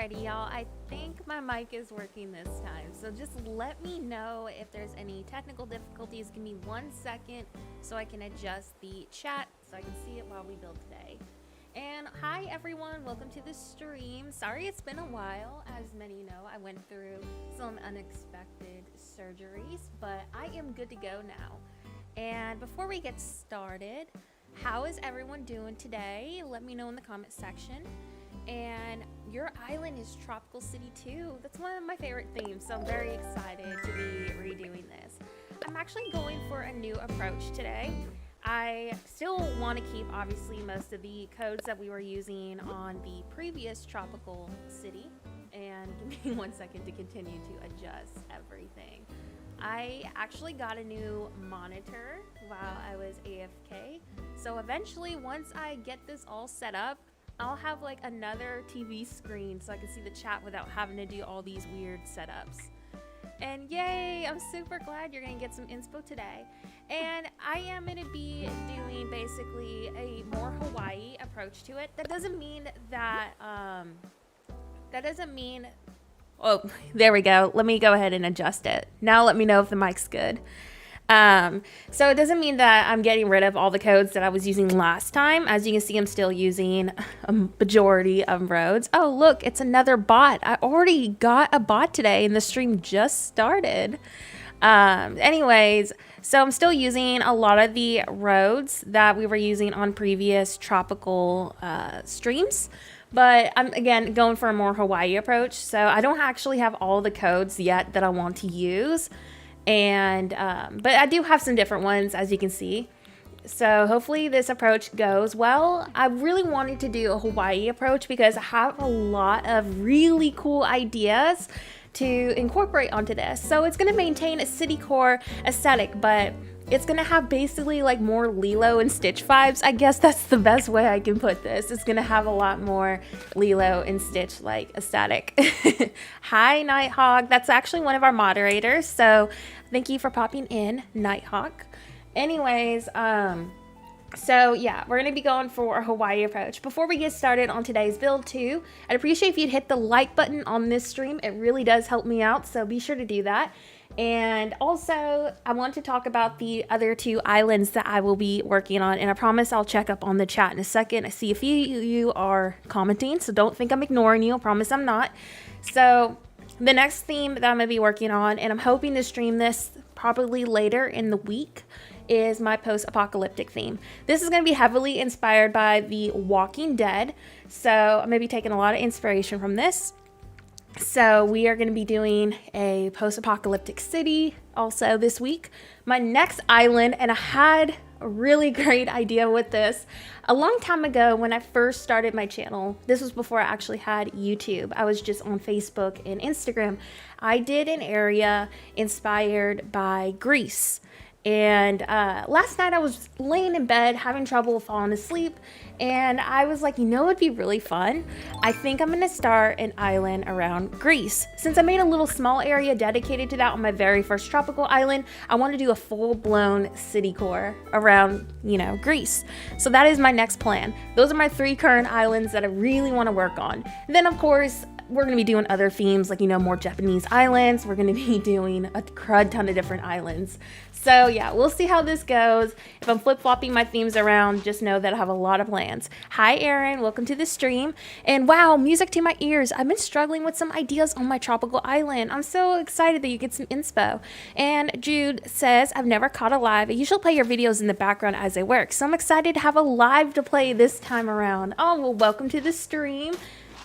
Alrighty, y'all. I think my mic is working this time. So just let me know if there's any technical difficulties. Give me 1 second so I can adjust the chat so I can see it while we build today. And hi everyone, welcome to the stream. Sorry it's been a while. As many know, I went through some unexpected surgeries, but I am good to go now. And before we get started, how is everyone doing today? Let me know in the comment section. And your island is Tropical City too. That's one of my favorite themes, so I'm very excited to be redoing this. I'm actually going for a new approach today. I still want to keep obviously most of the codes that we were using on the previous Tropical City. And give me 1 second to continue to adjust everything. I actually got a new monitor while I was AFK. So eventually, once I get this all set up, I'll have like another TV screen so I can see the chat without having to do all these weird setups. And yay, I'm super glad you're gonna get some inspo today. And I am gonna be doing basically a more Hawaii approach to it. That doesn't mean that, oh, there we go. Let me go ahead and adjust it. Now let me know if the mic's good. So it doesn't mean that I'm getting rid of all the codes that I was using last time. As you can see, I'm still using a majority of roads. Oh, look, it's another bot. I already got a bot today and the stream just started. Anyways, so I'm still using a lot of the roads that we were using on previous tropical streams. But I'm, again, going for a more Hawaii approach. So I don't actually have all the codes yet that I want to use. And but I do have some different ones, as you can see. So hopefully this approach goes well. I really wanted to do a Hawaii approach because I have a lot of really cool ideas to incorporate onto this. So it's going to maintain a city core aesthetic, but it's going to have basically like more Lilo and Stitch vibes. I guess that's the best way I can put this. It's going to have a lot more Lilo and Stitch like aesthetic. Hi, Nighthawk. That's actually one of our moderators. So thank you for popping in, Nighthawk. Anyways, so yeah, we're going to be going for a Hawaii approach. Before we get started on today's build too, I'd appreciate if you'd hit the like button on this stream. It really does help me out. So be sure to do that. And also, I want to talk about the other two islands that I will be working on. And I promise I'll check up on the chat in a second. I see a few of you are commenting, so don't think I'm ignoring you. I promise I'm not. So the next theme that I'm going to be working on, and I'm hoping to stream this probably later in the week, is my post-apocalyptic theme. This is going to be heavily inspired by The Walking Dead. So I'm going to be taking a lot of inspiration from this. So we are going to be doing a post-apocalyptic city also this week. My next island, and I had a really great idea with this a long time ago when I first started my channel. This was before I actually had YouTube. I was just on Facebook and Instagram. I did an area inspired by Greece. And last night I was laying in bed having trouble falling asleep, and I was like, you know, it'd be really fun. I think I'm gonna start an island around Greece. Since I made a little small area dedicated to that on my very first tropical island, I want to do a full-blown city core around, you know, Greece. So that is my next plan. Those are my 3 current islands that I really want to work on. And then of course, we're going to be doing other themes like, you know, more Japanese islands. We're going to be doing a crud ton of different islands. So yeah, we'll see how this goes. If I'm flip-flopping my themes around, just know that I have a lot of plans. Hi, Aaron. Welcome to the stream. And wow, music to my ears. I've been struggling with some ideas on my tropical island. I'm so excited that you get some inspo. And Jude says, I've never caught a live. I usually play your videos in the background as I work. So I'm excited to have a live to play this time around. Oh, well, welcome to the stream.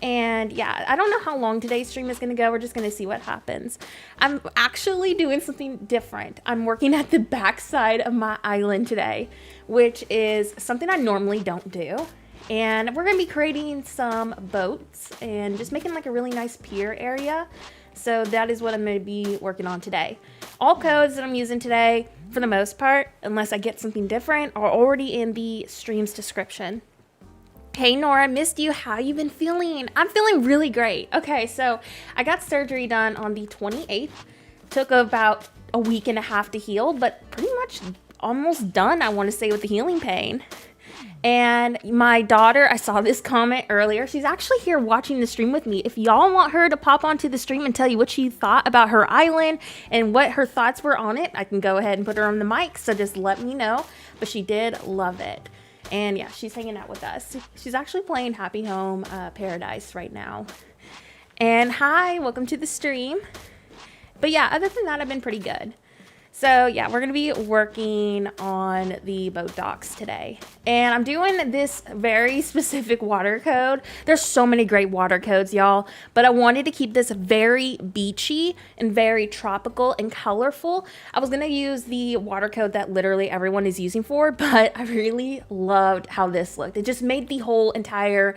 And yeah, I don't know how long today's stream is going to go. We're just going to see what happens. I'm actually doing something different. I'm working at the backside of my island today, which is something I normally don't do. And we're going to be creating some boats and just making like a really nice pier area. So that is what I'm going to be working on today. All codes that I'm using today, for the most part, unless I get something different, are already in the stream's description. Hey Nora, missed you. How you been feeling? I'm feeling really great. Okay, so I got surgery done on the 28th. Took about a week and a half to heal, but pretty much almost done, I want to say, with the healing pain. And my daughter, I saw this comment earlier. She's actually here watching the stream with me. If y'all want her to pop onto the stream and tell you what she thought about her island and what her thoughts were on it, I can go ahead and put her on the mic. So just let me know. But she did love it. And yeah, she's hanging out with us. She's actually playing Happy Home Paradise right now. And hi, welcome to the stream. But yeah, other than that, I've been pretty good. So yeah, we're going to be working on the boat docks today. And I'm doing this very specific water code. There's so many great water codes, y'all. But I wanted to keep this very beachy and very tropical and colorful. I was going to use the water code that literally everyone is using for, but I really loved how this looked. It just made the whole entire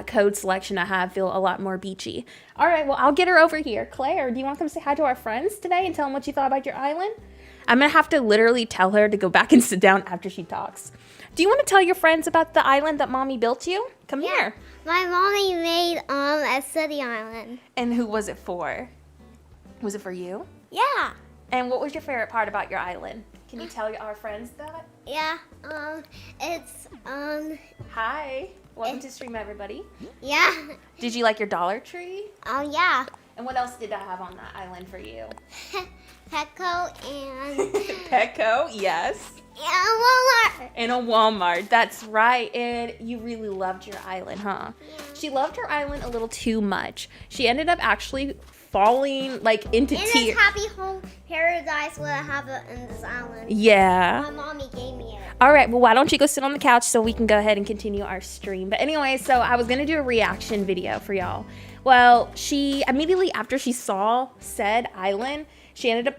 code selection I have feel a lot more beachy. All right, well, I'll get her over here. Claire, do you want to come say hi to our friends today and tell them what you thought about your island? I'm going to have to literally tell her to go back and sit down after she talks. Do you want to tell your friends about the island that Mommy built you? Come here. My mommy made a city island. And who was it for? Was it for you? Yeah. And what was your favorite part about your island? Can you tell our friends that? Yeah. It's Hi. Welcome to stream, everybody. Yeah. Did you like your Dollar Tree? Oh yeah. And what else did I have on that island for you? Petco and Petco, yes. Walmart. And a Walmart, that's right. And you really loved your island, huh? Yeah. She loved her island a little too much. She ended up actually falling like into tears. In this happy home paradise, what I have in this island. Yeah. My mommy gave me it. All right, well, why don't you go sit on the couch so we can go ahead and continue our stream. But anyway, so I was gonna do a reaction video for y'all. Well, she immediately after she saw said island, she ended up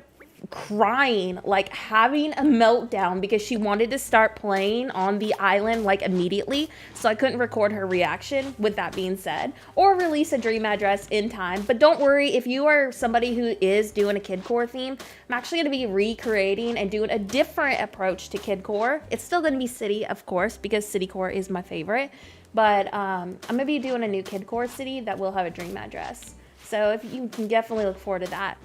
crying, like having a meltdown because she wanted to start playing on the island like immediately. So I couldn't record her reaction with that being said, or release a dream address in time. But don't worry, if you are somebody who is doing a Kid Core theme, I'm actually going to be recreating and doing a different approach to Kid Core. It's still going to be city, of course, because city core is my favorite. But I'm going to be doing a new Kid Core city that will have a dream address. So if you can definitely look forward to that.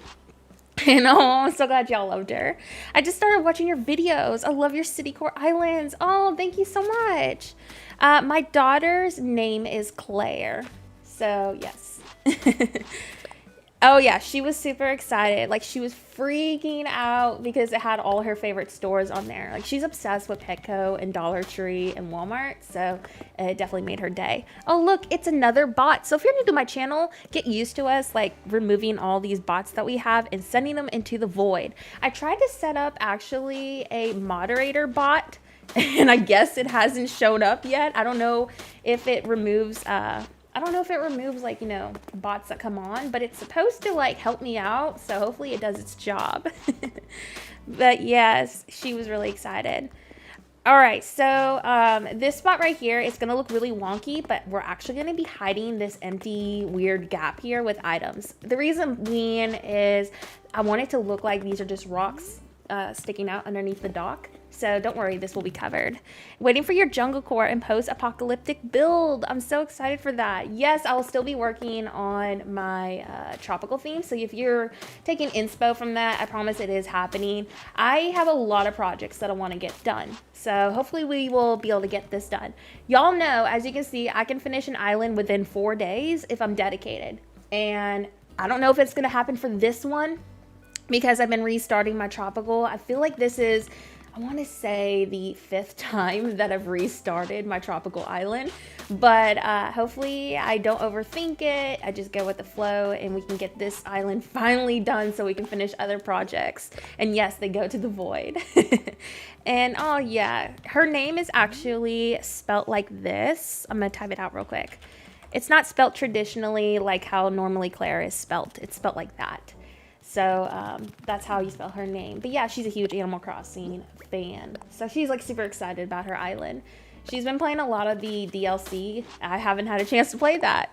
And oh, I'm so glad y'all loved her. I just started watching your videos. I love your city core islands. Oh, thank you so much. My daughter's name is Claire. So yes. Oh yeah, she was super excited. Like she was freaking out because it had all her favorite stores on there. Like she's obsessed with Petco and Dollar Tree and Walmart. So it definitely made her day. Oh look, it's another bot. So if you're new to my channel, get used to us like removing all these bots that we have and sending them into the void. I tried to set up actually a moderator bot and I guess it hasn't shown up yet. I don't know if it removes like, you know, bots that come on, but it's supposed to like help me out. So hopefully it does its job. But yes, she was really excited. All right, so this spot right here, it's going to look really wonky, but we're actually going to be hiding this empty weird gap here with items. The reason being is I want it to look like these are just rocks sticking out underneath the dock. So don't worry, this will be covered. Waiting for your jungle core and post-apocalyptic build. I'm so excited for that. Yes, I will still be working on my tropical theme. So if you're taking inspo from that, I promise it is happening. I have a lot of projects that I want to get done. So hopefully we will be able to get this done. Y'all know, as you can see, I can finish an island within 4 days if I'm dedicated. And I don't know if it's going to happen for this one because I've been restarting my tropical. I feel like this is, I want to say, the 5th time that I've restarted my tropical island, but hopefully I don't overthink it. I just go with the flow and we can get this island finally done so we can finish other projects. And yes, they go to the void. And oh yeah, her name is actually spelt like this. I'm gonna type it out real quick. It's not spelt traditionally like how normally Claire is spelt. It's spelt like that. So that's how you spell her name. But yeah, she's a huge Animal Crossing fan. So she's like super excited about her island. She's been playing a lot of the DLC. I haven't had a chance to play that.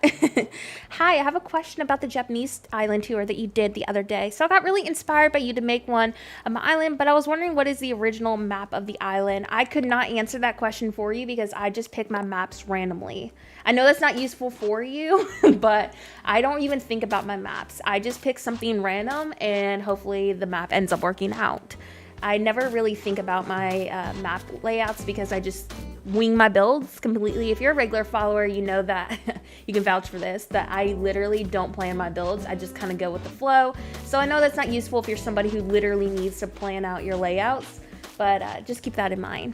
Hi, I have a question about the Japanese island tour that you did the other day. So I got really inspired by you to make one of my island, but I was wondering what is the original map of the island? I could not answer that question for you because I just pick my maps randomly. I know that's not useful for you, but I don't even think about my maps. I just pick something random and hopefully the map ends up working out. I never really think about my map layouts because I just wing my builds completely. If you're a regular follower, you know that you can vouch for this, that I literally don't plan my builds. I just kind of go with the flow. So I know that's not useful if you're somebody who literally needs to plan out your layouts, but just keep that in mind.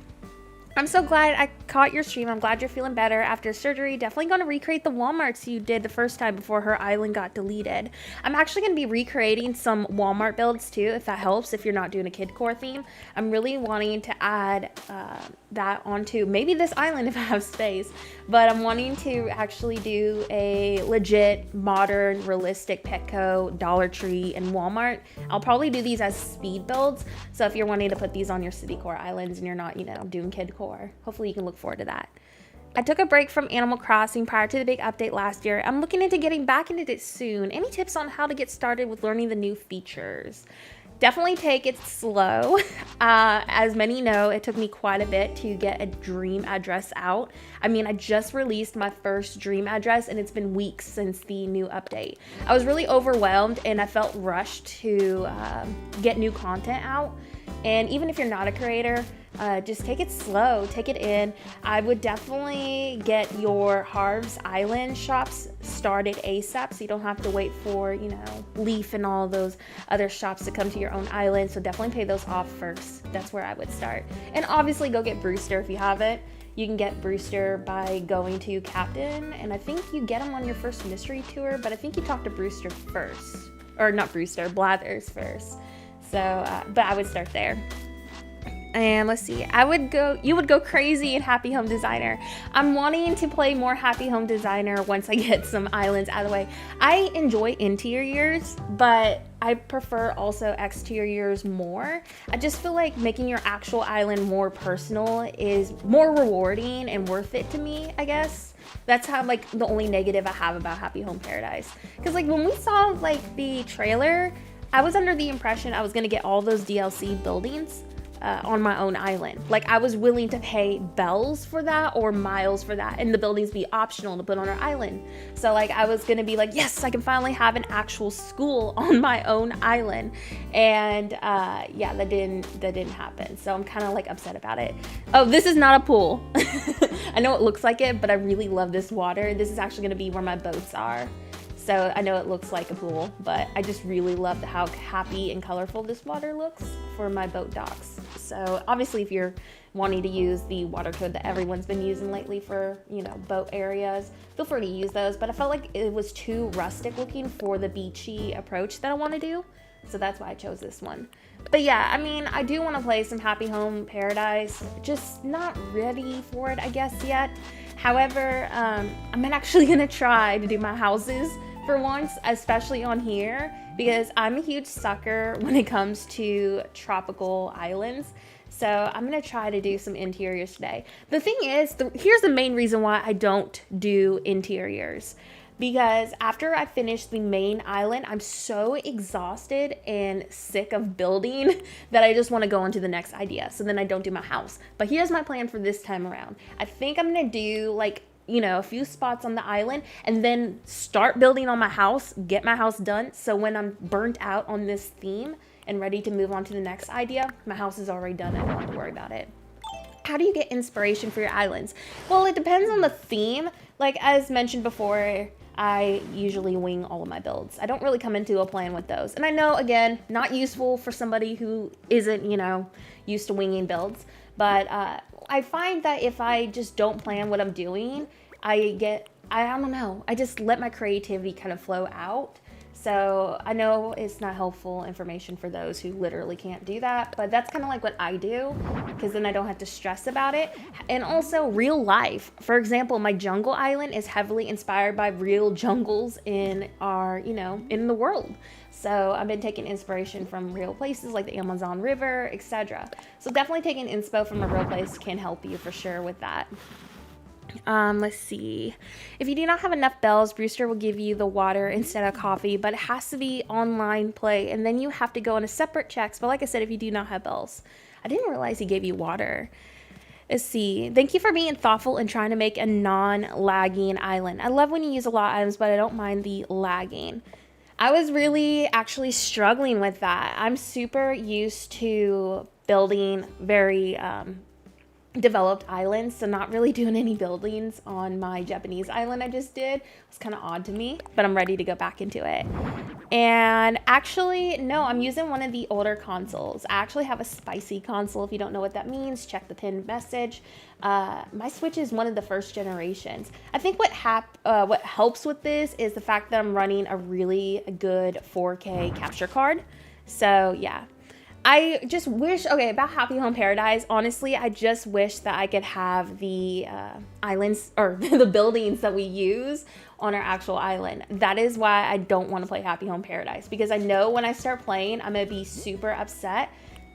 I'm so glad I caught your stream. I'm glad you're feeling better after surgery. Definitely going to recreate the Walmarts you did the first time before her island got deleted. I'm actually going to be recreating some Walmart builds too, if that helps, if you're not doing a kid core theme. I'm really wanting to add that onto maybe this island if I have space, but I'm wanting to actually do a legit, modern, realistic Petco, Dollar Tree, and Walmart. I'll probably do these as speed builds, so if you're wanting to put these on your city core islands and you're not, you know, doing kid core, hopefully you can look forward to that. I took a break from Animal Crossing prior to the big update last year. I'm looking into getting back into it soon. Any tips on how to get started with learning the new features? Definitely take it slow. As many know, it took me quite a bit to get a dream address out. I mean, I just released my first dream address and it's been weeks since the new update. I was really overwhelmed and I felt rushed to get new content out. And even if you're not a creator, just take it slow, take it in. I would definitely get your Harv's Island shops started ASAP so you don't have to wait for, you know, Leaf and all those other shops to come to your own island. So definitely pay those off first. That's where I would start. And obviously go get Brewster if you haven't. You can get Brewster by going to Captain, and I think you get him on your first mystery tour, but I think you talk to Brewster first. Or not Brewster, Blathers first. So, but I would start there. And let's see, you would go crazy in Happy Home Designer. I'm wanting to play more Happy Home Designer once I get some islands out of the way. I enjoy interiors, but I prefer also exteriors more. I just feel like making your actual island more personal is more rewarding and worth it to me, I guess. That's how, like, the only negative I have about Happy Home Paradise. Because, like, when we saw, like, the trailer, I was under the impression I was going to get all those DLC buildings on my own island. Like, I was willing to pay bells for that or miles for that, and the buildings be optional to put on our island. So, like, I was going to be like, yes, I can finally have an actual school on my own island. And yeah, that didn't happen. So I'm kind of, like, upset about it. Oh, this is not a pool. I know it looks like it, but I really love this water. This is actually going to be where my boats are. So I know it looks like a pool, but I just really love how happy and colorful this water looks for my boat docks. So obviously if you're wanting to use the water code that everyone's been using lately for, you know, boat areas, feel free to use those. But I felt like it was too rustic looking for the beachy approach that I want to do. So that's why I chose this one. But yeah, I mean, I do want to play some Happy Home Paradise, just not ready for it, I guess, yet. However, I'm actually going to try to do my houses for once, especially on here, because I'm a huge sucker when it comes to tropical islands. So I'm gonna try to do some interiors today. The thing is, here's the main reason why I don't do interiors. Because after I finish the main island, I'm so exhausted and sick of building that I just want to go on to the next idea. So then I don't do my house. But here's my plan for this time around. I think I'm gonna do, like, you know, a few spots on the island and then start building on my house, get my house done. So when I'm burnt out on this theme and ready to move on to the next idea, my house is already done. I don't have to worry about it. How do you get inspiration for your islands? Well, it depends on the theme. Like, as mentioned before, I usually wing all of my builds. I don't really come into a plan with those. And I know, again, not useful for somebody who isn't, you know, used to winging builds. But I find that if I just don't plan what I'm doing, I don't know, I just let my creativity kind of flow out. So I know it's not helpful information for those who literally can't do that, but that's kind of like what I do, because then I don't have to stress about it. And also real life. For example, my jungle island is heavily inspired by real jungles in our, you know, in the world. So I've been taking inspiration from real places like the Amazon River, etc. So definitely taking inspo from a real place can help you for sure with that. Let's see. If you do not have enough bells, Brewster will give you the water instead of coffee, but it has to be online play, and then you have to go on a separate checks. But like I said, if you do not have bells, I didn't realize he gave you water. Let's see. Thank you for being thoughtful and trying to make a non-lagging island. I love when you use a lot of items, but I don't mind the lagging. I was really actually struggling with that. I'm super used to building very developed islands, so not really doing any buildings on my Japanese island I just did. It's kind of odd to me, but I'm ready to go back into it. And actually, no, I'm using one of the older consoles. I actually have a spicy console. If you don't know what that means, check the pinned message. My Switch is one of the first generations. I think what helps with this is the fact that I'm running a really good 4K capture card. So yeah. I just wish, okay, about Happy Home Paradise, honestly, I just wish that I could have the islands or the buildings that we use on our actual island. That is why I don't want to play Happy Home Paradise, because I know when I start playing, I'm going to be super upset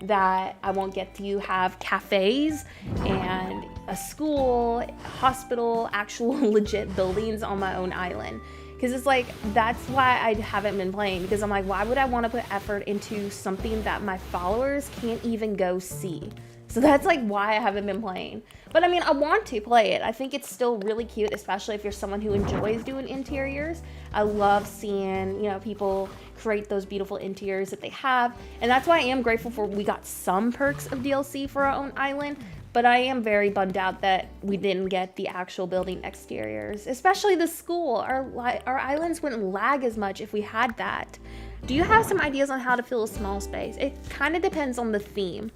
that I won't get to have cafes and a school, hospital, actual legit buildings on my own island. Because it's like, that's why I haven't been playing. Because I'm like, why would I want to put effort into something that my followers can't even go see? So that's like why I haven't been playing. But I mean, I want to play it. I think it's still really cute, especially if you're someone who enjoys doing interiors. I love seeing, you know, people create those beautiful interiors that they have. And that's why I am grateful for we got some perks of DLC for our own island. But I am very bummed out that we didn't get the actual building exteriors, especially the school. Our islands wouldn't lag as much if we had that. Do you have some ideas on how to fill a small space? It kind of depends on the theme.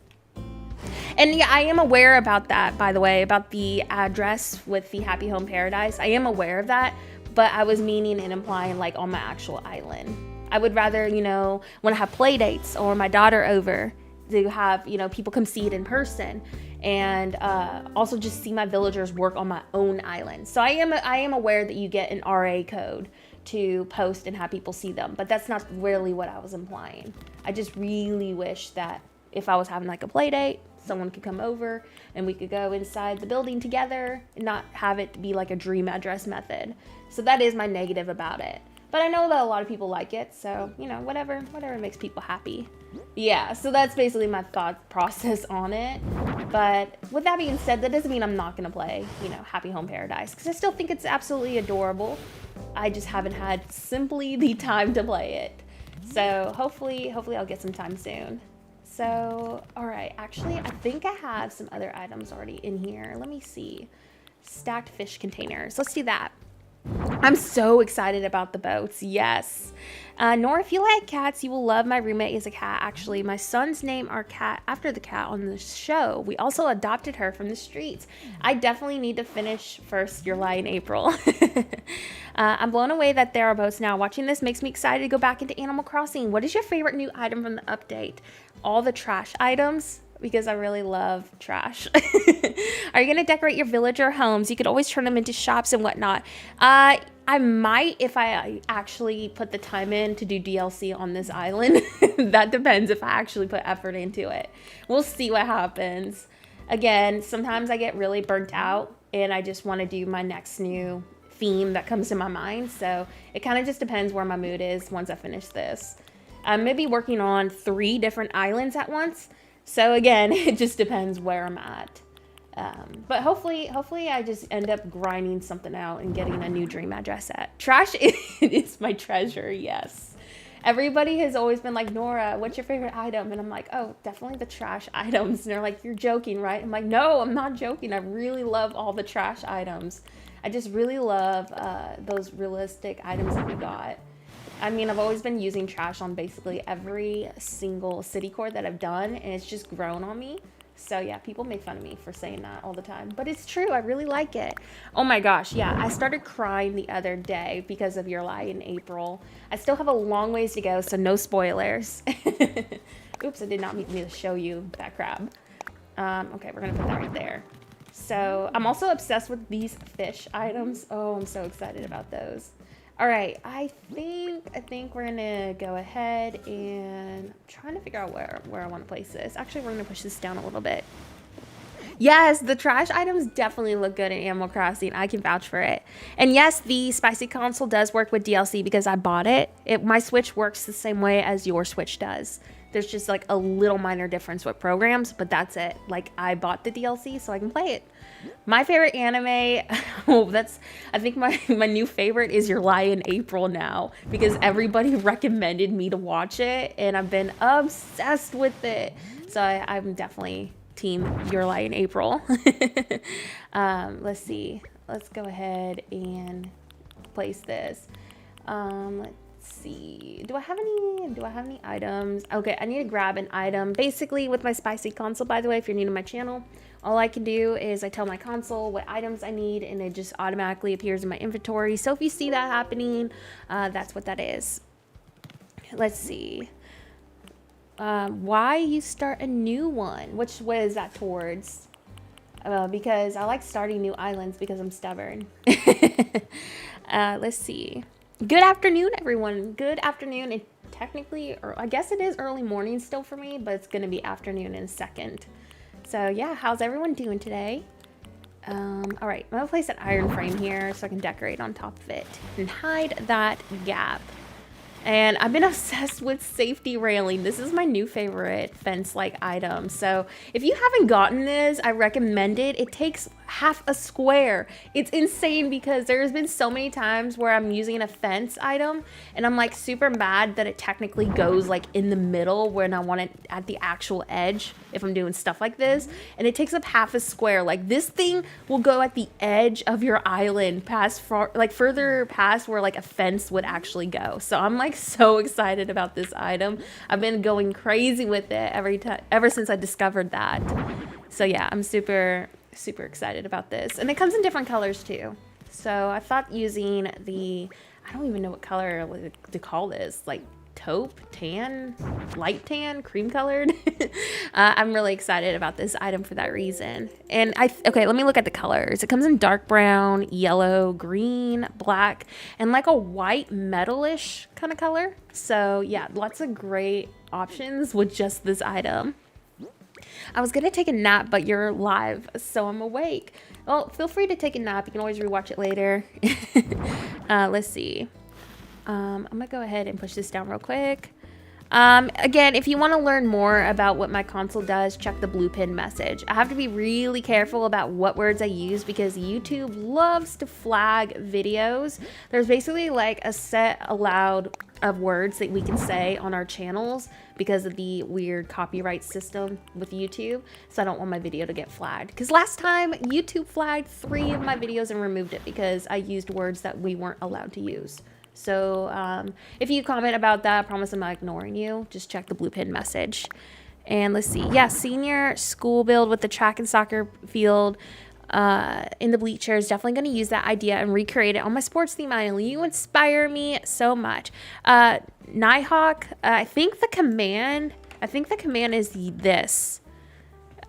And yeah, I am aware about that, by the way, about the address with the Happy Home Paradise. I am aware of that, but I was meaning and implying like on my actual island. I would rather, you know, when I have play dates or my daughter over, to have, you know, people come see it in person. And also just see my villagers work on my own island. So I am aware that you get an RA code to post and have people see them, but that's not really what I was implying. I just really wish that if I was having like a play date, someone could come over and we could go inside the building together and not have it be like a dream address method. So that is my negative about it. But I know that a lot of people like it, so, you know, whatever makes people happy. Yeah, so that's basically my thought process on it. But with that being said, that doesn't mean I'm not going to play, you know, Happy Home Paradise, because I still think it's absolutely adorable. I just haven't had simply the time to play it. So hopefully I'll get some time soon. So, all right, actually, I think I have some other items already in here. Let me see. Stacked fish containers. Let's do that. I'm so excited about the boats. Yes. Nor, if you like cats, you will love My Roommate is a Cat. Actually, my sons named our cat after the cat on the show. We also adopted her from the streets. I definitely need to finish first Your Lie in April. I'm blown away that there are boats now. Watching this makes me excited to go back into Animal Crossing. What is your favorite new item from the update? All the trash items, because I really love trash. Are you going to decorate your villager homes? You could always turn them into shops and whatnot. I might, if I actually put the time in to do DLC on this island. That depends if I actually put effort into it. We'll see what happens. Again, sometimes I get really burnt out and I just want to do my next new theme that comes to my mind. So it kind of just depends where my mood is once I finish this. I'm maybe working on 3 different islands at once. So again, it just depends where I'm at. But hopefully I just end up grinding something out and getting a new dream address set. Trash is my treasure, yes. Everybody has always been like, Nora, what's your favorite item? And I'm like, oh, definitely the trash items. And they're like, you're joking, right? I'm like, no, I'm not joking. I really love all the trash items. I just really love those realistic items that we got. I mean, I've always been using trash on basically every single city core that I've done, and it's just grown on me. So yeah, people make fun of me for saying that all the time, but it's true. I really like it. Oh my gosh, yeah, I started crying the other day because of Your Lie in April. I still have a long ways to go, so no spoilers. Oops, I did not mean to show you that crab. Okay, we're gonna put that right there. So I'm also obsessed with these fish items. Oh, I'm so excited about those. All right, I think we're gonna go ahead and I'm trying to figure out where I want to place this. Actually, we're gonna push this down a little bit. Yes, the trash items definitely look good in Animal Crossing. I can vouch for it. And yes, the spicy console does work with DLC because I bought it. My Switch works the same way as your Switch does. There's just like a little minor difference with programs, but that's it. Like, I bought the DLC so I can play it. My favorite anime, I think my new favorite is Your Lie in April now, because everybody recommended me to watch it and I've been obsessed with it. So I'm definitely team Yurlai in April. Let's see. Let's go ahead and place this. Let's see. Do I have any items? Okay, I need to grab an item. Basically, with my spicy console, by the way, if you're new to my channel, all I can do is I tell my console what items I need, and it just automatically appears in my inventory. So if you see that happening, that's what that is. Let's see. Why you start a new one? Which way is that towards? Because I like starting new islands because I'm stubborn. Let's see. Good afternoon, everyone. Good afternoon. It technically, or I guess it is early morning still for me, but it's going to be afternoon in a second. So yeah, how's everyone doing today? All right, I'm going to place an iron frame here so I can decorate on top of it and hide that gap. And I've been obsessed with safety railing. This is my new favorite fence-like item. So if you haven't gotten this, I recommend it. It takes half a square. It's insane because there's been so many times where I'm using a fence item and I'm like super mad that it technically goes like in the middle when I want it at the actual edge if I'm doing stuff like this. And it takes up half a square. Like this thing will go at the edge of your island further past where like a fence would actually go. So I'm like so excited about this item. I've been going crazy with it ever since I discovered that. So yeah, I'm super excited about this. And it comes in different colors too. So I thought using I don't even know what color to call this, like taupe, tan, light tan, cream colored. I'm really excited about this item for that reason. And okay, let me look at the colors. It comes in dark brown, yellow, green, black, and like a white metalish kind of color. So yeah, lots of great options with just this item. I was gonna take a nap, but you're live, so I'm awake. Well, feel free to take a nap. You can always rewatch it later. Let's see. I'm gonna go ahead and push this down real quick. Again, if you want to learn more about what my console does, check the blue pin message. I have to be really careful about what words I use because YouTube loves to flag videos. There's basically like a set allowed of words that we can say on our channels because of the weird copyright system with YouTube. So I don't want my video to get flagged. Because last time YouTube flagged 3 of my videos and removed it because I used words that we weren't allowed to use. So if you comment about that, I promise I'm not ignoring you. Just check the blue pin message. And let's see. Yeah, senior school build with the track and soccer field in the bleachers. Definitely going to use that idea and recreate it on my sports theme island. You inspire me so much. Nighthawk, I think the command is this.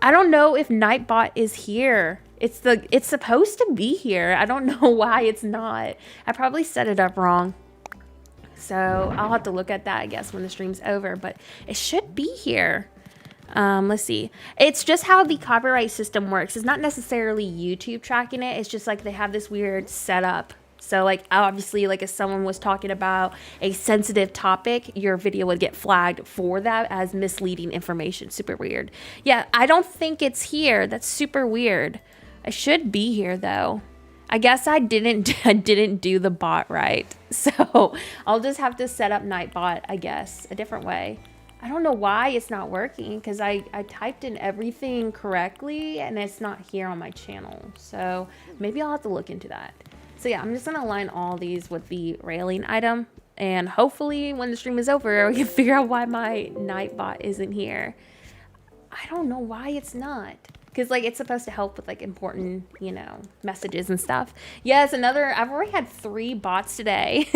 I don't know if Nightbot is here. It's supposed to be here. I don't know why it's not. I probably set it up wrong. So I'll have to look at that, I guess, when the stream's over. But it should be here. Let's see. It's just how the copyright system works. It's not necessarily YouTube tracking it. It's just like they have this weird setup. So like obviously like if someone was talking about a sensitive topic, your video would get flagged for that as misleading information. Super weird. Yeah, I don't think it's here. That's super weird. I should be here though. I guess I didn't do the bot right. So I'll just have to set up Nightbot, I guess, a different way. I don't know why it's not working because I typed in everything correctly and it's not here on my channel. So maybe I'll have to look into that. So yeah, I'm just gonna align all these with the railing item and hopefully when the stream is over, we can figure out why my Nightbot isn't here. I don't know why it's not. Because like it's supposed to help with like important, you know, messages and stuff. Yes, I've already had 3 bots today.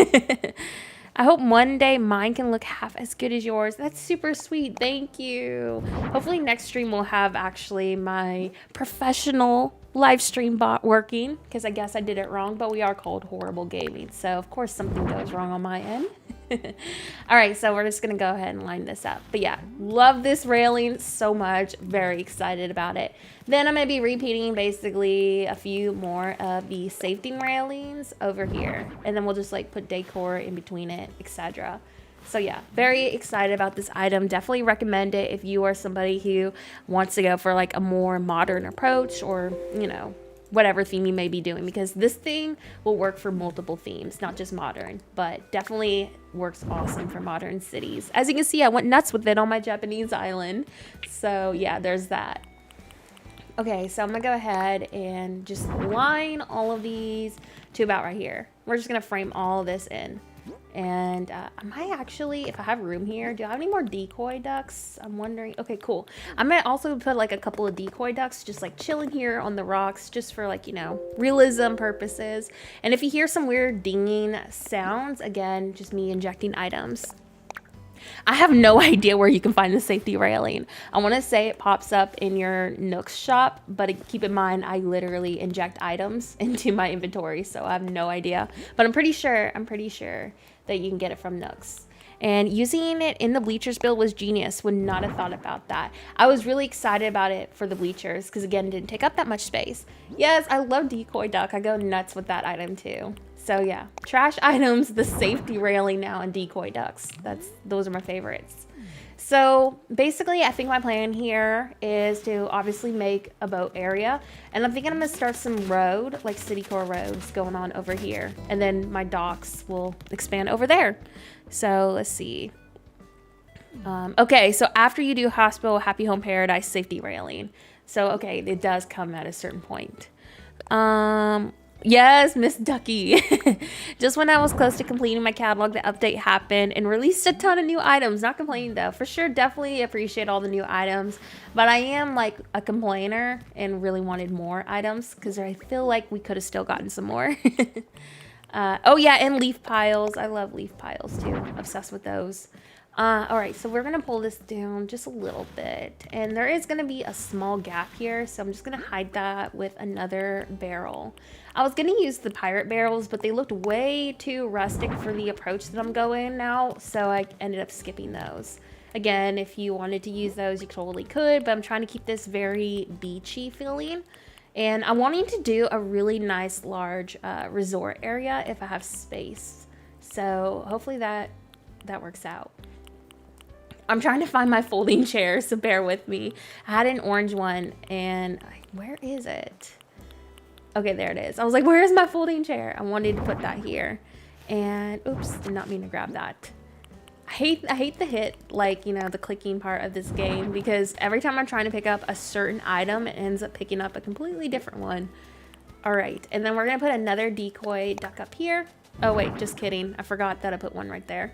I hope one day mine can look half as good as yours. That's super sweet. Thank you. Hopefully next stream we'll have actually my professional live stream bot working because I guess I did it wrong, but we are called Horrible Gaming. So of course something goes wrong on my end. All right, so we're just gonna go ahead and line this up. But yeah, love this railing so much. Very excited about it. Then I'm gonna be repeating basically a few more of the safety railings over here, and then we'll just like put decor in between it, etc. So yeah, very excited about this item. Definitely recommend it if you are somebody who wants to go for like a more modern approach or, you know, whatever theme you may be doing, because this thing will work for multiple themes, not just modern, but definitely works awesome for modern cities. As you can see, I went nuts with it on my Japanese island. So yeah, there's that. Okay, so I'm gonna go ahead and just line all of these to about right here. We're just gonna frame all this in. And I might actually, if I have room here, do I have any more decoy ducks? I'm wondering. Okay, cool. I might also put like a couple of decoy ducks just like chilling here on the rocks just for like, you know, realism purposes. And if you hear some weird dinging sounds, again, just me injecting items. I have no idea where you can find the safety railing. I want to say it pops up in your Nooks shop, but keep in mind I literally inject items into my inventory, so I have no idea. But I'm pretty sure that you can get it from Nooks. And using it in the bleachers build was genius. Would not have thought about that. I was really excited about it for the bleachers because again, it didn't take up that much space. Yes, I love decoy duck. I go nuts with that item too. So yeah, trash items, the safety railing now, and decoy ducks. Those are my favorites. So basically, I think my plan here is to obviously make a boat area. And I'm thinking I'm gonna start some road, like city core roads going on over here. And then my docks will expand over there. So let's see. Okay, so after you do hospital, happy home paradise, safety railing. So, okay, it does come at a certain point. Yes, Miss Ducky. Just when I was close to completing my catalog, the update happened and released a ton of new items. Not complaining though. For sure, definitely appreciate all the new items. But I am like a complainer and really wanted more items because I feel like we could have still gotten some more. Oh yeah, and leaf piles. I love leaf piles too. Obsessed with those. All right, so we're gonna pull this down just a little bit, and there is gonna be a small gap here, so I'm just gonna hide that with another barrel. I was gonna use the pirate barrels, but they looked way too rustic for the approach that I'm going now, so I ended up skipping those. Again, if you wanted to use those, you totally could, but I'm trying to keep this very beachy feeling. And I'm wanting to do a really nice large resort area if I have space. So hopefully that works out. I'm trying to find my folding chair, so bear with me. I had an orange one, and where is it? Okay, there it is. I was like, where is my folding chair? I wanted to put that here. And oops, did not mean to grab that. I hate the hit, like, you know, the clicking part of this game, because every time I'm trying to pick up a certain item, it ends up picking up a completely different one. All right, and then we're gonna put another decoy duck up here. Oh wait, just kidding. I forgot that I put one right there.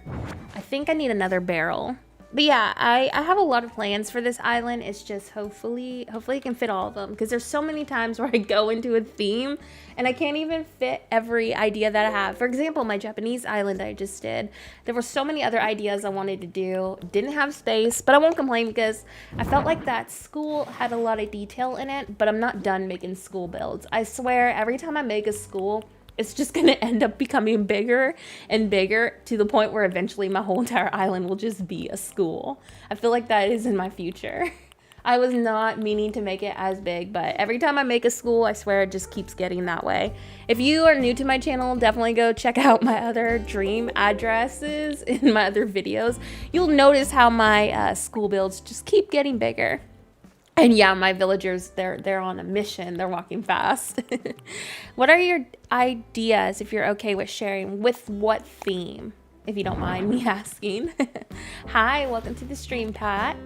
I think I need another barrel. But yeah, I have a lot of plans for this island. It's just hopefully I can fit all of them, because there's so many times where I go into a theme and I can't even fit every idea that I have. For example, my Japanese island I just did. There were so many other ideas I wanted to do. Didn't have space, but I won't complain because I felt like that school had a lot of detail in it, but I'm not done making school builds. I swear, every time I make a school, it's just going to end up becoming bigger and bigger to the point where eventually my whole entire island will just be a school. I feel like that is in my future. I was not meaning to make it as big, but every time I make a school, I swear it just keeps getting that way. If you are new to my channel, definitely go check out my other dream addresses in my other videos. You'll notice how my school builds just keep getting bigger. And yeah, my villagers, they're on a mission. They're walking fast. What are your ideas, if you're okay with sharing, with what theme, if you don't mind me asking? Hi, welcome to the stream, Pat.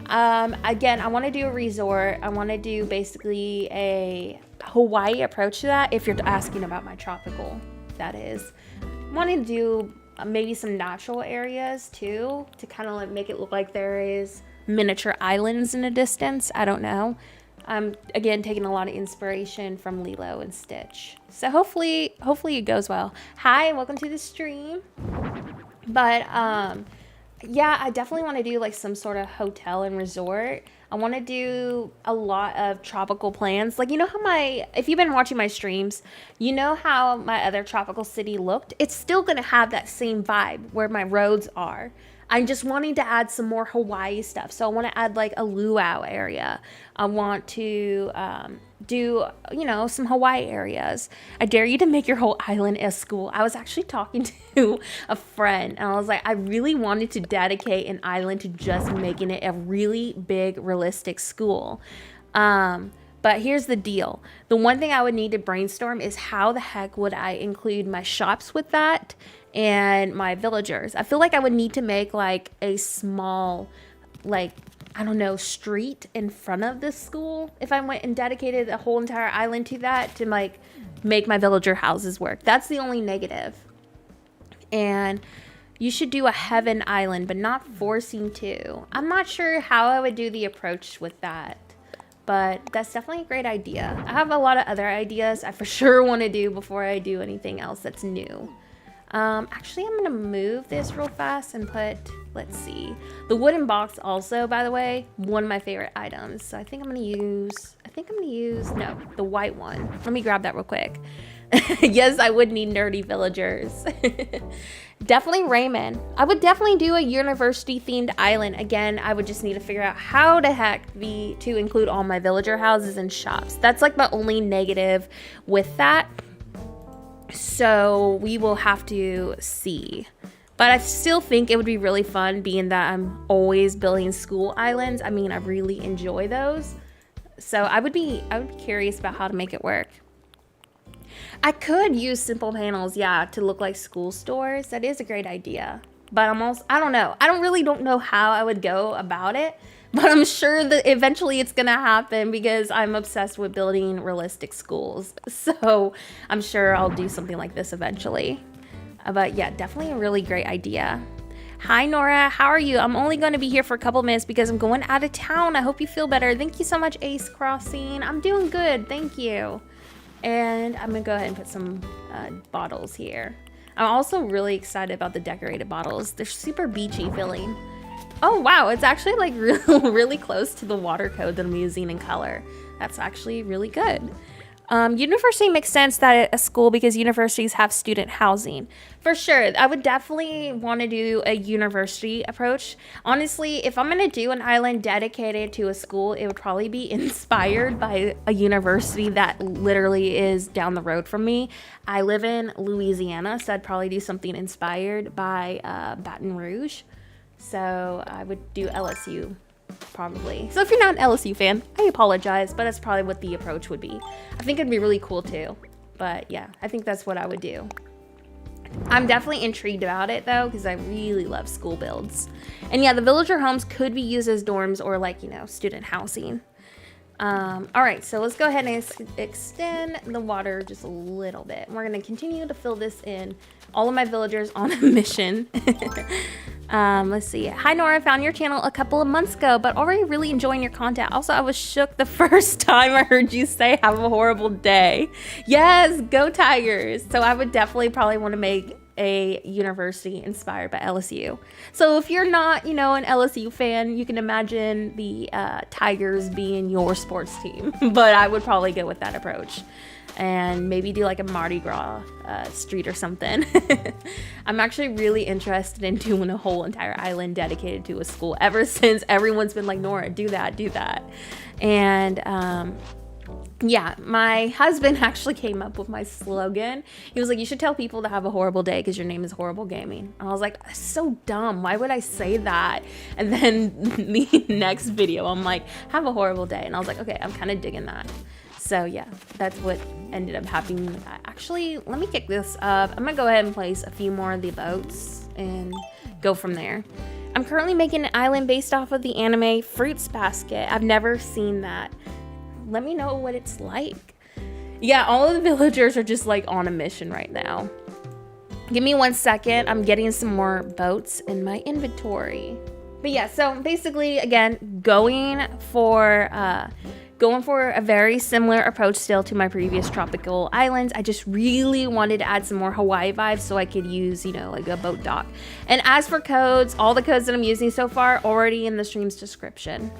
Again, I want to do a resort. I want to do basically a Hawaii approach to that, if you're asking about my tropical, that is. I want to do maybe some natural areas too, to kind of like make it look like there is miniature islands in the distance. I don't know. I'm again taking a lot of inspiration from Lilo and Stitch, so hopefully it goes well. Hi, welcome to the stream. But yeah, I definitely want to do like some sort of hotel and resort. I want to do a lot of tropical plans. Like, you know how if you've been watching my streams, you know how my other tropical city looked? It's still going to have that same vibe where my roads are. I'm just wanting to add some more Hawaii stuff. So I want to add like a luau area. I want to do, you know, some Hawaii areas. I dare you to make your whole island a school. I was actually talking to a friend and I was like, I really wanted to dedicate an island to just making it a really big, realistic school. But here's the deal. The one thing I would need to brainstorm is how the heck would I include my shops with that and my villagers. I feel like I would need to make like a small, like I don't know, street in front of this school if I went and dedicated a whole entire island to that to like make my villager houses work. That's the only negative. And you should do a heaven island, but not forcing to. I'm not sure how I would do the approach with that, but that's definitely a great idea. I have a lot of other ideas I for sure want to do before I do anything else that's new. Actually, I'm gonna move this real fast and put, let's see, the wooden box also, by the way, one of my favorite items. So I think I'm gonna use, no, the white one. Let me grab that real quick. Yes, I would need nerdy villagers. Definitely Raymond. I would definitely do a university themed island. Again, I would just need to figure out how the heck to include all my villager houses and shops. That's like my only negative with that. So we will have to see. But I still think it would be really fun being that I'm always building school islands. I mean, I really enjoy those. So I would be curious about how to make it work. I could use simple panels, yeah, to look like school stores. That is a great idea. But I don't know. I don't know how I would go about it. But I'm sure that eventually it's going to happen because I'm obsessed with building realistic schools. So I'm sure I'll do something like this eventually. But yeah, definitely a really great idea. Hi, Nora. How are you? I'm only going to be here for a couple minutes because I'm going out of town. I hope you feel better. Thank you so much, Ace Crossing. I'm doing good. Thank you. And I'm going to go ahead and put some bottles here. I'm also really excited about the decorated bottles. They're super beachy feeling. Oh, wow. It's actually like really close to the water code that I'm using in color. That's actually really good. University makes sense that at a school because universities have student housing. For sure. I would definitely want to do a university approach. Honestly, if I'm going to do an island dedicated to a school, it would probably be inspired by a university that literally is down the road from me. I live in Louisiana, so I'd probably do something inspired by Baton Rouge. So I would do LSU. Probably. So if you're not an LSU fan, I apologize, but that's probably what the approach would be. I think it'd be really cool too. But yeah, I think that's what I would do. I'm definitely intrigued about it though, because I really love school builds. And yeah, the villager homes could be used as dorms or like, you know, student housing. All right, so let's go ahead and extend the water just a little bit. We're going to continue to fill this in. All of my villagers on a mission. Let's see. Hi, Nora. I found your channel a couple of months ago, but already really enjoying your content. Also, I was shook the first time I heard you say have a horrible day. Yes, go Tigers. So I would definitely probably want to make a university inspired by LSU. So if you're not, you know, an LSU fan, you can imagine the Tigers being your sports team. But I would probably go with that approach. And maybe do like a Mardi Gras street or something. I'm actually really interested in doing a whole entire island dedicated to a school ever since everyone's been like, Nora, do that. And yeah, my husband actually came up with my slogan. He was like, you should tell people to have a horrible day because your name is Horrible Gaming. And I was like, that's so dumb. Why would I say that? And then the next video, I'm like, have a horrible day. And I was like, okay, I'm kind of digging that. So yeah, that's what ended up happening with that. Actually, let me kick this up. I'm gonna go ahead and place a few more of the boats and go from there. I'm currently making an island based off of the anime Fruits Basket. I've never seen that. Let me know what it's like. Yeah, all of the villagers are just like on a mission right now. Give me 1 second. I'm getting some more boats in my inventory. But yeah, so basically, again, going for a very similar approach still to my previous tropical islands. I just really wanted to add some more Hawaii vibes so I could use, you know, like a boat dock. And as for codes, all the codes that I'm using so far already in the stream's description.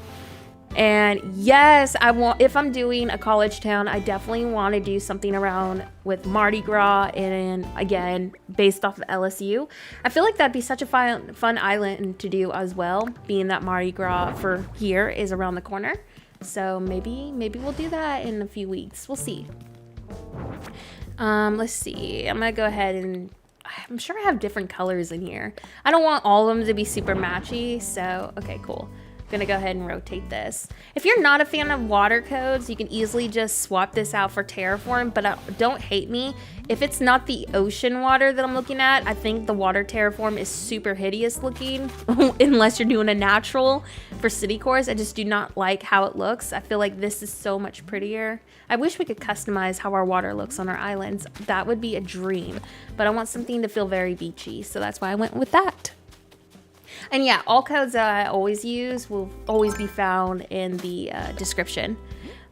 And yes, if I'm doing a college town, I definitely want to do something around with Mardi Gras and again, based off of LSU. I feel like that'd be such a fun island to do as well, being that Mardi Gras for here is around the corner. So maybe we'll do that in a few weeks. We'll see. Let's see. I'm gonna go ahead and I'm sure I have different colors in here. I don't want all of them to be super matchy. So okay, cool. gonna go ahead and rotate this. If you're not a fan of water codes, you can easily just swap this out for terraform, but don't hate me. If it's not the ocean water that I'm looking at, I think the water terraform is super hideous looking, unless you're doing a natural for city cores. I just do not like how it looks. I feel like this is so much prettier. I wish we could customize how our water looks on our islands. That would be a dream, but I want something to feel very beachy, so that's why I went with that. And yeah, all codes that I always use will always be found in the description.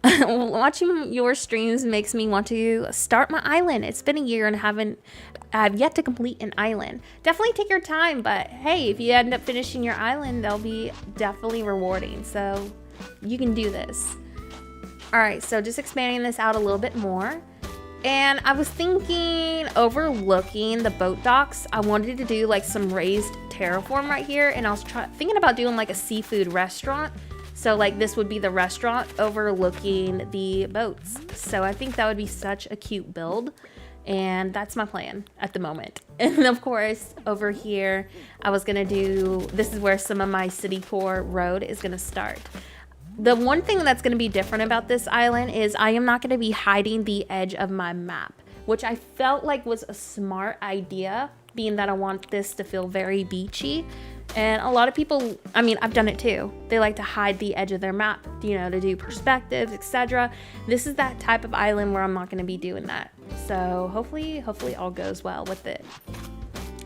Watching your streams makes me want to start my island. It's been a year and I've yet to complete an island. Definitely take your time, but hey, if you end up finishing your island, they'll be definitely rewarding. So you can do this. All right, so just expanding this out a little bit more. And I was thinking, overlooking the boat docks, I wanted to do like some raised terraform right here, and I was thinking about doing like a seafood restaurant. So like this would be the restaurant overlooking the boats. So I think that would be such a cute build, and that's my plan at the moment. And of course, over here, I was gonna do, this is where some of my city core road is gonna start. The one thing that's going to be different about this island is I am not going to be hiding the edge of my map, which I felt like was a smart idea, being that I want this to feel very beachy. And a lot of people, I mean, I've done it too. They like to hide the edge of their map, you know, to do perspectives, etc. This is that type of island where I'm not going to be doing that. So hopefully all goes well with it.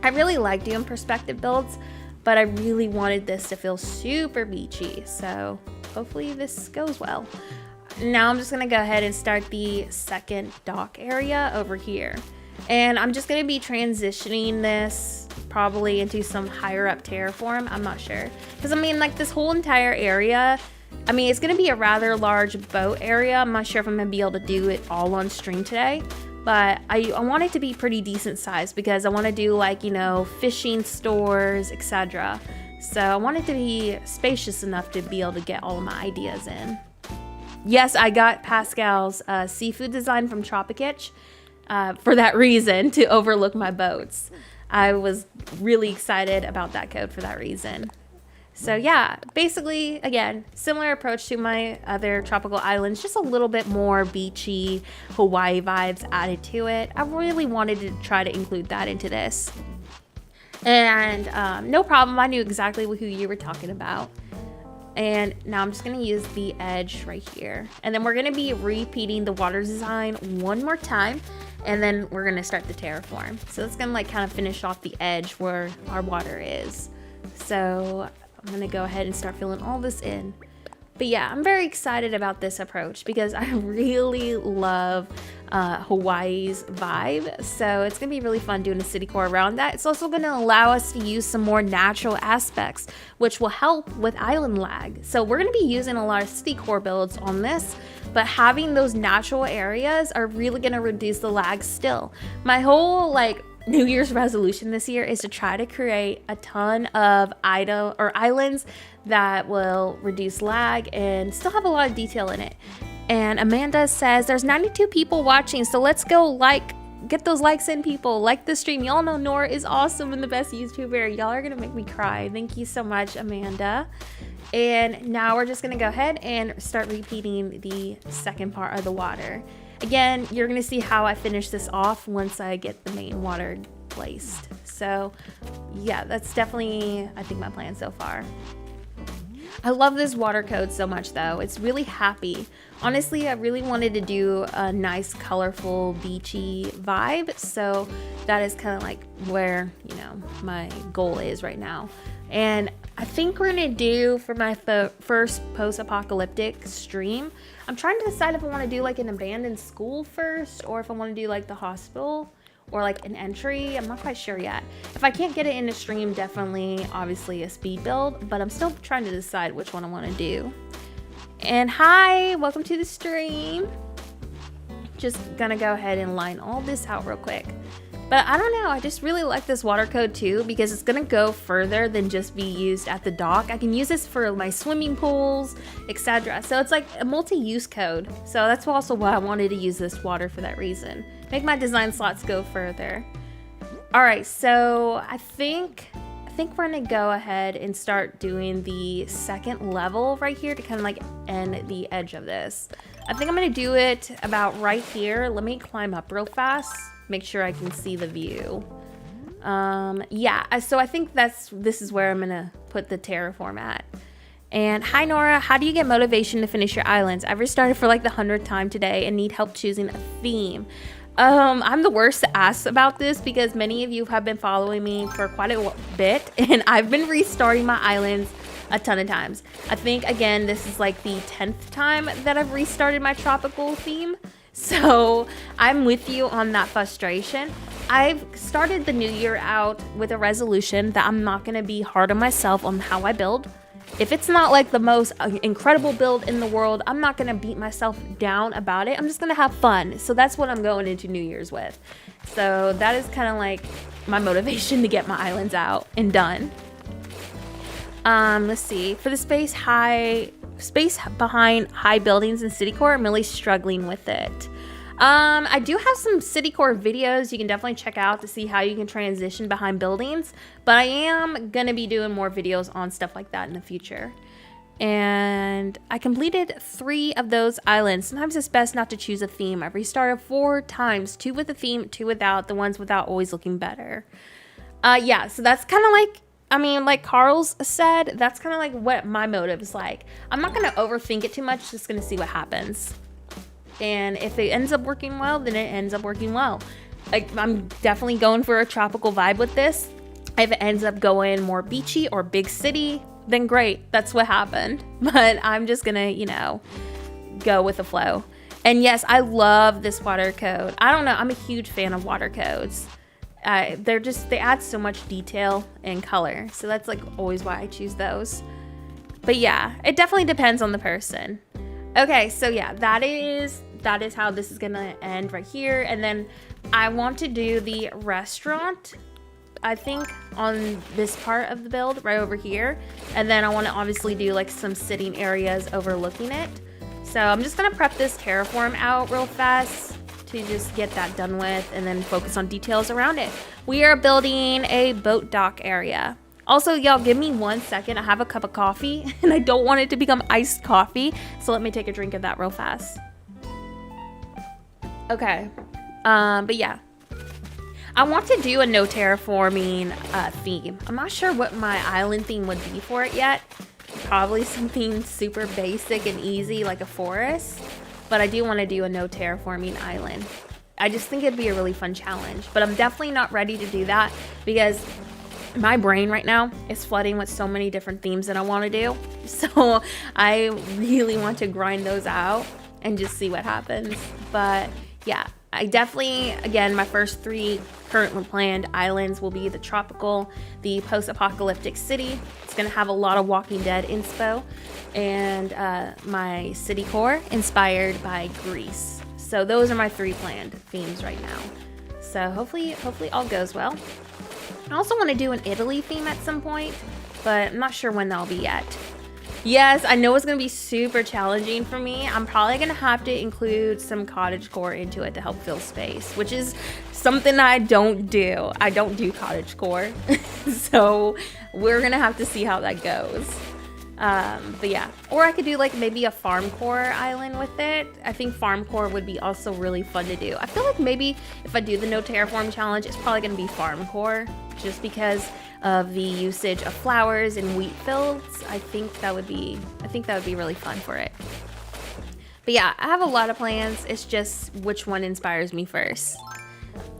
I really like doing perspective builds, but I really wanted this to feel super beachy. So hopefully this goes well. Now I'm just gonna go ahead and start the second dock area over here. And I'm just gonna be transitioning this probably into some higher up terraform. I'm not sure. Because I mean, like this whole entire area, I mean, it's gonna be a rather large boat area. I'm not sure if I'm gonna be able to do it all on stream today. But I want it to be pretty decent size because I want to do like, you know, fishing stores, etc. So I want it to be spacious enough to be able to get all of my ideas in. Yes, I got Pascal's seafood design from Tropicitch for that reason, to overlook my boats. I was really excited about that code for that reason. So yeah, basically, again, similar approach to my other tropical islands, just a little bit more beachy Hawaii vibes added to it. I really wanted to try to include that into this. And no problem, I knew exactly who you were talking about. And now I'm just gonna use the edge right here. And then we're gonna be repeating the water design one more time, and then we're gonna start the terraform. So it's gonna like kind of finish off the edge where our water is. So I'm gonna go ahead and start filling all this in. But yeah, I'm very excited about this approach because I really love Hawaii's vibe. So it's gonna be really fun doing a city core around that. It's also gonna allow us to use some more natural aspects, which will help with island lag. So we're gonna be using a lot of city core builds on this, but having those natural areas are really gonna reduce the lag still. My whole like New Year's resolution this year is to try to create a ton of islands that will reduce lag and still have a lot of detail in it. And Amanda says there's 92 people watching, so let's go get those likes in, people. Like the stream. Y'all know Nora is awesome and the best YouTuber. Y'all are gonna make me cry. Thank you so much, Amanda. And now we're just gonna go ahead and start repeating the second part of the water. Again, you're gonna see how I finish this off once I get the main water placed. So yeah, that's definitely, I think, my plan so far. I love this water code so much though. It's really happy. Honestly, I really wanted to do a nice, colorful, beachy vibe. So that is kind of like where, you know, my goal is right now. And I think we're gonna do, for my first post-apocalyptic stream, I'm trying to decide if I want to do like an abandoned school first, or if I want to do like the hospital, or like an entry. I'm not quite sure yet. If I can't get it in a stream, definitely, obviously a speed build, but I'm still trying to decide which one I want to do. And hi, welcome to the stream. Just gonna go ahead and line all this out real quick. But I don't know, I just really like this water code too, because it's gonna go further than just be used at the dock. I can use this for my swimming pools, etc. So it's like a multi-use code. So that's also why I wanted to use this water, for that reason. Make my design slots go further. All right, so I think think we're gonna go ahead and start doing the second level right here to kind of like end the edge of this. I think I'm gonna do it about right here. Let me climb up real fast, make sure I can see the view. Yeah, so I think this is where I'm gonna put the terraform at. And hi Nora, how do you get motivation to finish your islands? I've restarted for like the 100th time today and need help choosing a theme. I'm the worst to ask about this because many of you have been following me for quite a bit and I've been restarting my islands a ton of times. I think again this is like the 10th time that I've restarted my tropical theme, so I'm with you on that frustration. I've started the new year out with a resolution that I'm not going to be hard on myself on how I build. If it's not like the most incredible build in the world, I'm not going to beat myself down about it. I'm just going to have fun. So that's what I'm going into New Year's with. So that is kind of like my motivation to get my islands out and done. Let's see. For the space behind high buildings and city core, I'm really struggling with it. I do have some city core videos you can definitely check out to see how you can transition behind buildings, but I am gonna be doing more videos on stuff like that in the future. And I completed 3 of those islands. Sometimes it's best not to choose a theme. I've restarted 4 times, 2 with a theme, 2 without. The ones without always looking better. Yeah, so that's kind of like, I mean, like Carl's said, that's kind of like what my motive is like. I'm not gonna overthink it too much, just gonna see what happens. And if it ends up working well, then it ends up working well. Like, I'm definitely going for a tropical vibe with this. If it ends up going more beachy or big city, then great. That's what happened. But I'm just gonna, you know, go with the flow. And yes, I love this water code. I don't know, I'm a huge fan of water codes. They add so much detail and color. So that's like always why I choose those. But yeah, it definitely depends on the person. Okay, so yeah, that is how this is gonna end right here. And then I want to do the restaurant, I think, on this part of the build right over here. And then I want to obviously do like some sitting areas overlooking it. So I'm just gonna prep this terraform out real fast to just get that done with and then focus on details around it. We are building a boat dock area. Also, y'all, give me 1 second. I have a cup of coffee and I don't want it to become iced coffee. So let me take a drink of that real fast. Okay. But yeah. I want to do a no terraforming theme. I'm not sure what my island theme would be for it yet. Probably something super basic and easy like a forest. But I do want to do a no terraforming island. I just think it'd be a really fun challenge. But I'm definitely not ready to do that because my brain right now is flooding with so many different themes that I want to do. So I really want to grind those out and just see what happens. But yeah, I definitely, again, my first 3 currently planned islands will be the tropical, the post-apocalyptic city. It's going to have a lot of Walking Dead inspo, and my city core inspired by Greece. So those are my 3 planned themes right now. So hopefully all goes well. I also want to do an Italy theme at some point, but I'm not sure when that'll be yet. Yes, I know it's going to be super challenging for me. I'm probably going to have to include some cottagecore into it to help fill space, which is something I don't do. I don't do cottagecore. So we're going to have to see how that goes. But yeah, or I could do like maybe a farm core island with it. I think farm core would be also really fun to do. I feel like maybe if I do the no terraform challenge, it's probably going to be farm core just because of the usage of flowers and wheat fields. I think that would be really fun for it. But yeah, I have a lot of plans. It's just which one inspires me first.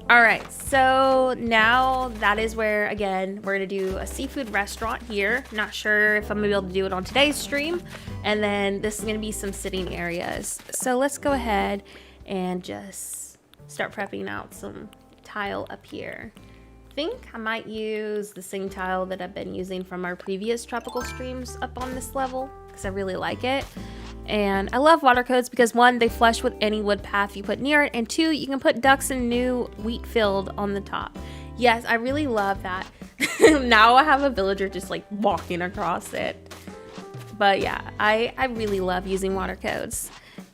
All right, so now that is where, again, we're gonna do a seafood restaurant here. Not sure if I'm gonna be able to do it on today's stream. And then this is gonna be some sitting areas. So let's go ahead and just start prepping out some tile up here. I think I might use the same tile that I've been using from our previous tropical streams up on this level because I really like it. And I love water codes because 1, they flush with any wood path you put near it, and 2, you can put ducks and new wheat field on the top. Yes, I really love that. Now I have a villager just like walking across it. But yeah, I really love using water codes.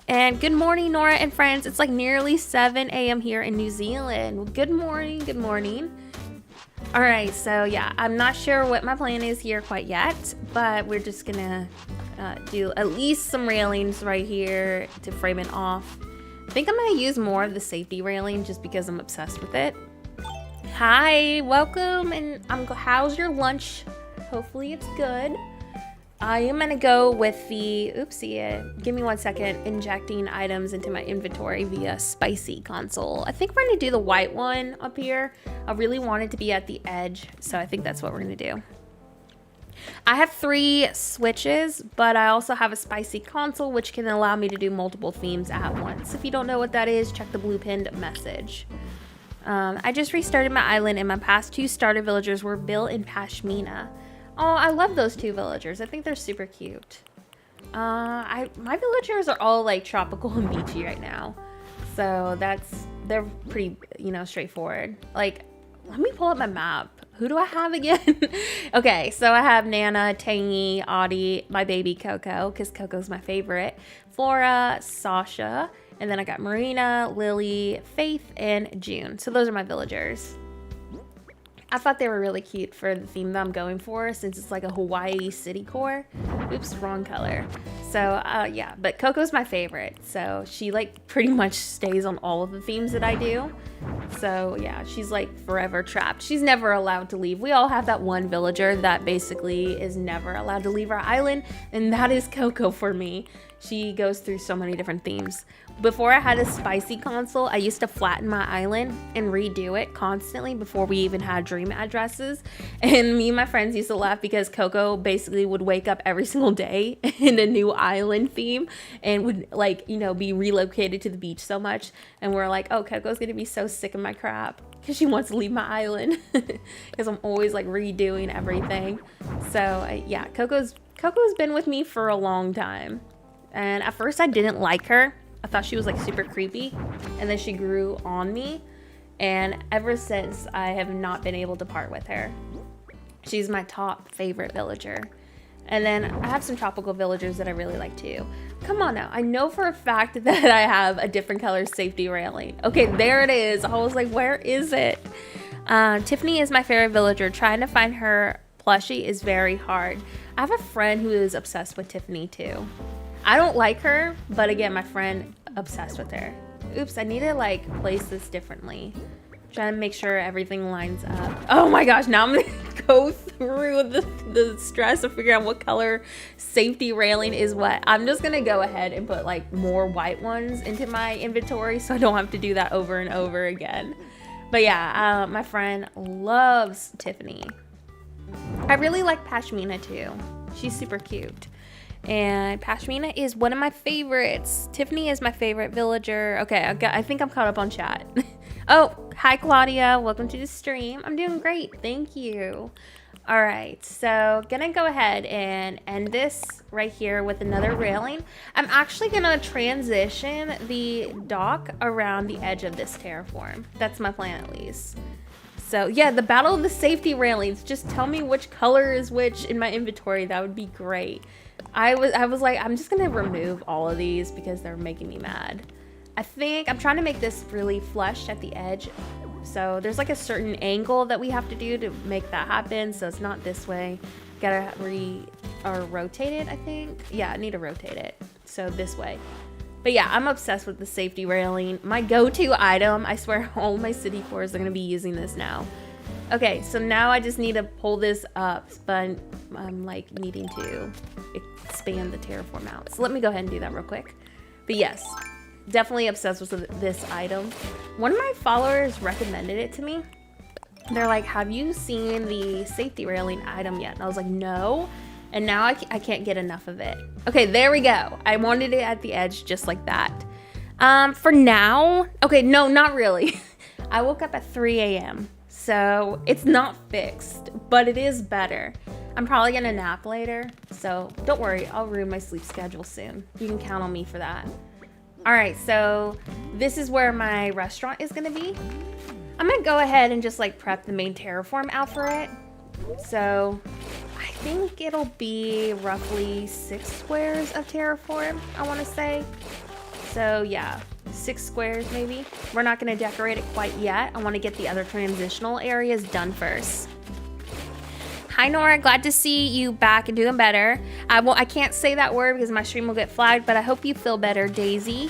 And good morning, Nora and friends. It's like nearly 7 a.m. here in New Zealand. Good morning, good morning. All right, so yeah, I'm not sure what my plan is here quite yet, but we're just gonna do at least some railings right here to frame it off. I think I'm gonna use more of the safety railing just because I'm obsessed with it. Hi, welcome, and how's your lunch? Hopefully it's good. I am gonna go with the, give me 1 second, injecting items into my inventory via spicy console. I think we're gonna do the white one up here. I really want it to be at the edge, so I think that's what we're gonna do. I have 3 switches, but I also have a spicy console, which can allow me to do multiple themes at once. If you don't know what that is, check the blue pinned message. I just restarted my island, and my past 2 starter villagers were built in Pashmina. Oh, I love those 2 villagers. I think they're super cute. My villagers are all like tropical and beachy right now. So they're pretty, straightforward. Like, let me pull up my map. Who do I have again? Okay, so I have Nana, Tangy, Audie, my baby Coco, because Coco's my favorite, Flora, Sasha, and then I got Marina, Lily, Faith, and June. So those are my villagers. I thought they were really cute for the theme that I'm going for, since it's like a Hawaii city core. Oops, wrong color. So yeah, but Coco's my favorite. So she like pretty much stays on all of the themes that I do. So yeah, she's like forever trapped. She's never allowed to leave. We all have that one villager that basically is never allowed to leave our island, and that is Coco for me. She goes through so many different themes. Before I had a spicy console, I used to flatten my island and redo it constantly before we even had dream addresses. And me and my friends used to laugh because Coco basically would wake up every single day in a new island theme and would be relocated to the beach so much. And we're like, oh, Coco's gonna be so sick of my crap because she wants to leave my island because I'm always like redoing everything. So yeah, Coco's been with me for a long time. And at first I didn't like her. I thought she was like super creepy, and then she grew on me, and ever since I have not been able to part with her. She's my top favorite villager. And then I have some tropical villagers that I really like too. Come on now, I know for a fact that I have a different color safety railing. Okay, there it is. I was like, where is it? Tiffany is my favorite villager. Trying to find her plushie is very hard. I have a friend who is obsessed with Tiffany too. I don't like her, but again, my friend obsessed with her. Oops, I need to like place this differently. Trying to make sure everything lines up. Oh my gosh, now I'm gonna go through the stress of figuring out what color safety railing is what. I'm just gonna go ahead and put like more white ones into my inventory so I don't have to do that over and over again. But yeah, my friend loves Tiffany. I really like Pashmina too. She's super cute. And Pashmina is one of my favorites. Tiffany is my favorite villager. Okay, I think I'm caught up on chat. Oh, hi Claudia. Welcome to the stream. I'm doing great. Thank you. All right, so gonna go ahead and end this right here with another railing. I'm actually gonna transition the dock around the edge of this terraform. That's my plan at least. So yeah, the battle of the safety railings. Just tell me which color is which in my inventory. That would be great. I was like, I'm just gonna remove all of these because they're making me mad. I think I'm trying to make this really flush at the edge. So there's like a certain angle that we have to do to make that happen. So it's not this way. Gotta rotate it, I think. Yeah, I need to rotate it. So this way. But yeah, I'm obsessed with the safety railing. My go-to item. I swear all my city cores are gonna be using this now. Okay, so now I just need to pull this up, but I'm like needing to expand the terraform out. So let me go ahead and do that real quick. But yes, definitely obsessed with this item. One of my followers recommended it to me. They're like, have you seen the safety railing item yet? And I was like, no. And now I can't get enough of it. Okay, there we go. I wanted it at the edge just like that. For now, okay, no, not really. I woke up at 3 a.m. So it's not fixed, but it is better. I'm probably gonna nap later, so don't worry, I'll ruin my sleep schedule soon. You can count on me for that. All right, so this is where my restaurant is gonna be. I'm gonna go ahead and just like prep the main terraform out for it. So I think it'll be roughly 6 squares of terraform, I wanna say. So yeah, 6 squares maybe. We're not going to decorate it quite yet. I want to get the other transitional areas done first. Hi Nora, glad to see you back and doing better. I can't say that word because my stream will get flagged, but I hope you feel better, Daisy.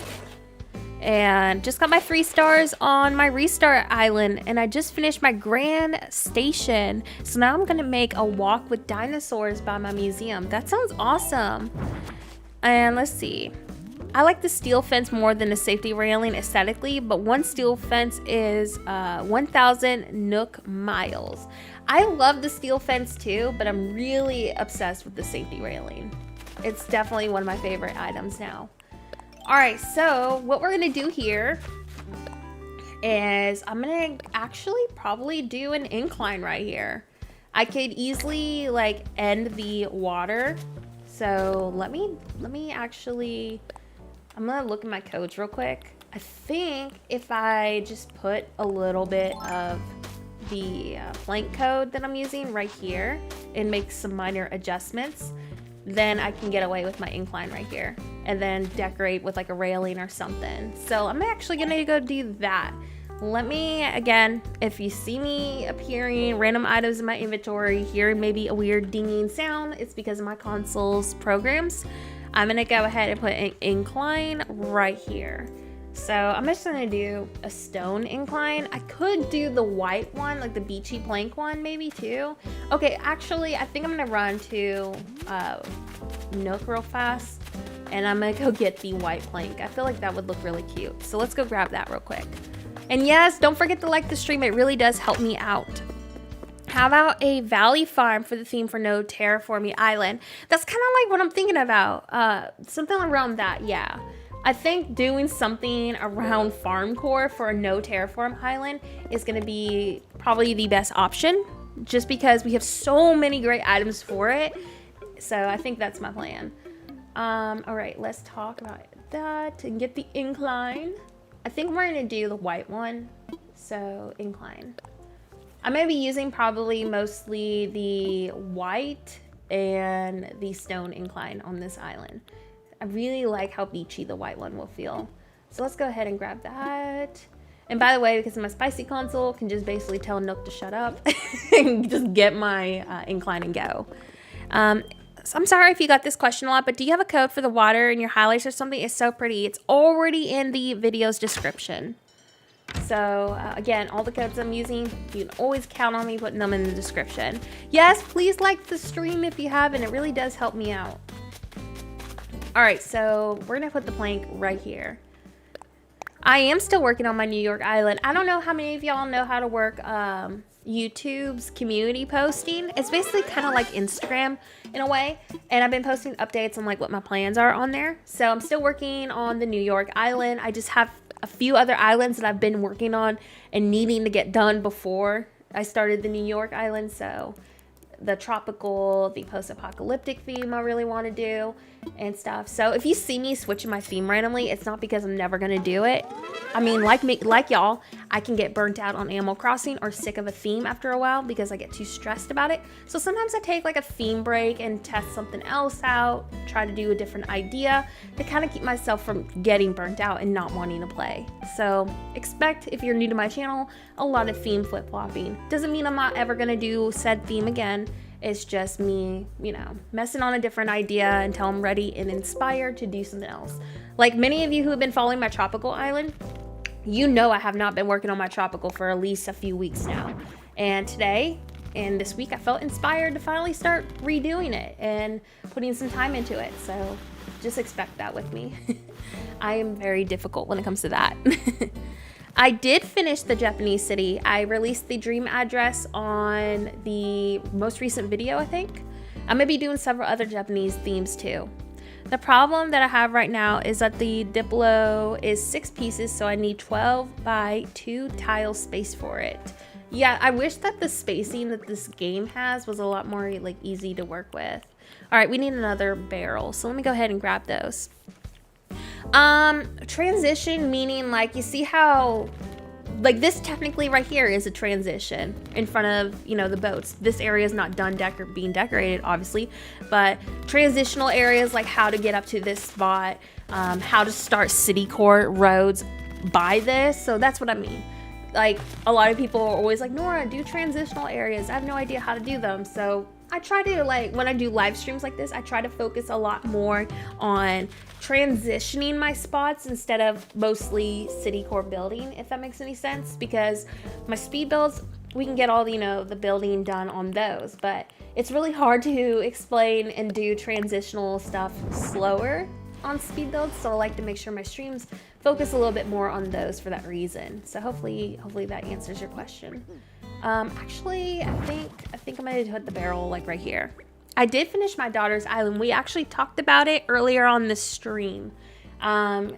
And just got my 3 stars on my restart island, and I just finished my grand station. So now I'm gonna make a walk with dinosaurs by my museum. That sounds awesome. And let's see. I like the steel fence more than the safety railing aesthetically, but one steel fence is 1,000 Nook miles. I love the steel fence too, but I'm really obsessed with the safety railing. It's definitely one of my favorite items now. All right, so what we're gonna do here is I'm gonna actually probably do an incline right here. I could easily like end the water. So let me actually, I'm gonna look at my codes real quick. I think if I just put a little bit of the plank code that I'm using right here and make some minor adjustments, then I can get away with my incline right here and then decorate with like a railing or something. So I'm actually gonna go do that. Let me, again, if you see me appearing random items in my inventory, hearing maybe a weird dinging sound, it's because of my console's programs. I'm gonna go ahead and put an incline right here. So I'm just gonna do a stone incline. I could do the white one, like the beachy plank one maybe too. Okay, actually, I think I'm gonna run to Nook real fast, and I'm gonna go get the white plank. I feel like that would look really cute. So let's go grab that real quick. And yes, don't forget to like the stream. It really does help me out. How about a valley farm for the theme for No Terraforming Island? That's kind of like what I'm thinking about. Something around that, yeah. I think doing something around farm core for a No Terraform Island is going to be probably the best option, just because we have so many great items for it. So I think that's my plan. All right, let's talk about that and get the incline. I think we're going to do the white one. So incline. I'm going to be using probably mostly the white and the stone incline on this island. I really like how beachy the white one will feel. So let's go ahead and grab that. And by the way, because my spicy console can just basically tell Nook to shut up and just get my incline and go. So I'm sorry if you got this question a lot, but do you have a code for the water in your highlights or something? It's so pretty. It's already in the video's description. So again, all the codes I'm using, you can always count on me putting them in the description. Yes, please like the stream if you haven't. It really does help me out. All right, so we're gonna put the plank right here. I am still working on my New York island. I don't know how many of y'all know how to work YouTube's community posting. It's basically kind of like Instagram in a way. And I've been posting updates on like what my plans are on there. So I'm still working on the New York island. I just have a few other islands that I've been working on and needing to get done before I started the New York island. So the tropical, the post-apocalyptic theme I really want to do and stuff. So if you see me switching my theme randomly, it's not because I'm never gonna do it. I mean, like y'all, I can get burnt out on Animal Crossing or sick of a theme after a while because I get too stressed about it. So sometimes I take like a theme break and test something else out, try to do a different idea to kind of keep myself from getting burnt out and not wanting to play. So expect, if you're new to my channel, a lot of theme flip-flopping. Doesn't mean I'm not ever gonna do said theme again. It's just me, you know, messing on a different idea until I'm ready and inspired to do something else. Like many of you who have been following my tropical island, you know I have not been working on my tropical for at least a few weeks now. And today and this week I felt inspired to finally start redoing it and putting some time into it. So just expect that with me. I am very difficult when it comes to that. I did finish the Japanese city. I released the dream address on the most recent video, I think. I'm gonna be doing several other Japanese themes too. The problem that I have right now is that the Diplo is 6 pieces, so I need 12 by 2 tile space for it. Yeah, I wish that the spacing that this game has was a lot more like easy to work with. All right, we need another barrel, so let me go ahead and grab those. Transition meaning like, you see how like this technically right here is a transition in front of, you know, the boats. This area is not done being decorated, obviously, but transitional areas like how to get up to this spot, how to start city court roads by this. So that's what I mean. Like, a lot of people are always like, Nora, do transitional areas. I have no idea how to do them. So I try to, like, when I do live streams like this, I try to focus a lot more on transitioning my spots instead of mostly city core building, if that makes any sense. Because my speed builds, we can get all the, you know, the building done on those. But it's really hard to explain and do transitional stuff slower on speed builds, so I like to make sure my streams focus a little bit more on those for that reason. So hopefully that answers your question. Actually, I think I'm gonna put the barrel like right here. I did finish my daughter's island. We actually talked about it earlier on the stream. I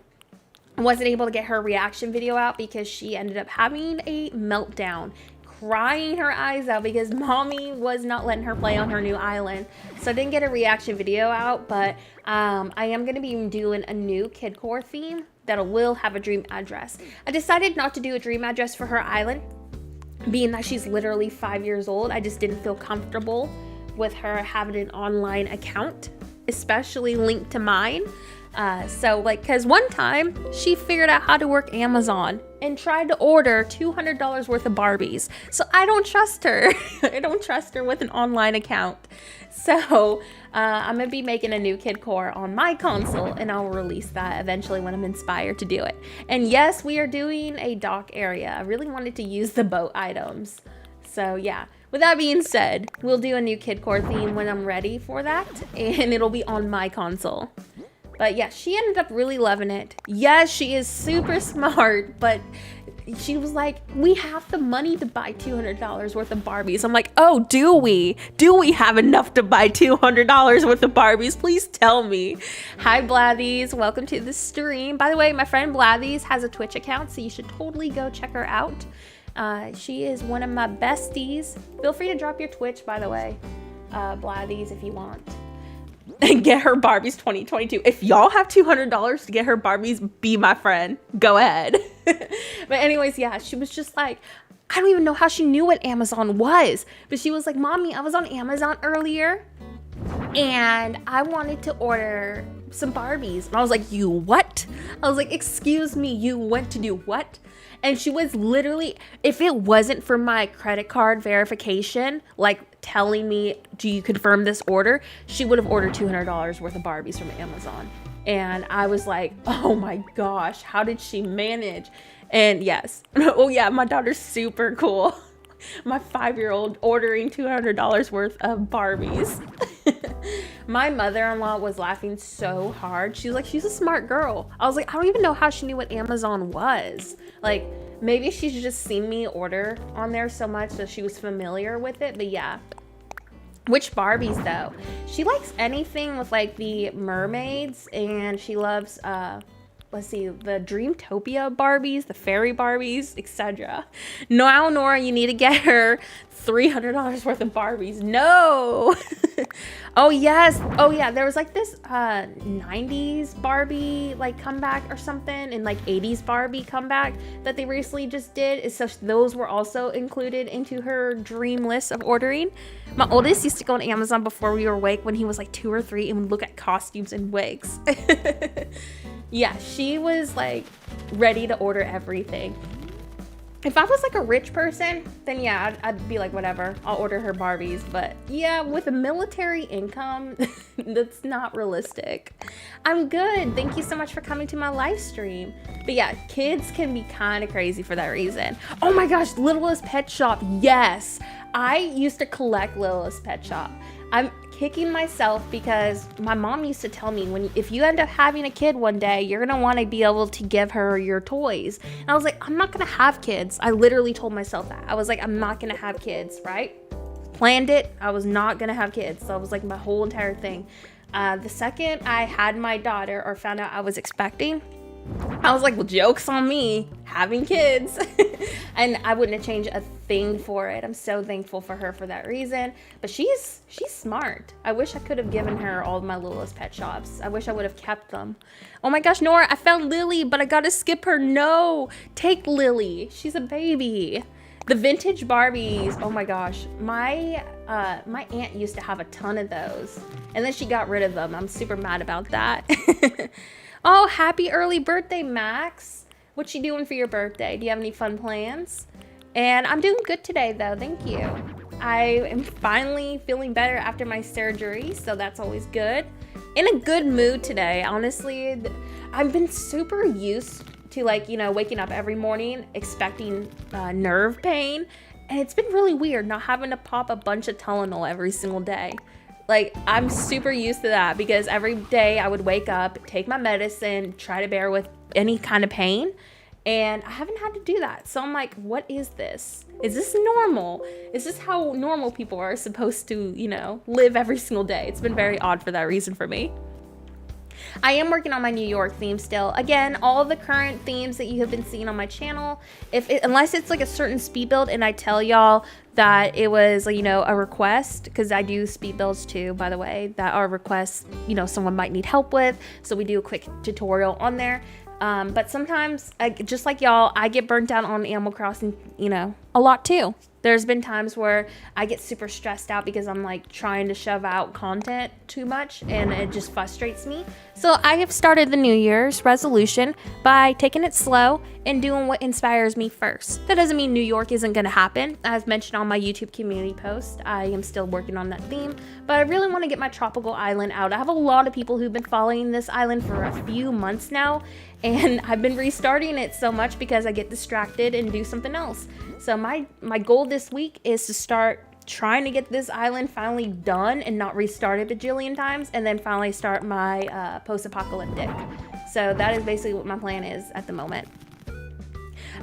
wasn't able to get her reaction video out because she ended up having a meltdown, crying her eyes out because mommy was not letting her play on her new island. So I didn't get a reaction video out, but I am going to be doing a new kid core theme that will have a dream address. I decided not to do a dream address for her island, being that she's literally 5 years old. I just didn't feel comfortable with her having an online account, especially linked to mine. So like, cause one time she figured out how to work Amazon and tried to order $200 worth of Barbies. So I don't trust her. I don't trust her with an online account. So I'm gonna be making a new kid core on my console, and I'll release that eventually when I'm inspired to do it. And yes, we are doing a dock area. I really wanted to use the boat items. So yeah, with that being said, we'll do a new kid core theme when I'm ready for that, and it'll be on my console. But yeah, she ended up really loving it. Yes, she is super smart, but she was like, we have the money to buy $200 worth of Barbies. I'm like, oh, do we? Do we have enough to buy $200 worth of Barbies? Please tell me. Hi, Blathies. Welcome to the stream. By the way, my friend Blathies has a Twitch account, so you should totally go check her out. She is one of my besties. Feel free to drop your Twitch, by the way, Blathies, if you want. And get her Barbies 2022. If y'all have $200 to get her Barbies, be my friend. Go ahead. But anyways, yeah, she was just like, I don't even know how she knew what Amazon was. But she was like, Mommy, I was on Amazon earlier and I wanted to order some Barbies. And I was like, you what? I was like, excuse me, you went to do what? And she was literally, if it wasn't for my credit card verification, like telling me, do you confirm this order? She would have ordered $200 worth of Barbies from Amazon. And I was like, oh my gosh, how did she manage? And yes, oh yeah, my daughter's super cool. My 5-year-old ordering $200 worth of Barbies. My mother-in-law was laughing so hard. She's like, she's a smart girl. I was like, I don't even know how she knew what Amazon was. Like, maybe she's just seen me order on there so much that she was familiar with it. But yeah. Which Barbies though? She likes anything with like the mermaids, and she loves let's see, the Dreamtopia Barbies, the fairy Barbies, etc. Now, Nora, you need to get her $300 worth of Barbies. No. Oh yes. Oh yeah, there was like this 90s Barbie like comeback or something, and like 80s Barbie comeback that they recently just did. So those were also included into her dream list of ordering. My oldest used to go on Amazon before we were awake when he was like 2 or 3 and would look at costumes and wigs. Yeah, she was like ready to order everything. If I was like a rich person, then yeah, I'd be like, whatever, I'll order her Barbies. But yeah, with a military income, that's not realistic. I'm good. Thank you so much for coming to my live stream. But yeah, kids can be kind of crazy for that reason. Oh my gosh, Littlest Pet Shop. Yes, I used to collect Littlest Pet Shop. I'm kicking myself because my mom used to tell me, if you end up having a kid one day, you're gonna want to be able to give her your toys. And I was like, I'm not gonna have kids. I literally told myself that. I was like, I'm not gonna have kids, right? Planned it. I was not gonna have kids. So that was like my whole entire thing. The second I had my daughter or found out I was expecting, I was like, well, joke's on me having kids. And I wouldn't have changed a thing for it. I'm so thankful for her for that reason. But she's smart. I wish I could have given her all of my littlest pet shops. I wish I would have kept them. Oh my gosh, Nora, I found Lily, but I gotta skip her. No, take Lily. She's a baby. The vintage Barbies. Oh my gosh, my aunt used to have a ton of those, and then she got rid of them. I'm super mad about that. Oh, happy early birthday, Max. What you doing for your birthday? Do you have any fun plans? And I'm doing good today, though. Thank you. I am finally feeling better after my surgery, so that's always good. In a good mood today, honestly. I've been super used to, like, you know, waking up every morning expecting nerve pain, and it's been really weird not having to pop a bunch of Tylenol every single day. Like, I'm super used to that because every day I would wake up, take my medicine, try to bear with any kind of pain, and I haven't had to do that. So I'm like, what is this? Is this normal? Is this how normal people are supposed to, you know, live every single day? It's been very odd for that reason for me. I am working on my New York theme still. Again, all the current themes that you have been seeing on my channel, unless it's like a certain speed build and I tell y'all that it was, you know, a request, because I do speed builds too, by the way, that are requests, you know, someone might need help with. So we do a quick tutorial on there. But sometimes, just like y'all, I get burnt out on Animal Crossing, you know, a lot too. There's been times where I get super stressed out because I'm like trying to shove out content too much and it just frustrates me. So I have started the New Year's resolution by taking it slow and doing what inspires me first. That doesn't mean New York isn't going to happen. As mentioned on my YouTube community post, I am still working on that theme, but I really want to get my tropical island out. I have a lot of people who've been following this island for a few months now, and I've been restarting it so much because I get distracted and do something else. So my goal this week is to start trying to get this island finally done and not restart it a bajillion times, and then finally start my post-apocalyptic. So that is basically what my plan is at the moment.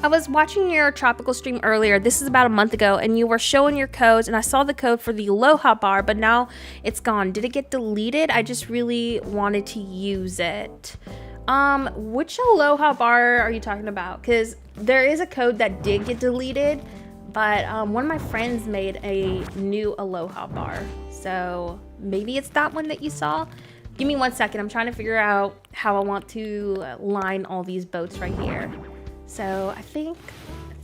I was watching your tropical stream earlier. This is about a month ago, and you were showing your codes, and I saw the code for the Aloha bar, but now it's gone. Did it get deleted? I just really wanted to use it. Which Aloha bar are you talking about? Because there is a code that did get deleted, but one of my friends made a new Aloha bar. So maybe it's that one that you saw. Give me 1 second. I'm trying to figure out how I want to line all these boats right here. So I think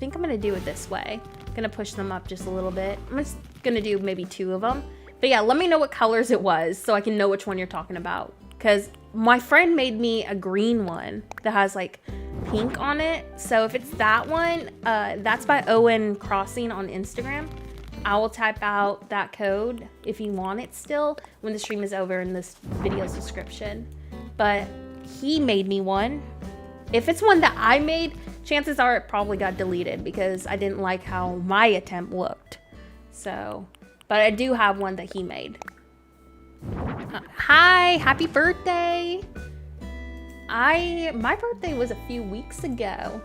I'm gonna do it this way. I'm gonna push them up just a little bit. I'm just gonna do maybe 2 of them. But yeah, let me know what colors it was so I can know which one you're talking about. Because my friend made me a green one that has like pink on it. So if it's that one, that's by Owen Crossing on Instagram. I will type out that code if you want it still when the stream is over in this video's description. But he made me one. If it's one that I made, chances are it probably got deleted because I didn't like how my attempt looked. So, but I do have one that he made. Hi, happy birthday. My birthday was a few weeks ago.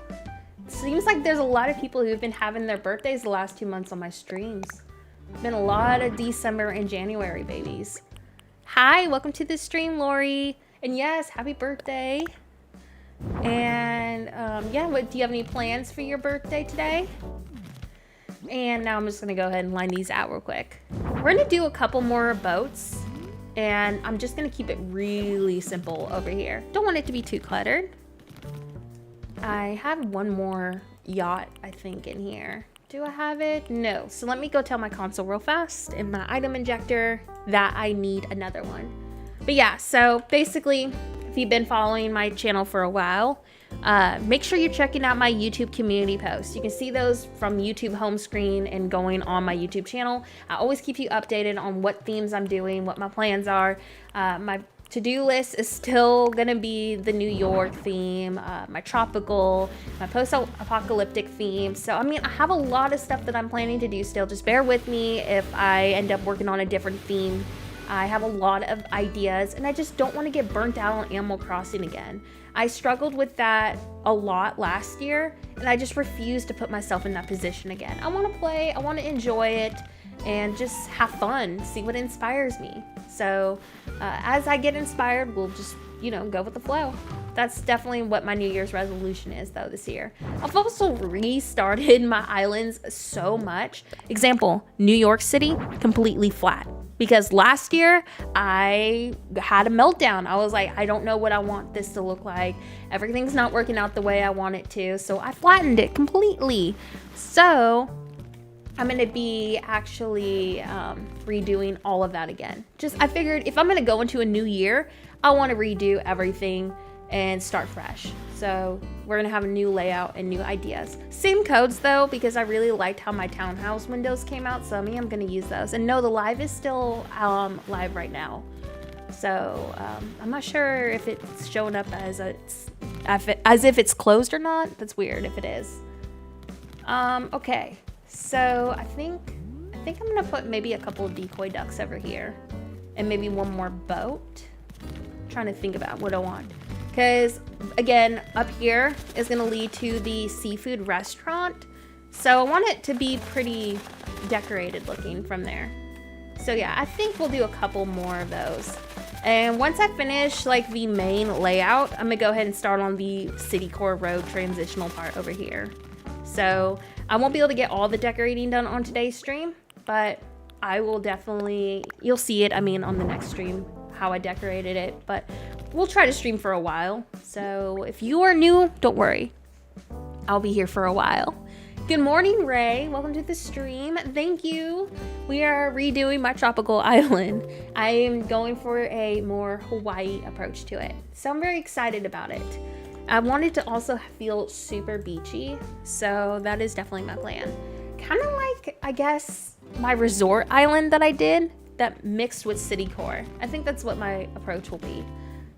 Seems like there's a lot of people who've been having their birthdays the last 2 months on my streams. Been a lot of December and January babies. Hi, welcome to the stream, Lori. And yes, happy birthday. And yeah, do you have any plans for your birthday today? And now I'm just gonna go ahead and line these out real quick. We're gonna do a couple more boats, and I'm just gonna keep it really simple over here. Don't want it to be too cluttered. I have one more yacht, I think, in here. Do I have it? No. So let me go tell my console real fast in my item injector that I need another one. But yeah, so basically, if you've been following my channel for a while, make sure you're checking out my YouTube community posts. You can see those from YouTube home screen and going on my YouTube channel. I always keep you updated on what themes I'm doing, what my plans are. My to-do list is still gonna be the New York theme, my tropical, my post-apocalyptic theme. So I mean, I have a lot of stuff that I'm planning to do still. Just bear with me if I end up working on a different theme. I have a lot of ideas, and I just don't want to get burnt out on Animal Crossing again. I struggled with that a lot last year, and I just refuse to put myself in that position again. I want to play, I want to enjoy it, and just have fun, see what inspires me. So as I get inspired, we'll just you know, go with the flow. That's definitely what my New Year's resolution is, though, this year. I've also restarted my islands so much. Example, New York City, completely flat. Because last year, I had a meltdown. I was like, I don't know what I want this to look like. Everything's not working out the way I want it to. So I flattened it completely. So I'm going to be actually redoing all of that again. I figured if I'm going to go into a new year, I want to redo everything and start fresh. So we're gonna have a new layout and new ideas. Same codes though, because I really liked how my townhouse windows came out. So I'm gonna use those. And no, the live is still live right now. So I'm not sure if it's showing up as if it's closed or not. That's weird if it is. Okay, so I think I'm gonna put maybe a couple of decoy ducks over here, and maybe one more boat. I'm trying to think about what I want. Because again, up here is going to lead to the seafood restaurant. So I want it to be pretty decorated looking from there. So yeah, I think we'll do a couple more of those. And once I finish like the main layout, I'm going to go ahead and start on the City Core Road transitional part over here. So I won't be able to get all the decorating done on today's stream, but I will definitely, you'll see it, on the next stream, how I decorated it. But we'll try to stream for a while. So if you are new, don't worry. I'll be here for a while. Good morning, Ray. Welcome to the stream. Thank you. We are redoing my tropical island. I am going for a more Hawaii approach to it. So I'm very excited about it. I wanted to also feel super beachy. So that is definitely my plan. Kind of like, I guess, my resort island that I did that mixed with city core. I think that's what my approach will be.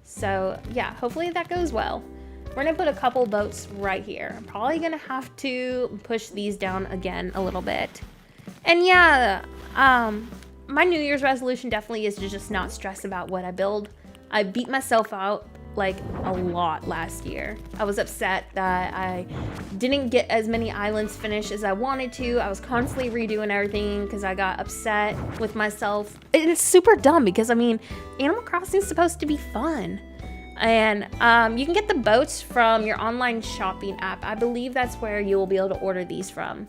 So yeah, hopefully that goes well. We're gonna put a couple boats right here. I'm probably gonna have to push these down again a little bit. And yeah, my New Year's resolution definitely is to just not stress about what I build. I beat myself out like a lot last year. I was upset that I didn't get as many islands finished as I wanted to. I was constantly redoing everything because I got upset with myself. It's super dumb because Animal Crossing is supposed to be fun. And you can get the boats from your online shopping app. I believe that's where you will be able to order these from.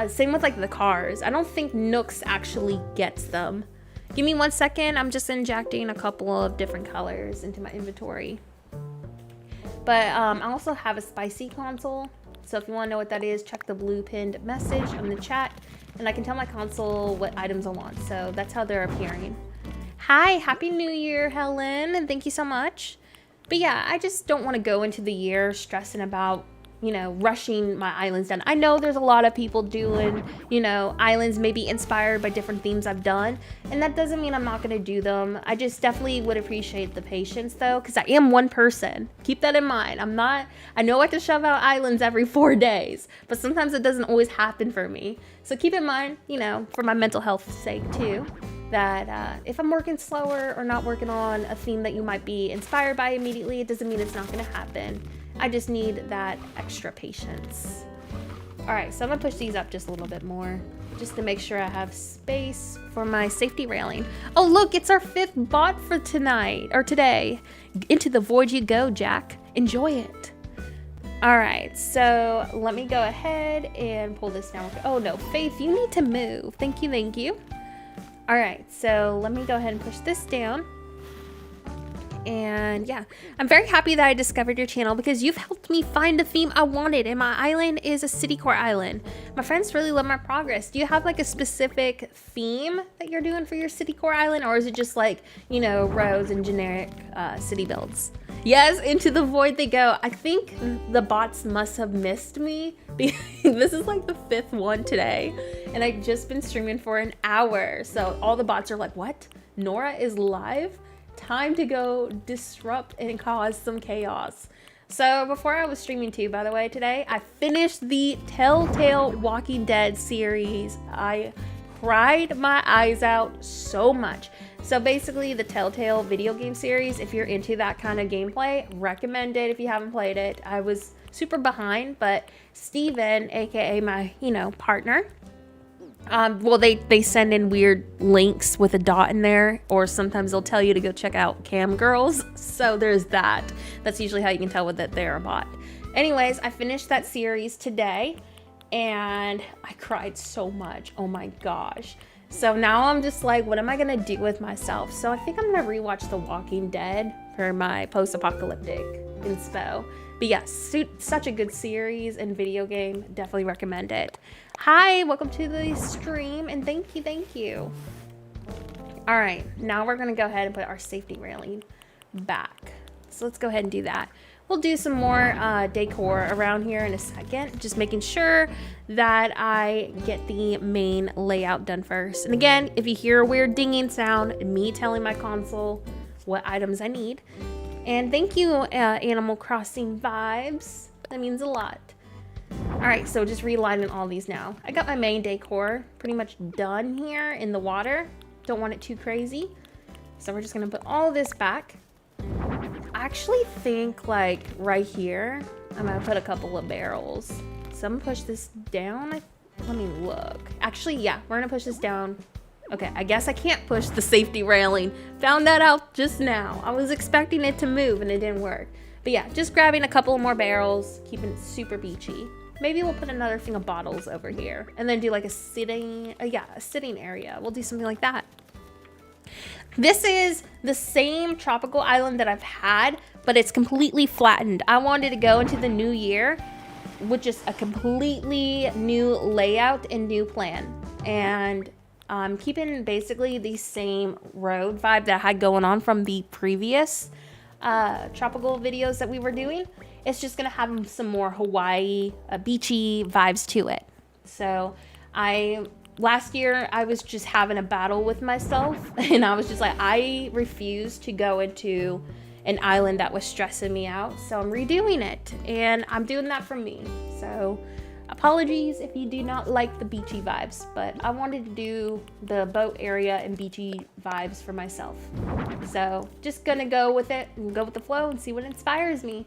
Same with like the cars. I don't think Nooks actually gets them. Give me 1 second. I'm just injecting a couple of different colors into my inventory. But I also have a spicy console. So if you want to know what that is, check the blue pinned message on the chat. And I can tell my console what items I want. So that's how they're appearing. Hi, Happy New Year, Helen. And thank you so much. But yeah, I just don't want to go into the year stressing about, rushing my islands done. I know there's a lot of people doing, islands maybe inspired by different themes I've done. And that doesn't mean I'm not going to do them. I just definitely would appreciate the patience though, because I am one person. Keep that in mind. I know I can shove out islands every 4 days, but sometimes it doesn't always happen for me. So keep in mind, for my mental health's sake too, that if I'm working slower or not working on a theme that you might be inspired by immediately, it doesn't mean it's not going to happen. I just need that extra patience. All right, so I'm gonna push these up just a little bit more, just to make sure I have space for my safety railing. Oh, look, it's our 5th bot for tonight, or today. Into the void you go, Jack. Enjoy it. All right, so let me go ahead and pull this down. Oh no, Faith, you need to move. Thank you, thank you. All right, so let me go ahead and push this down. And yeah, I'm very happy that I discovered your channel because you've helped me find the theme I wanted, and my island is a city core island. My friends really love my progress. Do you have like a specific theme that you're doing for your city core island, or is it just like, roads and generic city builds? Yes, into the void they go. I think the bots must have missed me because this is like the 5th one today, and I've just been streaming for an hour. So all the bots are like, what? Nora is live? Time to go disrupt and cause some chaos. So before I was streaming too, by the way, today, I finished the Telltale Walking Dead series. I cried my eyes out so much. So basically the Telltale video game series, if you're into that kind of gameplay, recommend it if you haven't played it. I was super behind, but Steven, aka my, partner, Well, they send in weird links with a dot in there, or sometimes they'll tell you to go check out Cam Girls. So there's that. That's usually how you can tell that they're a bot. Anyways, I finished that series today, and I cried so much. Oh my gosh. So now I'm just like, what am I gonna do with myself? So I think I'm gonna rewatch The Walking Dead for my post-apocalyptic inspo. But yes, such a good series and video game. Definitely recommend it. Hi, welcome to the stream, and thank you. All right, now we're gonna go ahead and put our safety railing back. So let's go ahead and do that. We'll do some more decor around here in a second, just making sure that I get the main layout done first. And again, if you hear a weird dinging sound, me telling my console what items I need. And thank you, Animal Crossing Vibes. That means a lot. All right, so just relining all these now. I got my main decor pretty much done here in the water. Don't want it too crazy. So we're just gonna put all this back. I actually think like right here, I'm gonna put a couple of barrels. So I'm gonna push this down. Let me look. Actually, yeah, we're gonna push this down. Okay, I guess I can't push the safety railing. Found that out just now. I was expecting it to move and it didn't work. But yeah, just grabbing a couple more barrels, keeping it super beachy. Maybe we'll put another thing of bottles over here and then do like a sitting area. We'll do something like that. This is the same tropical island that I've had, but it's completely flattened. I wanted to go into the new year with just a completely new layout and new plan. And I'm keeping basically the same road vibe that I had going on from the previous tropical videos that we were doing. It's just gonna have some more Hawaii beachy vibes to it. So last year I was just having a battle with myself, and I was just like, I refuse to go into an island that was stressing me out. So I'm redoing it, and I'm doing that for me. So apologies if you do not like the beachy vibes, but I wanted to do the boat area and beachy vibes for myself. So just gonna go with it and go with the flow and see what inspires me.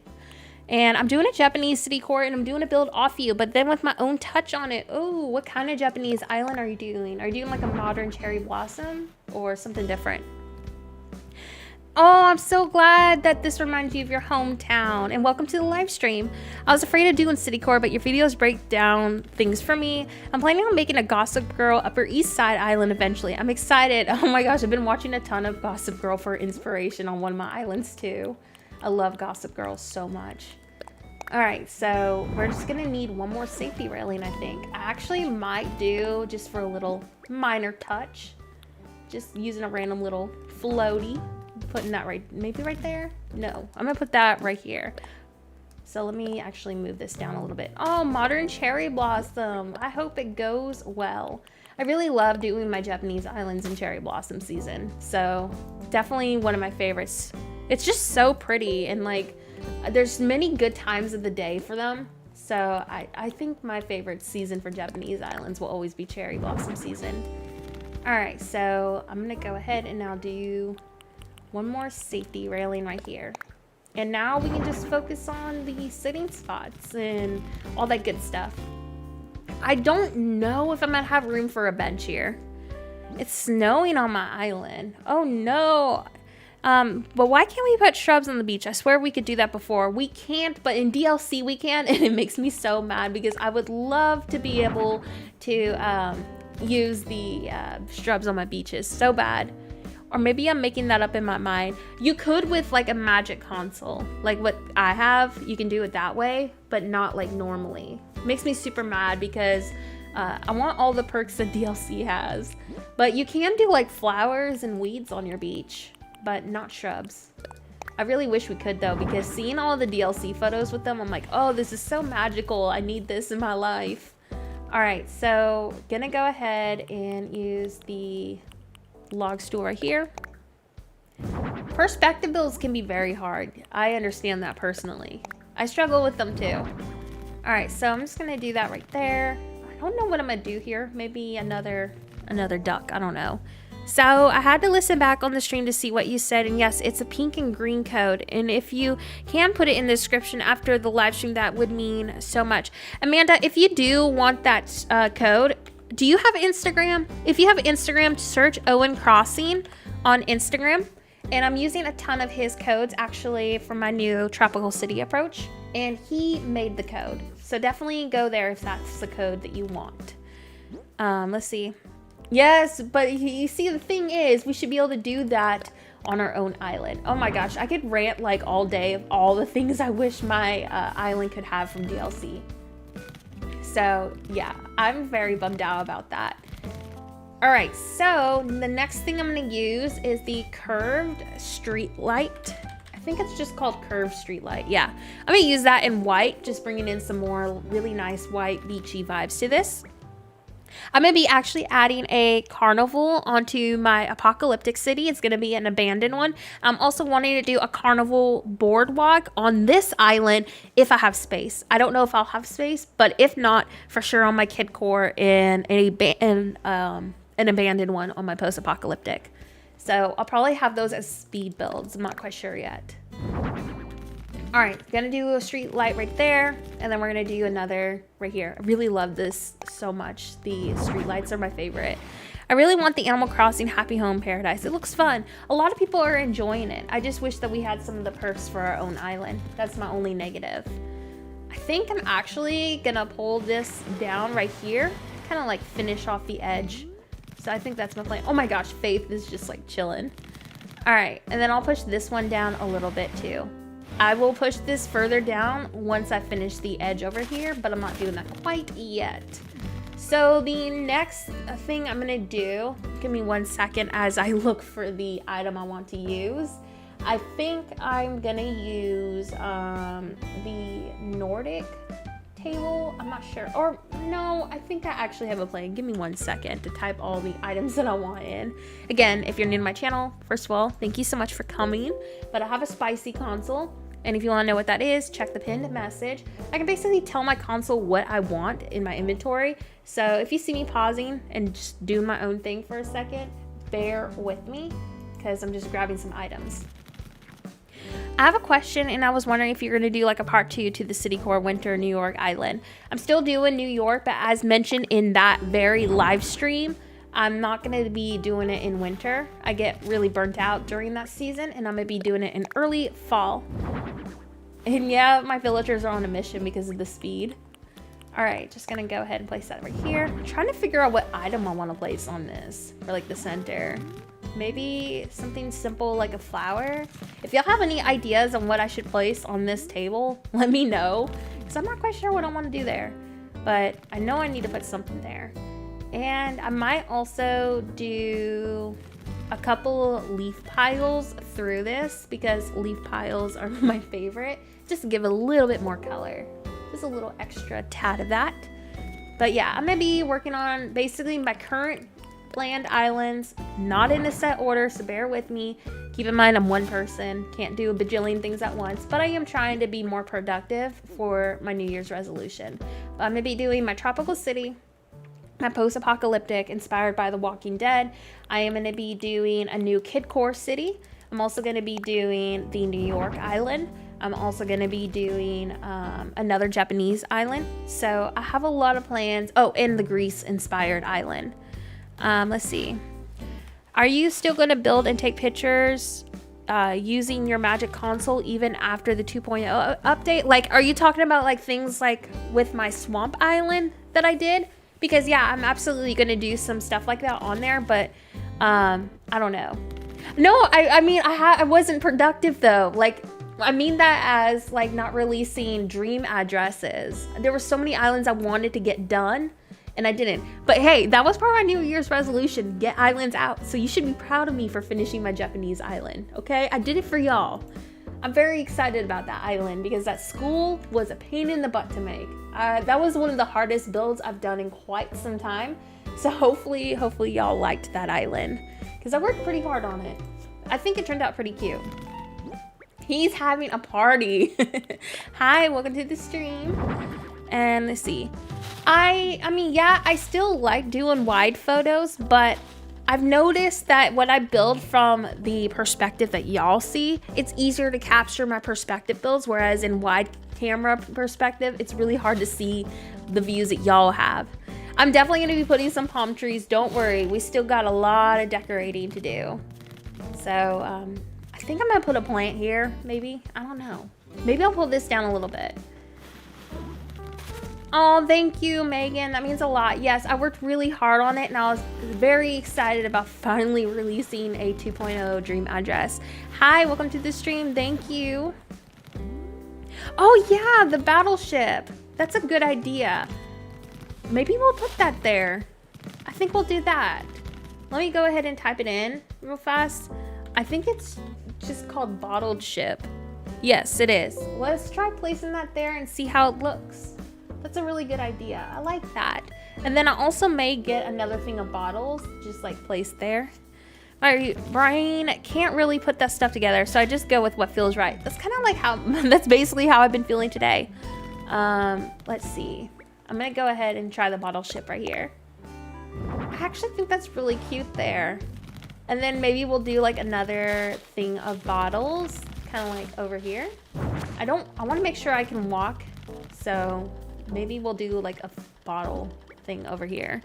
And I'm doing a Japanese city core, and I'm doing a build off you, but then with my own touch on it. Oh, what kind of Japanese island are you doing? Are you doing like a modern cherry blossom or something different? Oh, I'm so glad that this reminds you of your hometown, and welcome to the live stream. I was afraid of doing city core, but your videos break down things for me. I'm planning on making a Gossip Girl Upper East Side island eventually. I'm excited. Oh my gosh, I've been watching a ton of Gossip Girl for inspiration on one of my islands too. I love Gossip Girl so much. All right, so we're just gonna need one more safety railing, I think. I actually might do, just for a little minor touch, just using a random little floaty. Putting that maybe right there? No, I'm gonna put that right here. So let me actually move this down a little bit. Oh, modern cherry blossom. I hope it goes well. I really love doing my Japanese islands in cherry blossom season. So definitely one of my favorites. It's just so pretty, and like there's many good times of the day for them. So I think my favorite season for Japanese islands will always be cherry blossom season. All right, so I'm gonna go ahead and now do one more safety railing right here. And now we can just focus on the sitting spots and all that good stuff. I don't know if I'm gonna have room for a bench here. It's snowing on my island. Oh no. But why can't we put shrubs on the beach? I swear we could do that before. We can't, but in DLC we can, and it makes me so mad because I would love to be able to use the shrubs on my beaches so bad. Or maybe I'm making that up in my mind. You could with like a magic console, like what I have, you can do it that way, but not like normally. It makes me super mad because I want all the perks that DLC has. But you can do like flowers and weeds on your beach, but not shrubs. I really wish we could though, because seeing all the DLC photos with them, I'm like, oh, this is so magical. I need this in my life. All right, so gonna go ahead and use the log stool right here. Perspective builds can be very hard. I understand that personally. I struggle with them too. All right, so I'm just gonna do that right there. I don't know what I'm gonna do here. Maybe another duck, I don't know. So I had to listen back on the stream to see what you said, and yes, it's a pink and green code, and if you can put it in the description after the live stream, that would mean so much. Amanda, if you do want that code, do you have Instagram? If you have Instagram, search Owen Crossing on Instagram. And I'm using a ton of his codes actually for my new tropical city approach. And he made the code. So definitely go there if that's the code that you want. Let's see. Yes, but you see, the thing is, we should be able to do that on our own island. Oh my gosh, I could rant like all day of all the things I wish my island could have from DLC. So yeah, I'm very bummed out about that. All right, so the next thing I'm gonna use is the curved street light. I think it's just called curved street light. Yeah, I'm gonna use that in white, just bringing in some more really nice white beachy vibes to this. I'm gonna be actually adding a carnival onto my apocalyptic city. It's gonna be an abandoned one. I'm also wanting to do a carnival boardwalk on this island if I have space. I don't know if I'll have space, but if not, for sure on my kid core in an abandoned one on my post-apocalyptic. So I'll probably have those as speed builds. I'm not quite sure yet. All right, gonna do a street light right there, and then we're gonna do another right here. I really love this so much. The street lights are my favorite. I really want the Animal Crossing Happy Home Paradise. It looks fun. A lot of people are enjoying it. I just wish that we had some of the perks for our own island. That's my only negative. I think I'm actually gonna pull this down right here, kind of like finish off the edge. So I think that's my plan. Oh my gosh, Faith is just like chilling. All right, and then I'll push this one down a little bit too. I will push this further down once I finish the edge over here, but I'm not doing that quite yet. So the next thing I'm gonna do, give me 1 second as I look for the item I want to use. I think I'm gonna use the Nordic table. I'm not sure, or no, I think I actually have a plan. Give me 1 second to type all the items that I want in. Again, if you're new to my channel, first of all, thank you so much for coming. But I have a spicy console, and if you want to know what that is, check the pinned message. I can basically tell my console what I want in my inventory. So if you see me pausing and just do my own thing for a second, bear with me because I'm just grabbing some items. I have a question, and I was wondering if you're going to do like a part 2 to the City Core Winter New York Island. I'm still doing New York, but as mentioned in that very live stream, I'm not going to be doing it in winter. I get really burnt out during that season, and I'm going to be doing it in early fall. And yeah, my villagers are on a mission because of the speed. All right, just going to go ahead and place that right here. I'm trying to figure out what item I want to place on this for like the center. Maybe something simple like a flower. If y'all have any ideas on what I should place on this table, let me know, because I'm not quite sure what I want to do there, but I know I need to put something there. And I might also do a couple leaf piles through this, because leaf piles are my favorite, just to give a little bit more color, just a little extra tad of that. But yeah, I'm gonna be working on basically my current planned islands, not in a set order, so bear with me. Keep in mind I'm one person, can't do a bajillion things at once, but I am trying to be more productive for my New Year's resolution. But I'm gonna be doing my tropical city, my post-apocalyptic inspired by The Walking Dead. I am gonna be doing a new kid core city. I'm also gonna be doing the New York island. I'm also gonna be doing another Japanese island. So I have a lot of plans. Oh, and the Greece inspired island. Let's see. Are you still going to build and take pictures using your Magic Console even after the 2.0 update? Like, are you talking about like things like with my Swamp Island that I did? Because yeah, I'm absolutely going to do some stuff like that on there, but I don't know. No, I mean, I wasn't productive though. Like, I mean that as like not releasing dream addresses. There were so many islands I wanted to get done, and I didn't. But hey, that was part of my New Year's resolution, get islands out. So you should be proud of me for finishing my Japanese island, okay? I did it for y'all. I'm very excited about that island because that school was a pain in the butt to make. That was one of the hardest builds I've done in quite some time. So hopefully y'all liked that island because I worked pretty hard on it. I think it turned out pretty cute. He's having a party. Hi, welcome to the stream. And let's see. I mean, yeah, I still like doing wide photos, but I've noticed that when I build from the perspective that y'all see, it's easier to capture my perspective builds, whereas in wide camera perspective, it's really hard to see the views that y'all have. I'm definitely going to be putting some palm trees. Don't worry. We still got a lot of decorating to do. So, I think I'm going to put a plant here, maybe. I don't know. Maybe I'll pull this down a little bit. Oh, thank you, Megan. That means a lot. Yes, I worked really hard on it, and I was very excited about finally releasing a 2.0 dream address. Hi, welcome to the stream. Thank you. Oh, yeah, the battleship. That's a good idea. Maybe we'll put that there. I think we'll do that. Let me go ahead and type it in real fast. I think it's just called bottled ship. Yes, it is. Let's try placing that there and see how it looks. That's a really good idea. I like that. And then I also may get another thing of bottles, just like placed there. My brain can't really put that stuff together, so I just go with what feels right. That's kind of like how, that's basically how I've been feeling today. Let's see. I'm gonna go ahead and try the bottle ship right here. I actually think that's really cute there. And then maybe we'll do like another thing of bottles, kind of like over here. I want to make sure I can walk, so maybe we'll do like a bottle thing over here.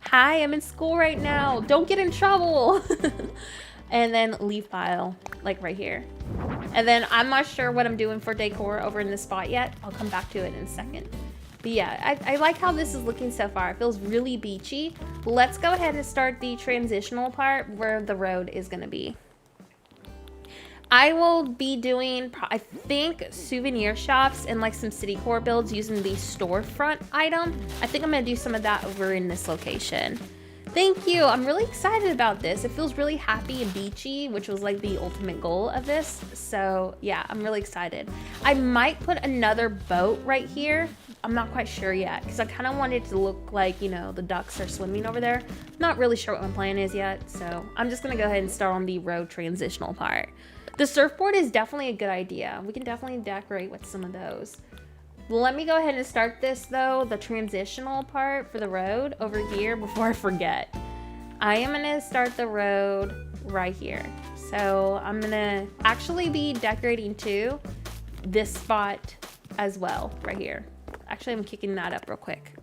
Hi, I'm in school right now. Don't get in trouble. And then leaf pile, like right here. And then I'm not sure what I'm doing for decor over in this spot yet. I'll come back to it in a second. But yeah, I like how this is looking so far. It feels really beachy. Let's go ahead and start the transitional part where the road is gonna be. I will be doing, I think, souvenir shops and like some city core builds using the storefront item. I think I'm gonna do some of that over in this location. Thank you. I'm really excited about this. It feels really happy and beachy, which was like the ultimate goal of this. So yeah, I'm really excited. I might put another boat right here. I'm not quite sure yet because I kind of want it to look like, you know, the ducks are swimming over there. Not really sure what my plan is yet. So I'm just gonna go ahead and start on the road transitional part. The surfboard is definitely a good idea. We can definitely decorate with some of those. Let me go ahead and start this though, the transitional part for the road over here before I forget. I am gonna start the road right here. So I'm gonna actually be decorating too this spot as well right here. Actually, I'm kicking that up real quick.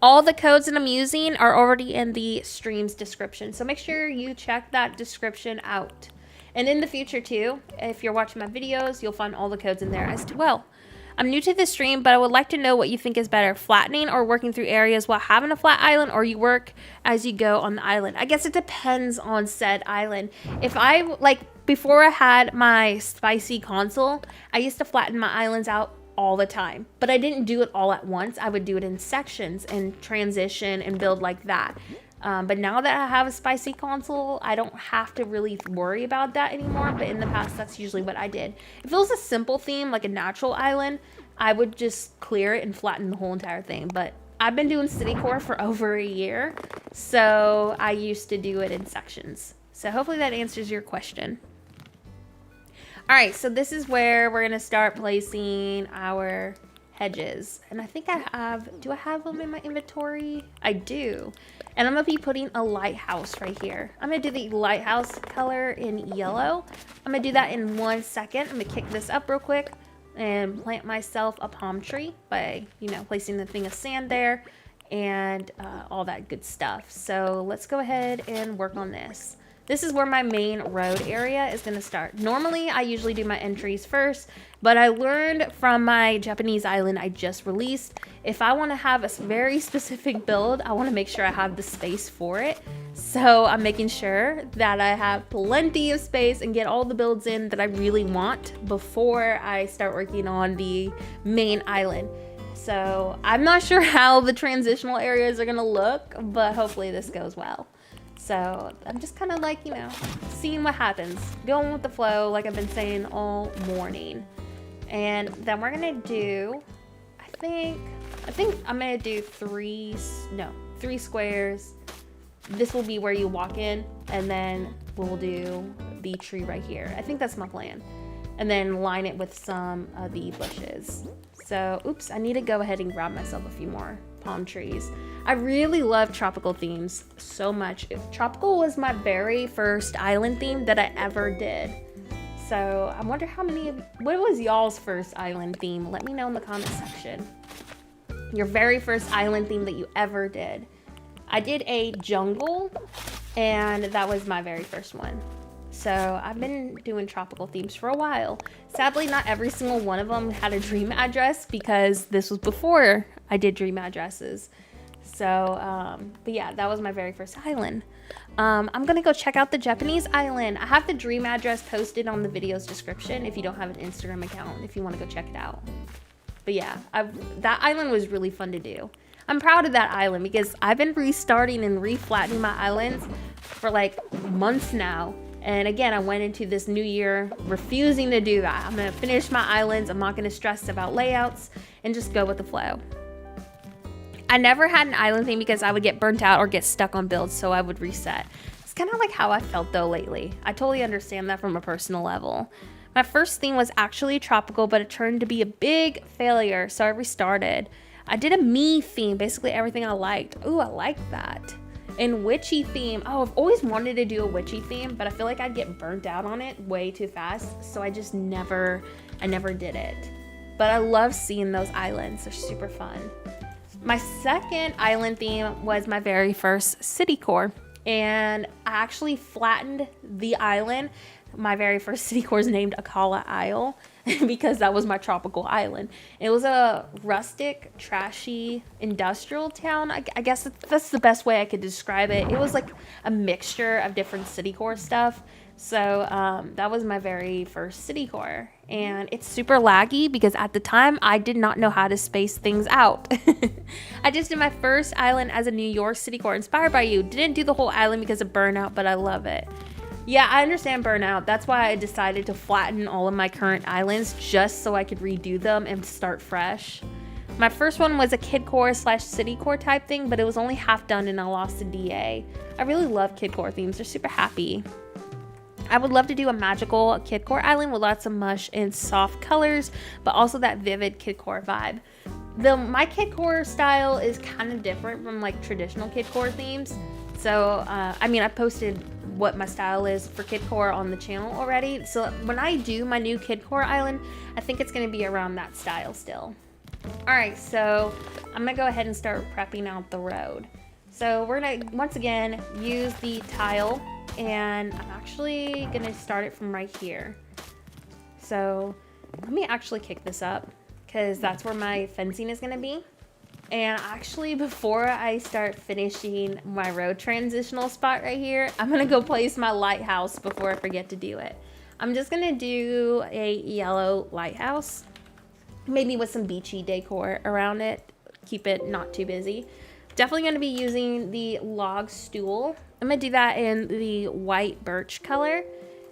All the codes that I'm using are already in the stream's description. So make sure you check that description out. And in the future too, if you're watching my videos, you'll find all the codes in there as well. I'm new to this stream, but I would like to know what you think is better, flattening or working through areas while having a flat island, or you work as you go on the island. I guess it depends on said island. If I, like before I had my spicy console, I used to flatten my islands out all the time, but I didn't do it all at once. I would do it in sections and transition and build like that. But now that I have a spicy console, I don't have to really worry about that anymore. But in the past, that's usually what I did. If it was a simple theme, like a natural island, I would just clear it and flatten the whole entire thing. But I've been doing city core for over a year, so I used to do it in sections. So hopefully that answers your question. All right, so this is where we're gonna start placing our hedges. And I think I have, do I have them in my inventory? I do. And I'm gonna be putting a lighthouse right here. I'm gonna do the lighthouse color in yellow. I'm gonna do that in 1 second. I'm gonna kick this up real quick and plant myself a palm tree by, you know, placing the thing of sand there and all that good stuff. So let's go ahead and work on this. This is where my main road area is going to start. Normally, I usually do my entries first, but I learned from my Japanese island I just released, if I want to have a very specific build, I want to make sure I have the space for it. So I'm making sure that I have plenty of space and get all the builds in that I really want before I start working on the main island. So I'm not sure how the transitional areas are going to look, but hopefully this goes well. So I'm just kind of like, you know, seeing what happens, going with the flow like I've been saying all morning. And then we're gonna do, I think I'm gonna do three squares. This will be where you walk in, and then we'll do the tree right here. I think that's my plan. And then line it with some of the bushes. So, oops, I need to go ahead and grab myself a few more palm trees. I really love tropical themes so much. Tropical was my very first island theme that I ever did. So I wonder how many of, what was y'all's first island theme? Let me know in the comment section. Your very first island theme that you ever did. I did a jungle, and that was my very first one. So I've been doing tropical themes for a while. Sadly, not every single one of them had a dream address because this was before I did dream addresses. So, but yeah, that was my very first island. I'm gonna go check out the Japanese island. I have the dream address posted on the video's description if you don't have an Instagram account, if you want to go check it out. But yeah, that island was really fun to do. I'm proud of that island because I've been restarting and reflattening my islands for like months now. And again, I went into this new year refusing to do that. I'm gonna finish my islands. I'm not gonna stress about layouts and just go with the flow. I never had an island theme because I would get burnt out or get stuck on builds, so I would reset. It's kind of like how I felt though lately. I totally understand that from a personal level. My first theme was actually tropical, but it turned to be a big failure, so I restarted. I did a me theme, basically everything I liked. Ooh, I like that. And witchy theme. Oh, I've always wanted to do a witchy theme, but I feel like I'd get burnt out on it way too fast, so I just never did it. But I love seeing those islands. They're super fun. My second island theme was my very first city core, and I actually flattened the island. My very first city core is named Akala Isle because that was my tropical island. It was a rustic, trashy, industrial town. I guess that's the best way I could describe it. It was like a mixture of different city core stuff. So that was my very first city core, and it's super laggy because at the time I did not know how to space things out. I just did my first island as a New York city core inspired by you. Didn't do the whole island because of burnout, but I love it. Yeah, I understand burnout. That's why I decided to flatten all of my current islands just so I could redo them and start fresh. My first one was a kid core / city core type thing, but it was only half done and I lost a DA. I really love kid core themes. They're super happy. I would love to do a magical kid core island with lots of mush and soft colors, but also that vivid kid core vibe. My kid core style is kind of different from like traditional kid core themes. So, I posted what my style is for kid core on the channel already. So when I do my new kid core island, I think it's going to be around that style still. All right, so I'm going to go ahead and start prepping out the road. So we're going to, once again, use the tile, and I'm actually going to start it from right here. So let me actually kick this up because that's where my fencing is going to be. And actually, before I start finishing my road transitional spot right here, I'm going to go place my lighthouse before I forget to do it. I'm just going to do a yellow lighthouse, maybe with some beachy decor around it. Keep it not too busy. Definitely going to be using the log stool. I'm going to do that in the white birch color.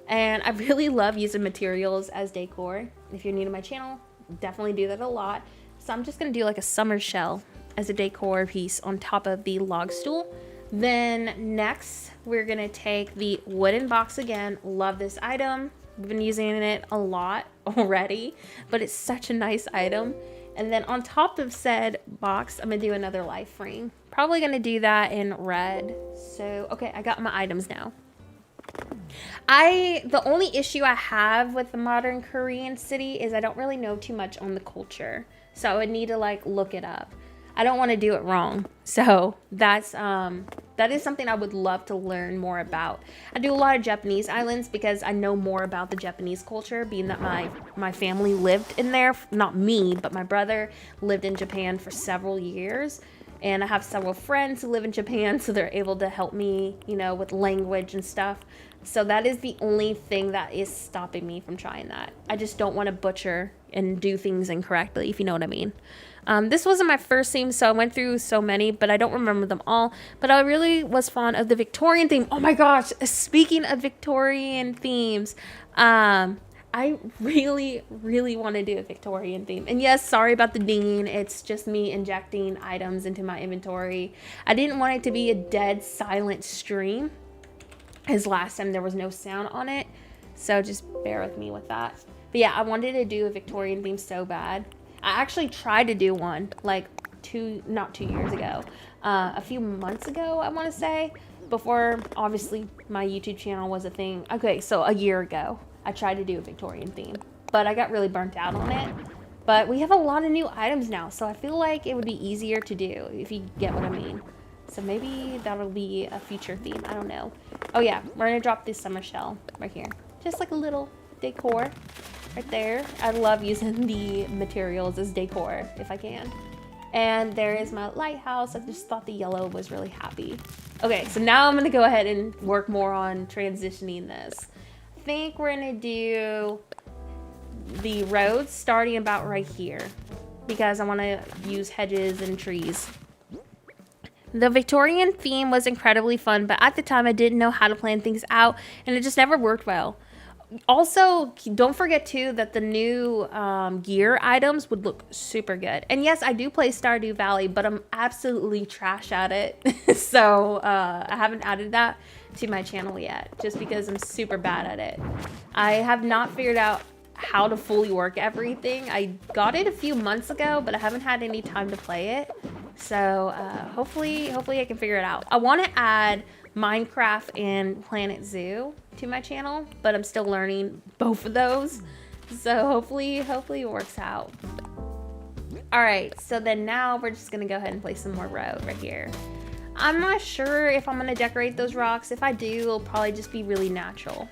And I really love using materials as decor. If you're new to my channel, definitely do that a lot. So I'm just going to do like a summer shell as a decor piece on top of the log stool. Then next, we're going to take the wooden box again. Love this item. We've been using it a lot already, but it's such a nice item. And then on top of said box, I'm going to do another life ring. Probably going to do that in red. So, okay, I got my items now. The only issue I have with the modern Korean city is I don't really know too much on the culture. So I would need to like look it up. I don't want to do it wrong. So that is something I would love to learn more about. I do a lot of Japanese islands because I know more about the Japanese culture, being that my family lived in there. Not me, but my brother lived in Japan for several years. And I have several friends who live in Japan, so they're able to help me, with language and stuff. So that is the only thing that is stopping me from trying that. I just don't want to butcher and do things incorrectly, if you know what I mean. This wasn't my first theme, so I went through so many, but I don't remember them all. But I really was fond of the Victorian theme. Oh my gosh, speaking of Victorian themes, I really, really want to do a Victorian theme. And yes, sorry about the dinging. It's just me injecting items into my inventory. I didn't want it to be a dead, silent stream, as last time there was no sound on it. So just bear with me with that. But yeah, I wanted to do a Victorian theme so bad. I actually tried to do one like not 2 years ago. A few months ago, I want to say. Before, obviously, my YouTube channel was a thing. Okay, so a year ago. I tried to do a Victorian theme, but I got really burnt out on it. But we have a lot of new items now, so I feel like it would be easier to do, if you get what I mean. So maybe that'll be a future theme. I don't know. Oh yeah, we're gonna drop this summer shell right here. Just like a little decor right there. I love using the materials as decor if I can. And there is my lighthouse. I just thought the yellow was really happy. Okay, so now I'm gonna go ahead and work more on transitioning this. I think we're gonna do the roads starting about right here because I want to use hedges and trees. The Victorian theme was incredibly fun, but at the time I didn't know how to plan things out and it just never worked well. Also, don't forget too that the new gear items would look super good. And yes, I do play Stardew Valley, but I'm absolutely trash at it. So I haven't added that to my channel yet, just because I'm super bad at it. I have not figured out how to fully work everything. I got it a few months ago, but I haven't had any time to play it. So hopefully I can figure it out. I want to add Minecraft and Planet Zoo to my channel, but I'm still learning both of those. So hopefully it works out. All right, so then now we're just gonna go ahead and place some more road right here. I'm not sure if I'm gonna decorate those rocks. If I do, it'll probably just be really natural.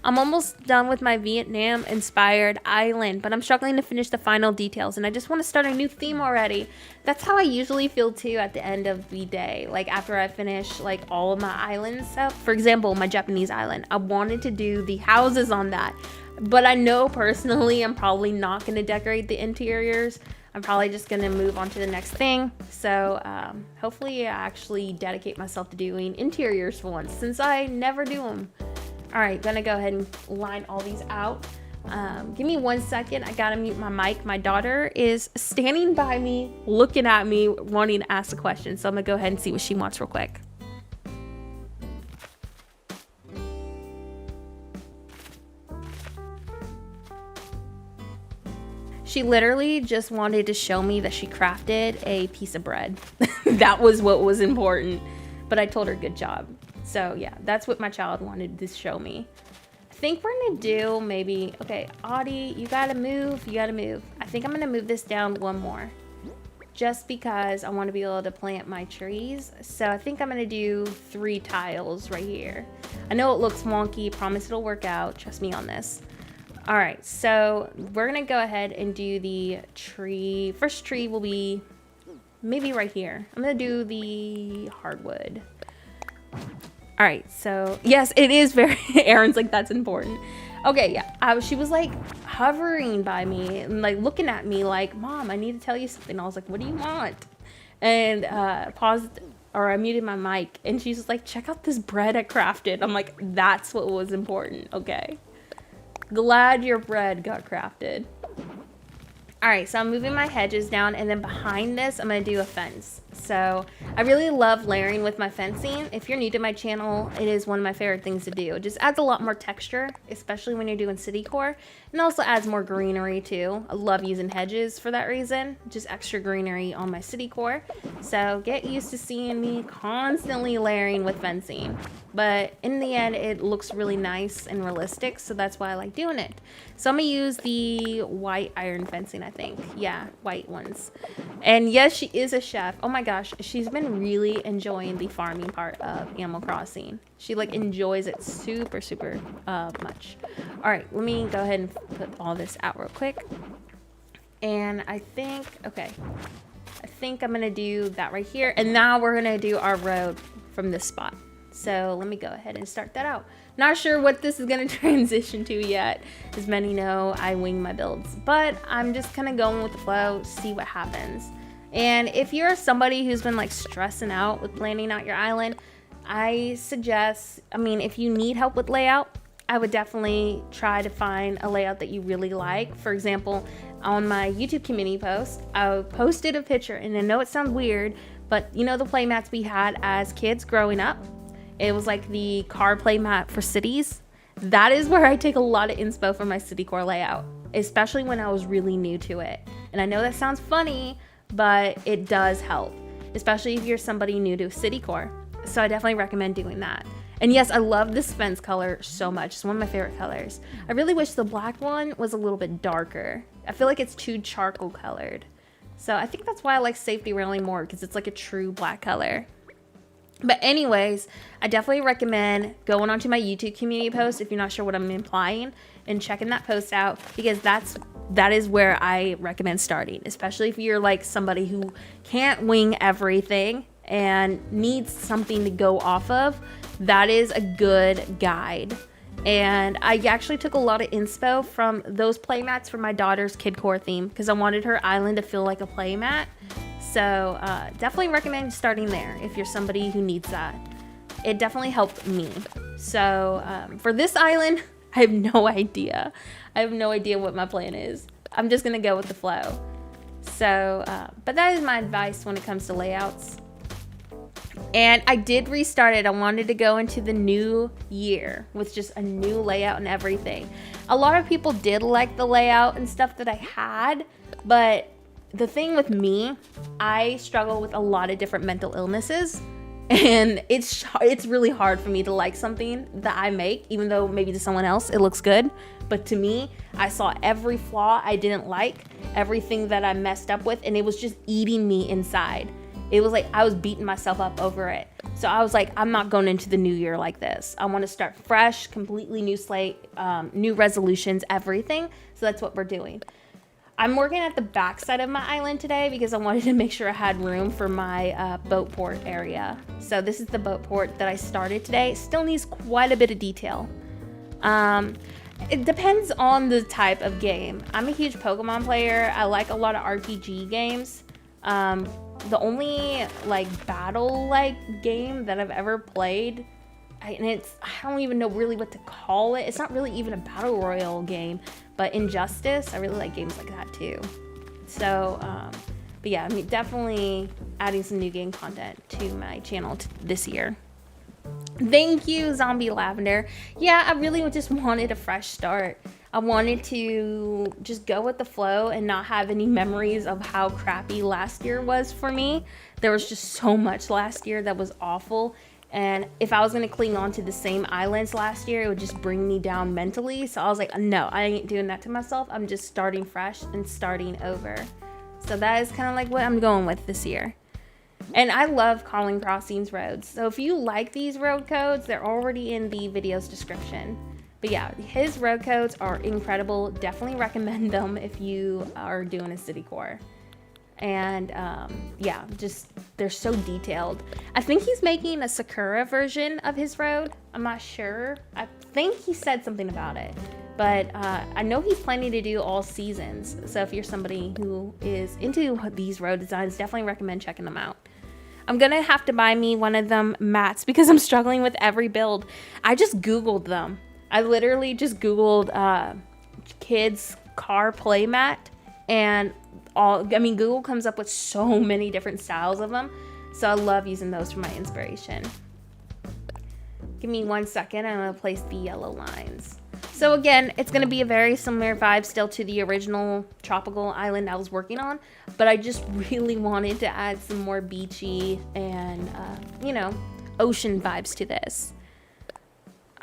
I'm almost done with my Vietnam inspired island, but I'm struggling to finish the final details and I just want to start a new theme already. That's how I usually feel too at the end of the day. Like after I finish like all of my island stuff. For example, my Japanese island, I wanted to do the houses on that, but I know personally I'm probably not going to decorate the interiors. I'm probably just going to move on to the next thing. So hopefully I actually dedicate myself to doing interiors for once, since I never do them. All right, gonna go ahead and line all these out. Give me 1 second. I gotta mute my mic. My daughter is standing by me, looking at me, wanting to ask a question. So I'm gonna go ahead and see what she wants real quick. She literally just wanted to show me that she crafted a piece of bread. That was what was important. But I told her good job. So yeah, that's what my child wanted to show me. I think we're gonna do maybe, okay, Audie, you gotta move. I think I'm gonna move this down one more, just because I want to be able to plant my trees. So I think I'm gonna do 3 tiles right here. I know it looks wonky, promise it'll work out, trust me on this. All right, so we're gonna go ahead and do the tree. First tree will be maybe right here. I'm gonna do the hardwood. All right, so yes, it is very, Aaron's like, that's important. Okay, yeah, she was like hovering by me and like looking at me like, Mom, I need to tell you something. I was like, what do you want? And paused, or I muted my mic, and she's just like, check out this bread I crafted. I'm like, that's what was important, okay. Glad your bread got crafted. All right, so I'm moving my hedges down, and then behind this, I'm gonna do a fence. So I really love layering with my fencing. If you're new to my channel, it is one of my favorite things to do. It just adds a lot more texture, especially when you're doing city core, and also adds more greenery too. I love using hedges for that reason, just extra greenery on my city core. So get used to seeing me constantly layering with fencing. But in the end, it looks really nice and realistic, so that's why I like doing it. So I'm gonna use the white iron fencing, I think. Yeah, white ones. And yes, she is a chef. Oh my gosh, she's been really enjoying the farming part of Animal Crossing. She like enjoys it super much. All right, let me go ahead and put all this out real quick. And I think, okay, I think I'm gonna do that right here. And now we're gonna do our road from this spot. So let me go ahead and start that out. Not sure what this is going to transition to yet. As many know, I wing my builds. But I'm just kind of going with the flow, see what happens. And if you're somebody who's been like stressing out with planning out your island, I suggest, I mean, if you need help with layout, I would definitely try to find a layout that you really like. For example, on my YouTube community post, I posted a picture, and I know it sounds weird, but you know the playmats we had as kids growing up? It was like the car playmat for cities. That is where I take a lot of inspo from my city core layout, especially when I was really new to it. And I know that sounds funny, but it does help, especially if you're somebody new to city core. So I definitely recommend doing that. And yes, I love this fence color so much. It's one of my favorite colors. I really wish the black one was a little bit darker. I feel like it's too charcoal colored. So I think that's why I like safety railing more, because it's like a true black color. But anyways, I definitely recommend going onto my YouTube community post if you're not sure what I'm implying, and checking that post out, because that is where I recommend starting, especially if you're like somebody who can't wing everything and needs something to go off of. That is a good guide. And I actually took a lot of inspo from those playmats for my daughter's kid core theme, because I wanted her island to feel like a playmat. So definitely recommend starting there if you're somebody who needs that. It definitely helped me. So for this island, I have no idea. I have no idea what my plan is. I'm just gonna go with the flow. So, but that is my advice when it comes to layouts. And I did restart it. I wanted to go into the new year with just a new layout and everything. A lot of people did like the layout and stuff that I had, but the thing with me, I struggle with a lot of different mental illnesses, and it's really hard for me to like something that I make, even though maybe to someone else it looks good. But to me, I saw every flaw I didn't like, everything that I messed up with, and it was just eating me inside. It was like I was beating myself up over it. So I was like, I'm not going into the new year like this. I want to start fresh, completely new slate, new resolutions, everything. So that's what we're doing. I'm working at the back side of my island today because I wanted to make sure I had room for my boat port area. So this is the boat port that I started today. It still needs quite a bit of detail. It depends on the type of game. I'm a huge Pokemon player. I like a lot of RPG games. The only like battle like game that I've ever played, I don't even know really what to call it. It's not really even a battle royale game, but Injustice, I really like games like that too. So, but yeah, I mean, definitely adding some new game content to my channel this year. Thank you, Zombie Lavender. Yeah, I really just wanted a fresh start. I wanted to just go with the flow and not have any memories of how crappy last year was for me. There was just so much last year that was awful. And if I was going to cling on to the same islands last year, it would just bring me down mentally. So I was like, no, I ain't doing that to myself. I'm just starting fresh and starting over. So that is kind of like what I'm going with this year. And I love Calling Crossings roads. So if you like these road codes, they're already in the video's description. But yeah, his road codes are incredible. Definitely recommend them if you are doing a city core. And yeah, just they're so detailed. I think he's making a Sakura version of his road. I'm not sure. I think he said something about it. But I know he's planning to do all seasons. So if you're somebody who is into these road designs, definitely recommend checking them out. I'm going to have to buy me one of them mats because I'm struggling with every build. I just Googled them. I literally just Googled kids car play mat, and Google comes up with so many different styles of them. So I love using those for my inspiration. Give me 1 second. I'm going to place the yellow lines. So again, it's going to be a very similar vibe still to the original tropical island I was working on, but I just really wanted to add some more beachy and, ocean vibes to this.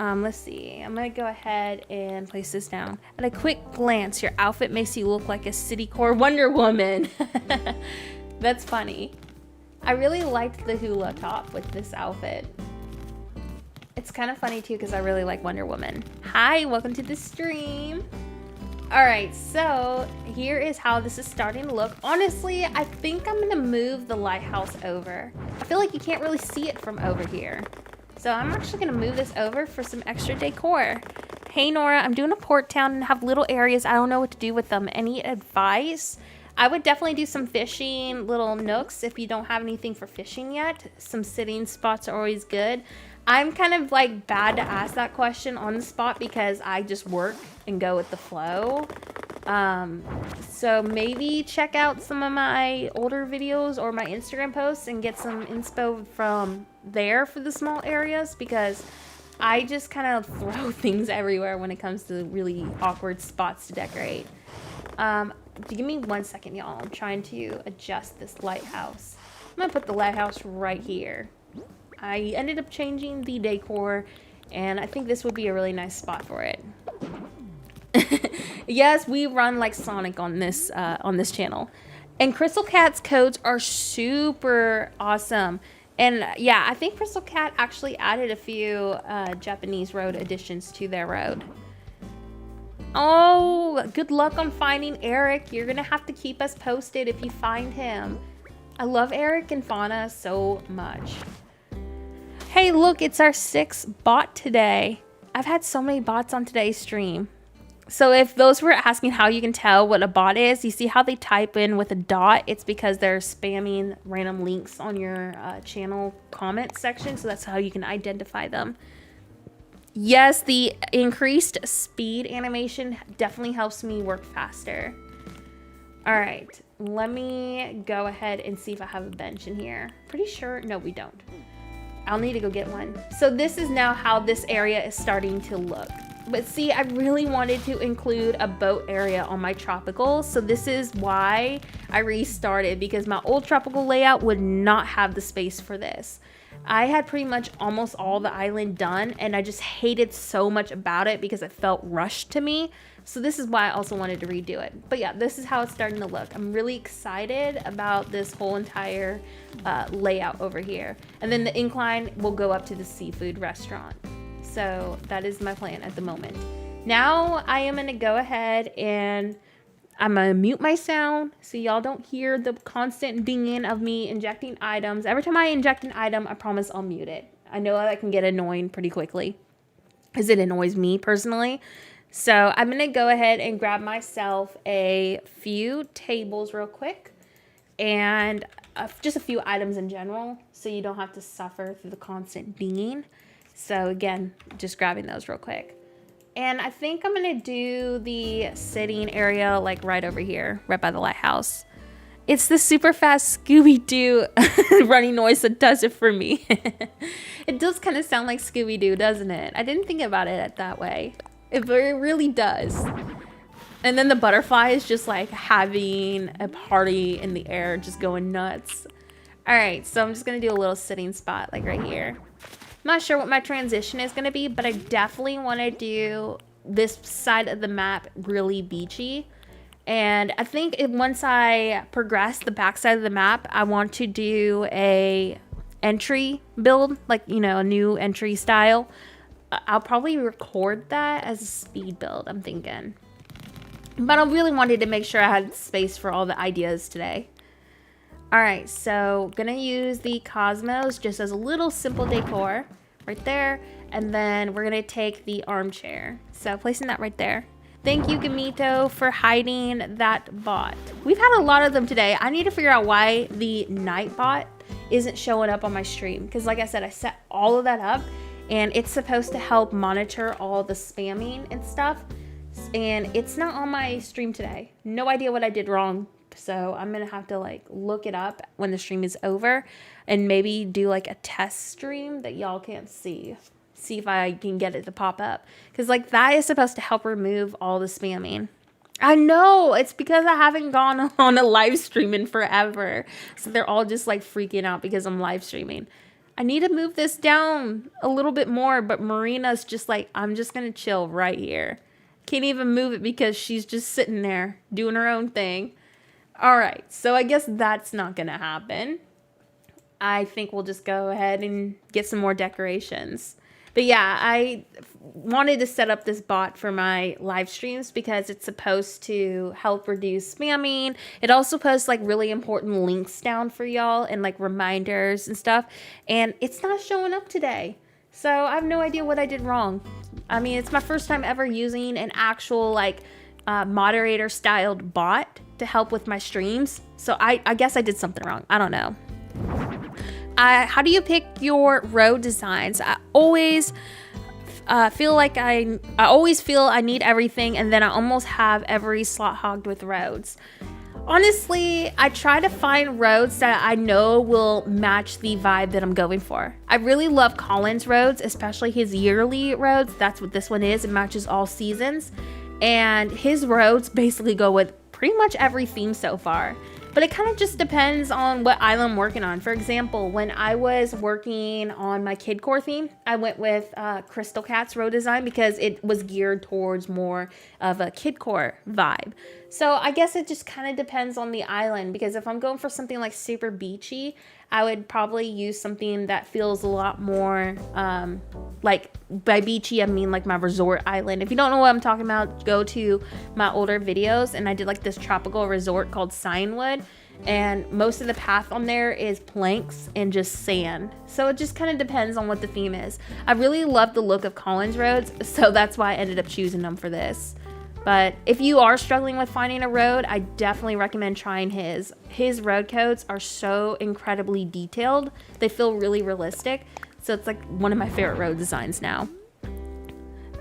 Let's see. I'm going to go ahead and place this down. At a quick glance, your outfit makes you look like a city core Wonder Woman. That's funny. I really liked the hula top with this outfit. It's kind of funny too because I really like Wonder Woman. Hi, welcome to the stream. All right, so here is how this is starting to look. Honestly, I think I'm gonna move the lighthouse over. I feel like you can't really see it from over here. So I'm actually gonna move this over for some extra decor. Hey Nora, I'm doing a port town and have little areas. I don't know what to do with them. Any advice? I would definitely do some fishing, little nooks if you don't have anything for fishing yet. Some sitting spots are always good. I'm kind of like bad to ask that question on the spot because I just work and go with the flow. So maybe check out some of my older videos or my Instagram posts and get some inspo from there for the small areas, because I just kind of throw things everywhere when it comes to really awkward spots to decorate. Give me 1 second, y'all. I'm trying to adjust this lighthouse. I'm gonna put the lighthouse right here. I ended up changing the decor, and I think this would be a really nice spot for it. Yes, we run like Sonic on this channel. And Crystal Cat's codes are super awesome. And yeah, I think Crystal Cat actually added a few Japanese road additions to their road. Oh, good luck on finding Eric. You're gonna have to keep us posted if you find him. I love Eric and Fauna so much. Hey, look, it's our 6th bot today. I've had so many bots on today's stream. So if those were asking how you can tell what a bot is, you see how they type in with a dot? It's because they're spamming random links on your channel comment section. So that's how you can identify them. Yes, the increased speed animation definitely helps me work faster. All right, let me go ahead and see if I have a bench in here. Pretty sure, no, we don't. I'll need to go get one. So this is now how this area is starting to look. But see, I really wanted to include a boat area on my tropical. So this is why I restarted, because my old tropical layout would not have the space for this. I had pretty much almost all the island done, and I just hated so much about it because it felt rushed to me. So this is why I also wanted to redo it. But yeah, this is how it's starting to look. I'm really excited about this whole entire layout over here. And then the incline will go up to the seafood restaurant. So that is my plan at the moment. Now I am gonna go ahead and I'm gonna mute my sound so y'all don't hear the constant dinging of me injecting items. Every time I inject an item, I promise I'll mute it. I know that can get annoying pretty quickly because it annoys me personally. So I'm gonna go ahead and grab myself a few tables real quick and just a few items in general so you don't have to suffer through the constant dinging. So again, just grabbing those real quick. And I think I'm gonna do the sitting area like right over here, right by the lighthouse. It's the super fast Scooby-Doo running noise that does it for me. It does kind of sound like Scooby-Doo, doesn't it? I didn't think about it that way. It really does. And then the butterfly is just like having a party in the air, just going nuts. All right, so I'm just gonna do a little sitting spot like right here. I'm not sure what my transition is going to be, but I definitely want to do this side of the map really beachy. And I think once I progress the back side of the map, I want to do a entry build, like, you know, a new entry style. I'll probably record that as a speed build, I'm thinking. But I really wanted to make sure I had space for all the ideas today. All right, so gonna use the cosmos just as a little simple decor right there. And then we're gonna take the armchair. So placing that right there. Thank you, Gamito, for hiding that bot. We've had a lot of them today. I need to figure out why the night bot isn't showing up on my stream. Because like I said, I set all of that up and it's supposed to help monitor all the spamming and stuff. And it's not on my stream today. No idea what I did wrong. So I'm gonna have to like look it up when the stream is over and maybe do like a test stream that y'all can't see if I can get it to pop up, because like that is supposed to help remove all the spamming. I know, it's because I haven't gone on a live stream in forever, so they're all just like freaking out because I'm live streaming. I need to move this down a little bit more, but Marina's just like, I'm just gonna chill right here. Can't even move it because she's just sitting there doing her own thing. All right, so I guess that's not gonna happen. I think we'll just go ahead and get some more decorations. But yeah, I wanted to set up this bot for my live streams because it's supposed to help reduce spamming. It also posts like really important links down for y'all and like reminders and stuff. And it's not showing up today. So I have no idea what I did wrong. I mean, it's my first time ever using an actual like moderator styled bot to help with my streams. So I guess I did something wrong. I don't know. How do you pick your road designs? I always feel like I always feel I need everything, and then I almost have every slot hogged with roads. Honestly, I try to find roads that I know will match the vibe that I'm going for. I really love Colin's roads, especially his yearly roads. That's what this one is. It matches all seasons. And his roads basically go with pretty much every theme so far. But it kind of just depends on what island I'm working on. For example, when I was working on my Kid Core theme, I went with Crystal Cat's road design because it was geared towards more of a Kid Core vibe. So I guess it just kind of depends on the island, because if I'm going for something like super beachy, I would probably use something that feels a lot more like, by beachy I mean like my resort island. If you don't know what I'm talking about, go to my older videos, and I did like this tropical resort called Cinewood, and most of the path on there is planks and just sand. So it just kind of depends on what the theme is. I really love the look of Collins roads, so that's why I ended up choosing them for this. But if you are struggling with finding a road, I definitely recommend trying his. His road codes are so incredibly detailed. They feel really realistic. So it's like one of my favorite road designs now.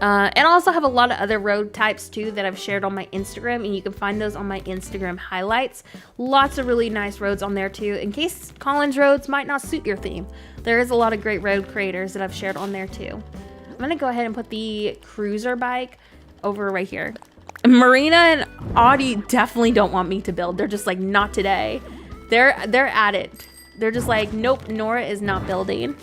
And I also have a lot of other road types too that I've shared on my Instagram, and you can find those on my Instagram highlights. Lots of really nice roads on there too, in case Collins roads might not suit your theme. There is a lot of great road creators that I've shared on there too. I'm gonna go ahead and put the cruiser bike over right here. Marina and Audie definitely don't want me to build. They're just like, not today. They're at it. They're just like, nope, Nora is not building.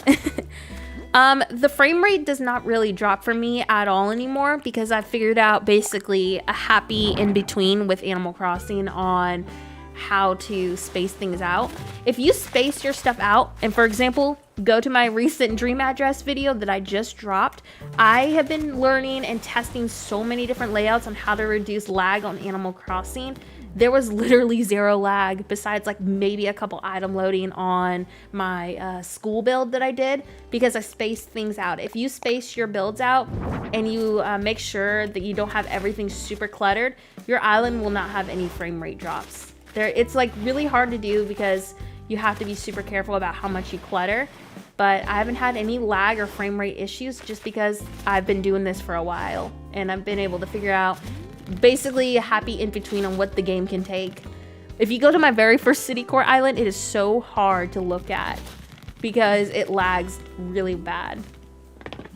The frame rate does not really drop for me at all anymore, because I figured out basically a happy in between with Animal Crossing on how to space things out. If you space your stuff out, and for example, go to my recent dream address video that I just dropped, I have been learning and testing so many different layouts on how to reduce lag on Animal Crossing. There was literally zero lag, besides like maybe a couple item loading on my school build that I did, because I spaced things out. If you space your builds out and you make sure that you don't have everything super cluttered, your island will not have any frame rate drops. It's like really hard to do because you have to be super careful about how much you clutter, but I haven't had any lag or frame rate issues just because I've been doing this for a while, and I've been able to figure out basically a happy in between on what the game can take. If you go to my very first City Core island, it is so hard to look at because it lags really bad.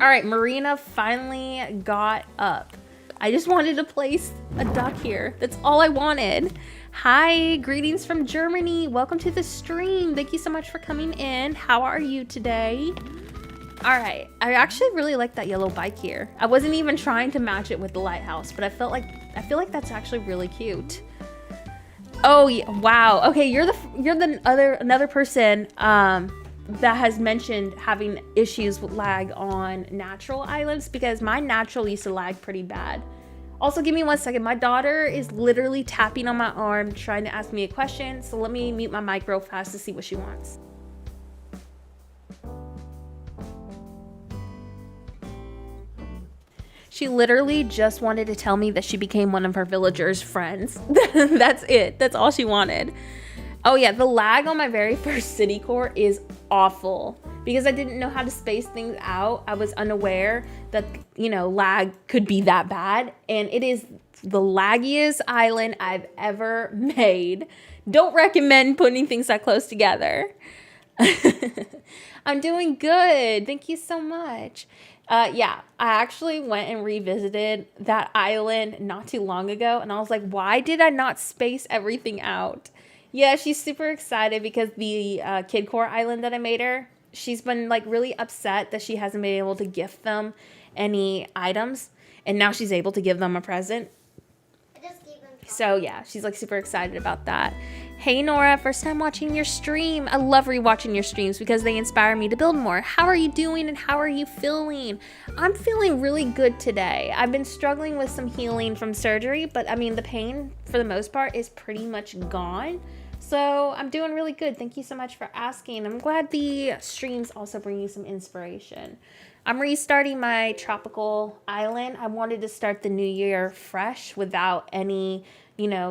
All right, Marina finally got up. I just wanted to place a duck here. That's all I wanted. Hi, greetings from Germany. Welcome to the stream. Thank you so much for coming in. How are you today? All right, I actually really like that yellow bike here. I wasn't even trying to match it with the lighthouse, but I feel like that's actually really cute. Oh yeah, wow. Okay, you're another person that has mentioned having issues with lag on natural islands, because my natural used to lag pretty bad. Also, give me 1 second. My daughter is literally tapping on my arm trying to ask me a question, so let me mute my mic real fast to see what she wants. She literally just wanted to tell me that she became one of her villagers' friends. That's it. That's all she wanted. Oh yeah, the lag on my very first City Core is awful because I didn't know how to space things out. I was unaware that, you know, lag could be that bad, and it is the laggiest island I've ever made. Don't recommend putting things that close together. I'm doing good. Thank you so much. Yeah, I actually went and revisited that island not too long ago, and I was like, why did I not space everything out? Yeah, she's super excited because the Kid Core island that I made her, she's been like really upset that she hasn't been able to gift them any items, and now she's able to give them a present. So yeah, she's like super excited about that. Hey Nora, first time watching your stream. I love rewatching your streams because they inspire me to build more. How are you doing and how are you feeling? I'm feeling really good today. I've been struggling with some healing from surgery, but I mean the pain for the most part is pretty much gone. So I'm doing really good. Thank you so much for asking. I'm glad the streams also bring you some inspiration. I'm restarting my tropical island. I wanted to start the new year fresh without any,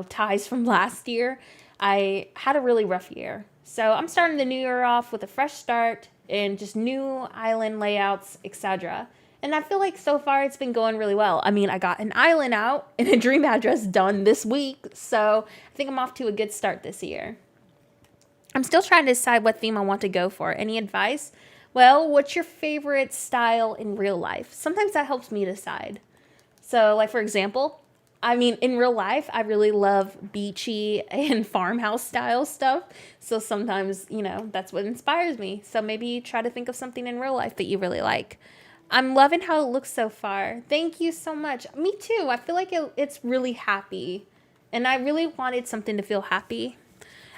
ties from last year. I had a really rough year. So I'm starting the new year off with a fresh start and just new island layouts, etc. And I feel like so far it's been going really well. I mean, I got an island out and a dream address done this week. So I think I'm off to a good start this year. I'm still trying to decide what theme I want to go for. Any advice? Well, what's your favorite style in real life? Sometimes that helps me decide. So like, for example, I mean, in real life, I really love beachy and farmhouse style stuff. So sometimes, you know, that's what inspires me. So maybe try to think of something in real life that you really like. I'm loving how it looks so far. Thank you so much. Me too. I feel like it's really happy. And I really wanted something to feel happy.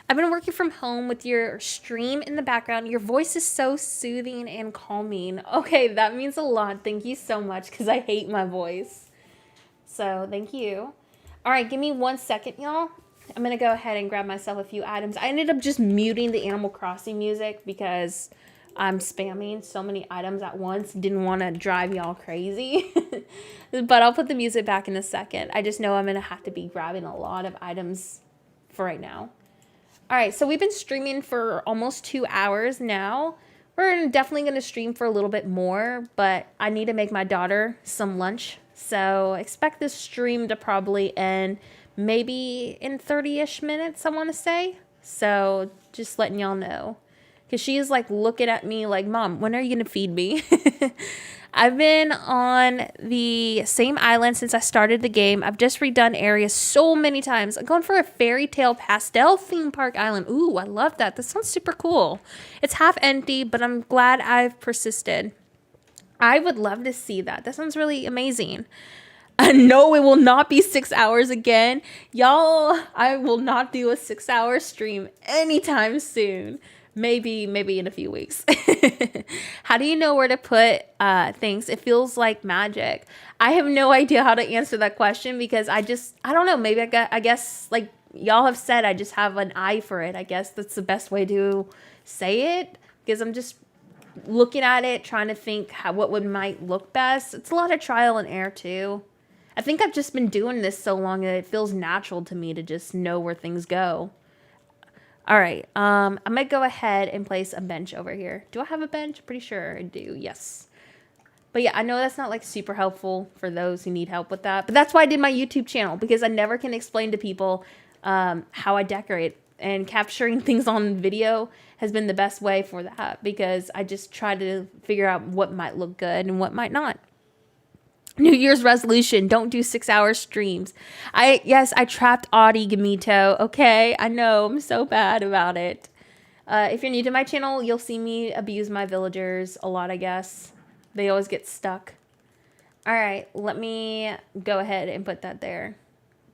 I've been working from home with your stream in the background. Your voice is so soothing and calming. Okay, that means a lot. Thank you so much because I hate my voice. So thank you. All right, give me 1 second, y'all. I'm going to go ahead and grab myself a few items. I ended up just muting the Animal Crossing music because I'm spamming so many items at once. Didn't want to drive y'all crazy. But I'll put the music back in a second. I just know I'm going to have to be grabbing a lot of items for right now. All right, so we've been streaming for almost 2 hours now. We're definitely going to stream for a little bit more, but I need to make my daughter some lunch. So expect this stream to probably end maybe in 30-ish minutes, I want to say. So just letting y'all know. Because she is like looking at me like, Mom, when are you going to feed me? I've been on the same island since I started the game. I've just redone areas so many times. I'm going for a fairy tale pastel theme park island. Ooh, I love that. That sounds super cool. It's half empty, but I'm glad I've persisted. I would love to see that. That sounds really amazing. No, it will not be 6 hours again. Y'all, I will not do a 6-hour stream anytime soon. Maybe in a few weeks. How do you know where to put things? It feels like magic. I have no idea how to answer that question because I don't know. Maybe I guess like y'all have said, I just have an eye for it. I guess that's the best way to say it because I'm just looking at it, trying to think what might look best. It's a lot of trial and error too. I think I've just been doing this so long that it feels natural to me to just know where things go. All right, I'm gonna go ahead and place a bench over here. Do I have a bench? Pretty sure I do, yes. But yeah, I know that's not like super helpful for those who need help with that. But that's why I did my YouTube channel because I never can explain to people how I decorate. And capturing things on video has been the best way for that because I just try to figure out what might look good and what might not. New Year's resolution, don't do 6-hour streams. Yes, I trapped Audie Gamito. Okay, I know, I'm so bad about it. If you're new to my channel, you'll see me abuse my villagers a lot, I guess. They always get stuck. All right, let me go ahead and put that there.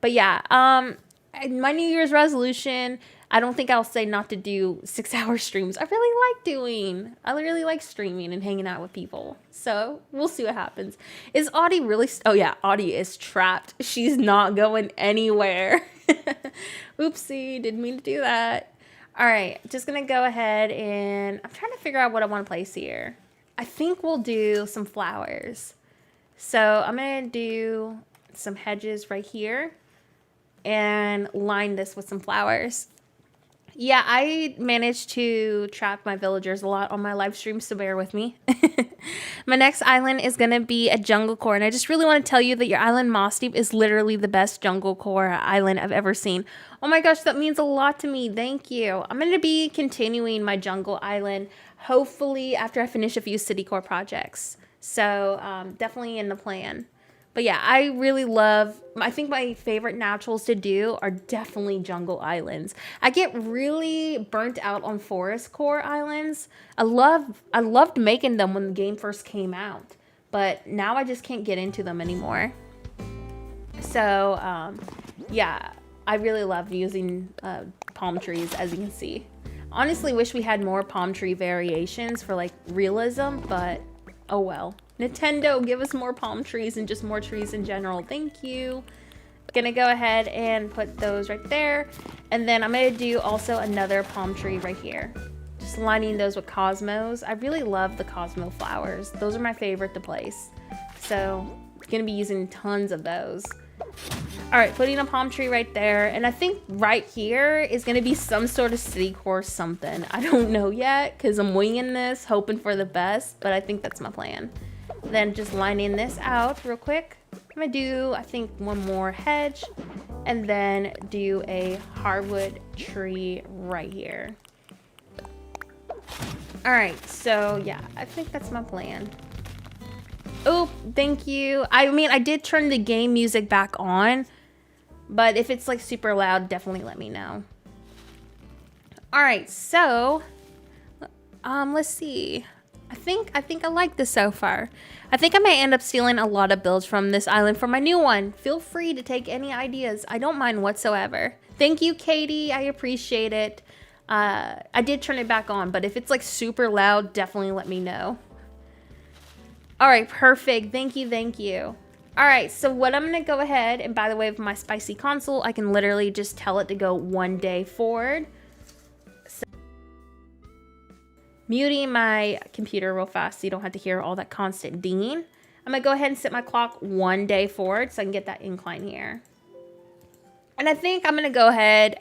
But yeah, my New Year's resolution, I don't think I'll say not to do 6-hour streams. I really like streaming and hanging out with people. So we'll see what happens. Is Audie really? Oh yeah, Audie is trapped. She's not going anywhere. Oopsie, didn't mean to do that. All right, just gonna go ahead and I'm trying to figure out what I want to place here. I think we'll do some flowers. So I'm gonna do some hedges right here and line this with some flowers. Yeah, I managed to trap my villagers a lot on my live stream, so bear with me. My next island is going to be a jungle core, and I just really want to tell you that your island, Moss Deep, is literally the best jungle core island I've ever seen. Oh my gosh, that means a lot to me. Thank you. I'm going to be continuing my jungle island, hopefully after I finish a few city core projects. So definitely in the plan. But yeah, I think my favorite naturals to do are definitely jungle islands. I get really burnt out on forest core islands. I loved making them when the game first came out, but now I just can't get into them anymore. So yeah, I really love using palm trees, as you can see. Honestly, wish we had more palm tree variations for like realism, but oh well. Nintendo, give us more palm trees and just more trees in general. Thank you. Gonna go ahead and put those right there. And then I'm gonna do also another palm tree right here. Just lining those with cosmos. I really love the cosmo flowers. Those are my favorite to place. So gonna be using tons of those. All right, putting a palm tree right there. And I think right here is gonna be some sort of city core something. I don't know yet because I'm winging this, hoping for the best, but I think that's my plan. Then just lining this out real quick. I'm gonna do, I think, one more hedge and then do a hardwood tree right here. All right, so yeah, I think that's my plan. Oh, thank you. I mean, I did turn the game music back on But if it's like super loud, definitely let me know. All right, so let's see. I think I like this so far. I think I may end up stealing a lot of builds from this island for my new one. Feel free to take any ideas. I don't mind whatsoever. Thank you, Katie. I appreciate it. I did turn it back on, but if it's like super loud, definitely let me know. All right, perfect. Thank you, thank you. All right, so what I'm gonna go ahead, and by the way, with my spicy console, I can literally just tell it to go 1 day forward. So, muting my computer real fast so you don't have to hear all that constant dinging. I'm gonna go ahead and set my clock 1 day forward so I can get that incline here. And I think I'm gonna go ahead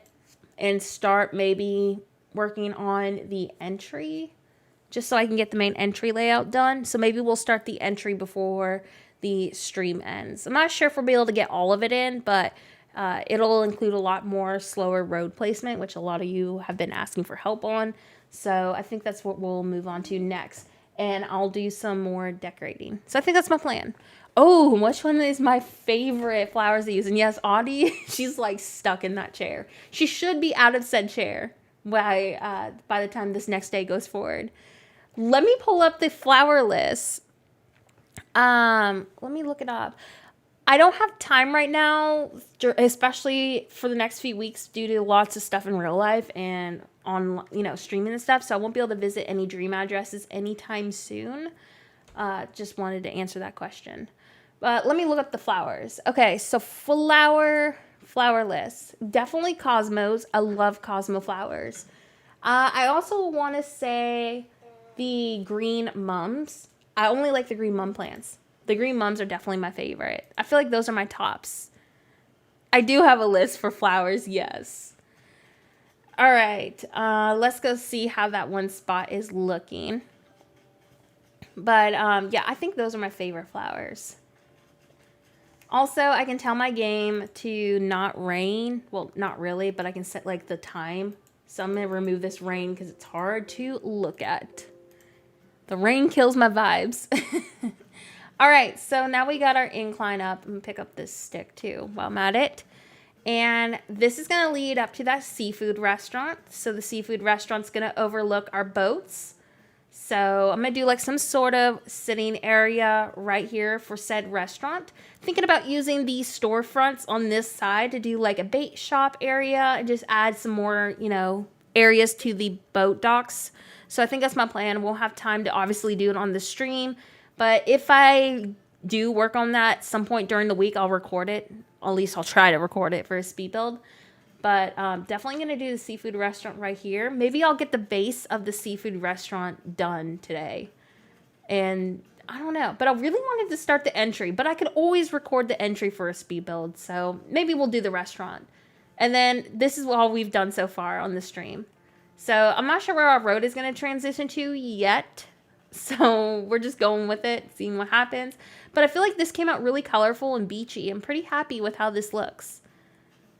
and start maybe working on the entry just so I can get the main entry layout done. So maybe we'll start the entry before the stream ends. I'm not sure if we'll be able to get all of it in, but it'll include a lot more slower road placement, which a lot of you have been asking for help on. So I think that's what we'll move on to next. And I'll do some more decorating. So I think that's my plan. Oh, which one is my favorite flowers to use? And yes, Audie, she's like stuck in that chair. She should be out of said chair by the time this next day goes forward. Let me pull up the flower list. Let me look it up. I don't have time right now, especially for the next few weeks due to lots of stuff in real life and on, streaming and stuff. So I won't be able to visit any dream addresses anytime soon. Just wanted to answer that question. But let me look up the flowers. Okay, so flower list. Definitely cosmos. I love cosmo flowers. I also want to say the green mums. I only like the green mum plants. The green mums are definitely my favorite. I feel like those are my tops. I do have a list for flowers, yes. All right, let's go see how that one spot is looking. But yeah, I think those are my favorite flowers. Also, I can tell my game to not rain. Well, not really, but I can set like the time. So I'm going to remove this rain because it's hard to look at. The rain kills my vibes. All right, so now we got our incline up. I'm going to pick up this stick too while I'm at it. And this is going to lead up to that seafood restaurant. So the seafood restaurant's going to overlook our boats. So I'm going to do like some sort of sitting area right here for said restaurant. Thinking about using these storefronts on this side to do like a bait shop area and just add some more, areas to the boat docks. So I think that's my plan. We'll have time to obviously do it on the stream. But if I do work on that some point during the week, I'll record it. At least I'll try to record it for a speed build. But definitely going to do the seafood restaurant right here. Maybe I'll get the base of the seafood restaurant done today. And I don't know. But I really wanted to start the entry. But I could always record the entry for a speed build. So maybe we'll do the restaurant. And then this is all we've done so far on the stream. So I'm not sure where our road is going to transition to yet. So we're just going with it, seeing what happens. But I feel like this came out really colorful and beachy. I'm pretty happy with how this looks.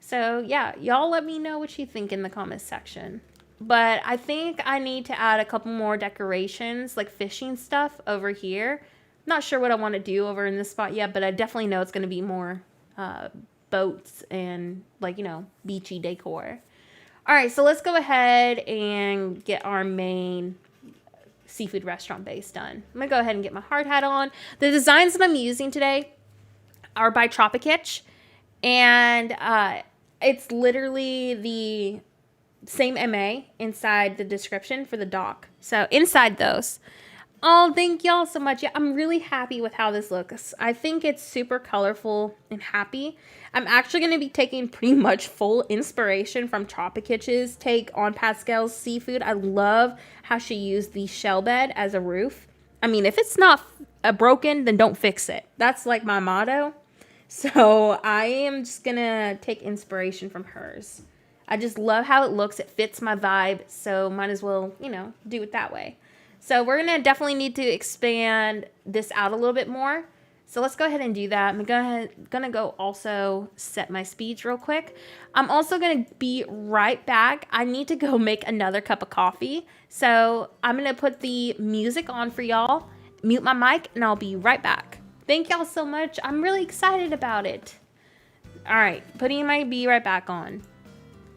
So yeah, y'all let me know what you think in the comments section. But I think I need to add a couple more decorations, like fishing stuff over here. Not sure what I want to do over in this spot yet, but I definitely know it's going to be more boats and like, beachy decor. All right, so let's go ahead and get our main seafood restaurant base done. I'm going to go ahead and get my hard hat on. The designs that I'm using today are by Tropicitch. And it's literally the same MA inside the description for the dock. So inside those. Oh, thank y'all so much. Yeah, I'm really happy with how this looks. I think it's super colorful and happy. I'm actually going to be taking pretty much full inspiration from Tropicitch's take on Pascal's seafood. I love how she used the shell bed as a roof. I mean, if it's not broken, then don't fix it. That's like my motto. So I am just going to take inspiration from hers. I just love how it looks. It fits my vibe. So might as well, do it that way. So we're going to definitely need to expand this out a little bit more. So let's go ahead and do that. I'm going to go also set my speeds real quick. I'm also going to be right back. I need to go make another cup of coffee. So I'm going to put the music on for y'all, mute my mic, and I'll be right back. Thank y'all so much. I'm really excited about it. All right, putting my bee right back on.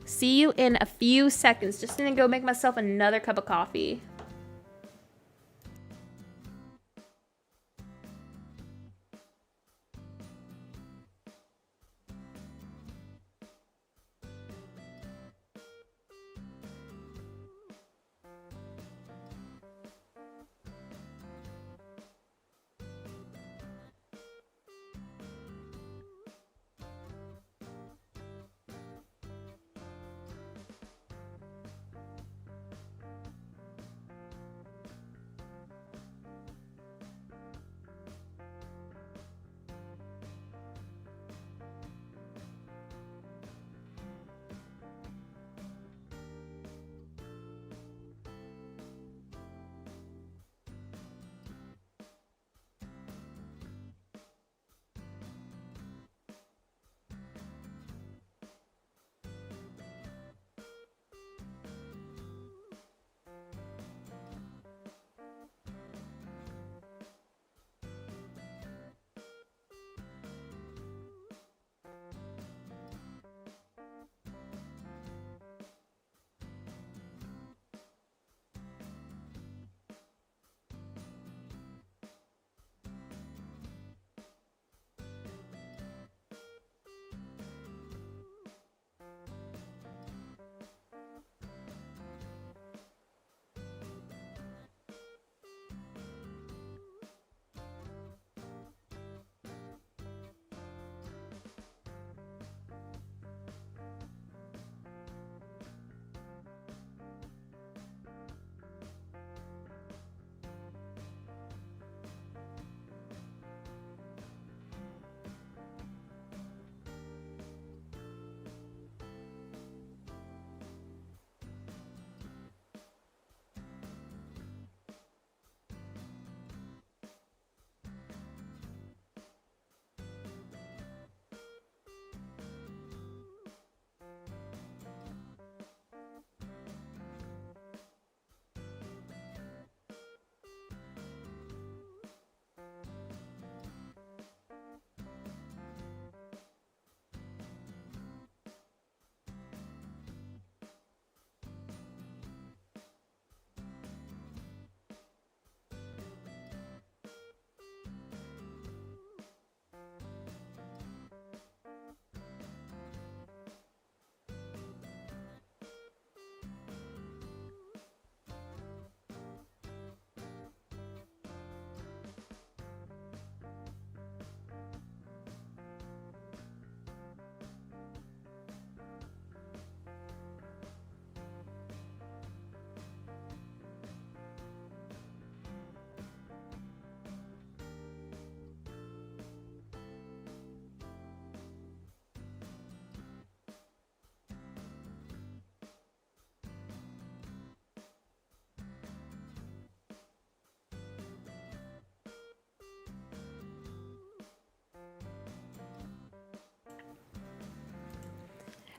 See you in a few seconds. Just gonna go make myself another cup of coffee.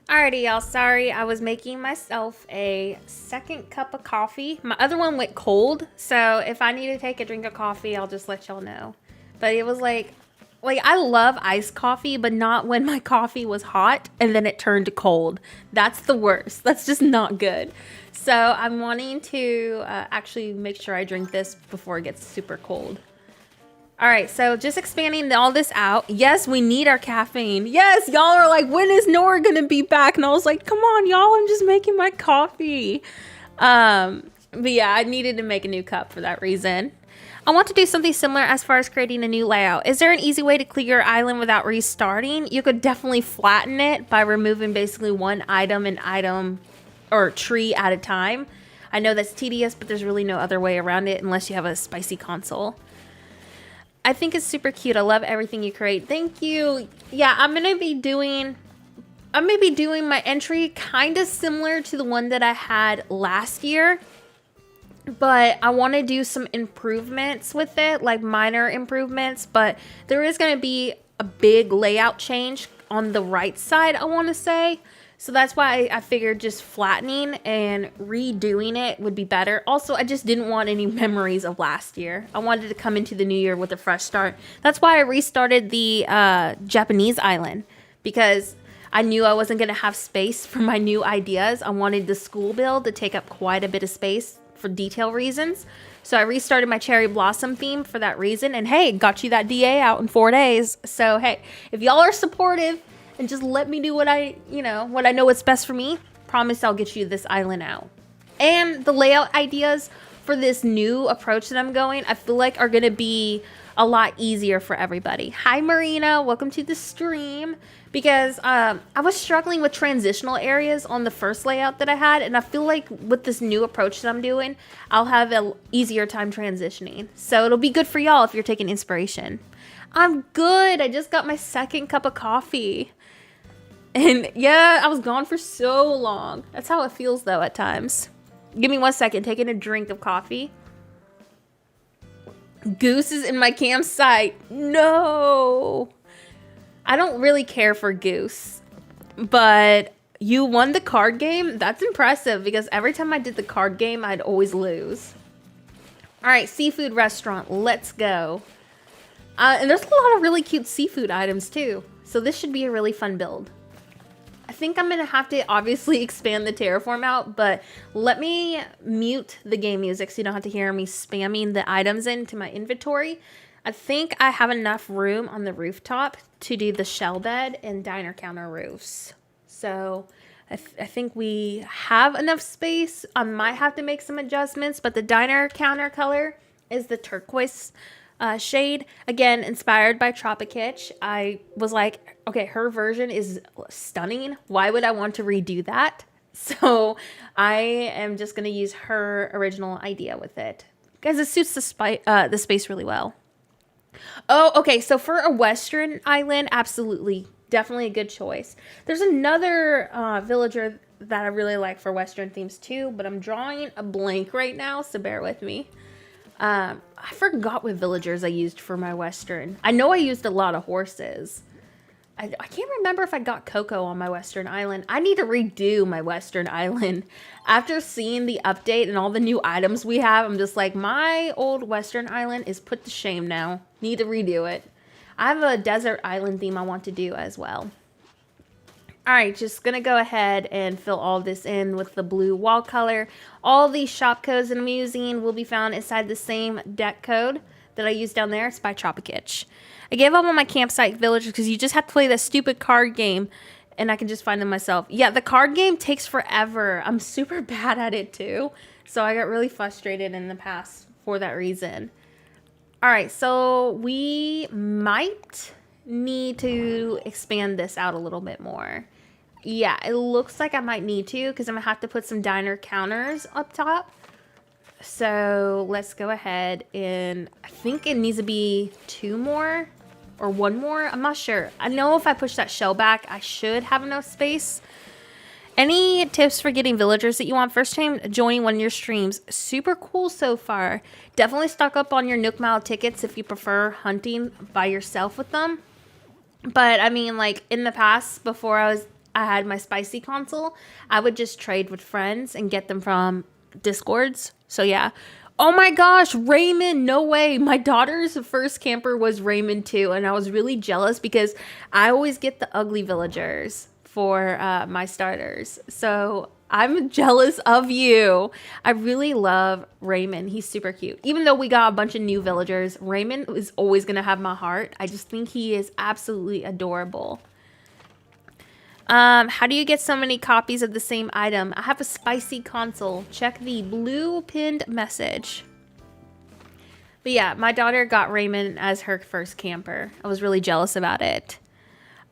Alrighty, y'all. Sorry, I was making myself a second cup of coffee. My other one went cold, so if I need to take a drink of coffee, I'll just let y'all know. But it was like I love iced coffee, but not when my coffee was hot and then it turned cold. That's the worst. That's just not good. So I'm wanting to actually make sure I drink this before it gets super cold. All right, so just expanding all this out. Yes, we need our caffeine. Yes, y'all are like, when is Nora gonna be back? And I was like, come on, y'all, I'm just making my coffee. But yeah, I needed to make a new cup for that reason. I want to do something similar as far as creating a new layout. Is there an easy way to clear your island without restarting? You could definitely flatten it by removing basically one item or tree at a time. I know that's tedious, but there's really no other way around it unless you have a spicy console. I think it's super cute. I love everything you create. Thank you. Yeah, I'm gonna be doing my entry kind of similar to the one that I had last year, but I want to do some improvements with it, like minor improvements, but there is going to be a big layout change on the right side, I want to say. So that's why I figured just flattening and redoing it would be better. Also, I just didn't want any memories of last year. I wanted to come into the new year with a fresh start. That's why I restarted the Japanese island, because I knew I wasn't going to have space for my new ideas. I wanted the school build to take up quite a bit of space for detail reasons. So I restarted my cherry blossom theme for that reason. And hey, got you that DA out in 4 days. So hey, if y'all are supportive and just let me do what I know what's best for me, promise I'll get you this island out. And the layout ideas for this new approach that I'm going, I feel like are going to be a lot easier for everybody. Hi Marina, welcome to the stream. Because I was struggling with transitional areas on the first layout that I had, and I feel like with this new approach that I'm doing, I'll have an easier time transitioning. So it'll be good for y'all if you're taking inspiration. I'm good. I just got my second cup of coffee. And yeah, I was gone for so long. That's how it feels though at times. Give me 1 second, taking a drink of coffee. Goose is in my campsite. No. I don't really care for Goose, but you won the card game? That's impressive because every time I did the card game, I'd always lose. All right, seafood restaurant, let's go. And there's a lot of really cute seafood items too, so this should be a really fun build. I think I'm gonna have to obviously expand the terraform out, but let me mute the game music so you don't have to hear me spamming the items into my inventory. I think I have enough room on the rooftop to do the shell bed and diner counter roofs. So I think we have enough space. I might have to make some adjustments, but the diner counter color is the turquoise shade. Again, inspired by Tropicitch. I was like, okay, her version is stunning. Why would I want to redo that? So I am just going to use her original idea with it because it suits the space really well. Oh, okay. So for a Western island, absolutely. Definitely a good choice. There's another villager that I really like for Western themes too, but I'm drawing a blank right now, so bear with me. I forgot what villagers I used for my Western. I know I used a lot of horses. I can't remember if I got Coco on my Western island. I need to redo my Western island. After seeing the update and all the new items we have, I'm just like, my old Western island is put to shame now. Need to redo it. I have a desert island theme I want to do as well. All right, just gonna go ahead and fill all this in with the blue wall color. All these shop codes that I'm using will be found inside the same deck code that I used down there. It's by Tropicitch. I gave up on my campsite villagers because you just have to play that stupid card game and I can just find them myself. Yeah, the card game takes forever. I'm super bad at it too. So I got really frustrated in the past for that reason. All right, so we might need to expand this out a little bit more. Yeah, it looks like I might need to because I'm gonna have to put some diner counters up top. So let's go ahead and I think it needs to be 2 more or 1 more. I'm not sure. I know if I push that shell back, I should have enough space. Any tips for getting villagers that you want first time joining one of your streams? Super cool so far. Definitely stock up on your Nook Mile tickets if you prefer hunting by yourself with them. But I mean, like in the past, before I had my spicy console, I would just trade with friends and get them from Discords. So yeah. Oh my gosh, Raymond, no way. My daughter's first camper was Raymond too, and I was really jealous because I always get the ugly villagers for my starters. So I'm jealous of you. I really love Raymond. He's super cute. Even though we got a bunch of new villagers, Raymond is always going to have my heart. I just think he is absolutely adorable. How do you get so many copies of the same item? I have a spicy console. Check the blue pinned message. But yeah, my daughter got Raymond as her first camper. I was really jealous about it.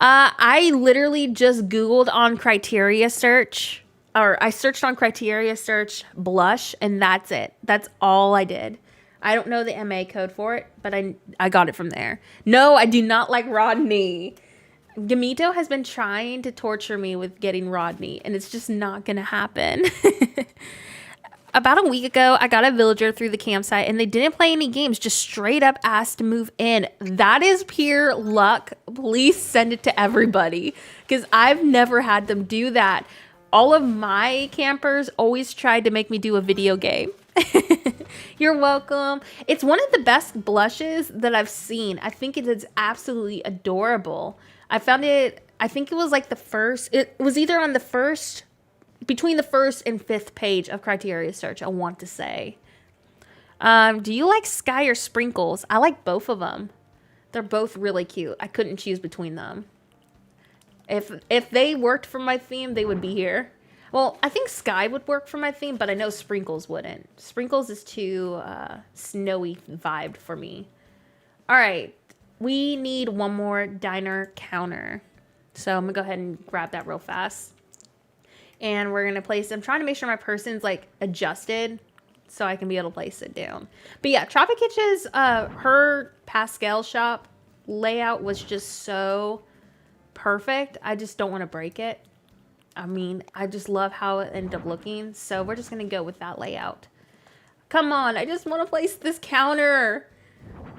I literally just Googled on criteria search, or I searched on criteria search blush, and that's it. That's all I did. I don't know the MA code for it, but I got it from there. No, I do not like Rodney. Gamito has been trying to torture me with getting Rodney, and it's just not gonna happen. About a week ago, I got a villager through the campsite, and they didn't play any games, just straight up asked to move in. That is pure luck. Please send it to everybody, because I've never had them do that. All of my campers always tried to make me do a video game. You're welcome. It's one of the best blushes that I've seen. I think it is absolutely adorable. I found it I think it was like it was either on between the first and fifth page of criteria search, I want to say. Do you like Sky or Sprinkles? I like both of them. They're both really cute. I couldn't choose between them. If they worked for my theme, they would be here. Well, I think Sky would work for my theme, but I know Sprinkles wouldn't. Sprinkles is too snowy vibed for me. All right. We need one more diner counter. So I'm going to go ahead and grab that real fast. And we're going to place... I'm trying to make sure my person's like adjusted so I can be able to place it down. But yeah, Tropic Kitchen's, her Pascal shop layout was just so perfect. I just don't want to break it. I mean, I just love how it ended up looking. So we're just going to go with that layout. Come on, I just want to place this counter.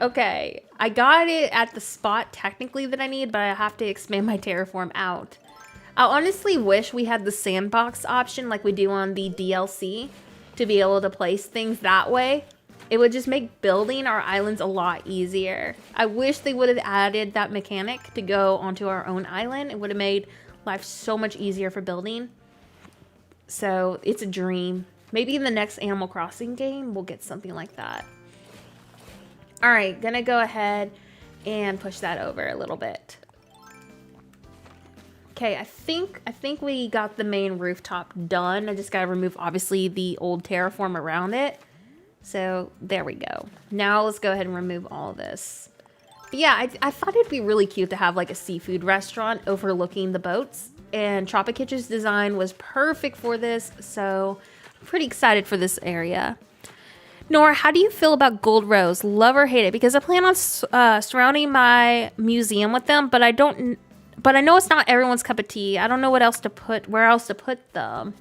Okay, I got it at the spot technically that I need, but I have to expand my terraform out. I honestly wish we had the sandbox option like we do on the DLC to be able to place things that way. It would just make building our islands a lot easier. I wish they would have added that mechanic to go onto our own island. It would have made life so much easier for building. So it's a dream. Maybe in the next Animal Crossing game, we'll get something like that. All right, gonna go ahead and push that over a little bit. Okay, I think we got the main rooftop done. I just gotta remove, obviously, the old terraform around it. So there we go. Now let's go ahead and remove all of this. But yeah, I thought it'd be really cute to have like a seafood restaurant overlooking the boats. And Tropic Kitchen's design was perfect for this. So I'm pretty excited for this area. Nora, how do you feel about Gold Rose? Love or hate it? Because I plan on surrounding my museum with them, but I know it's not everyone's cup of tea. I don't know where else to put them.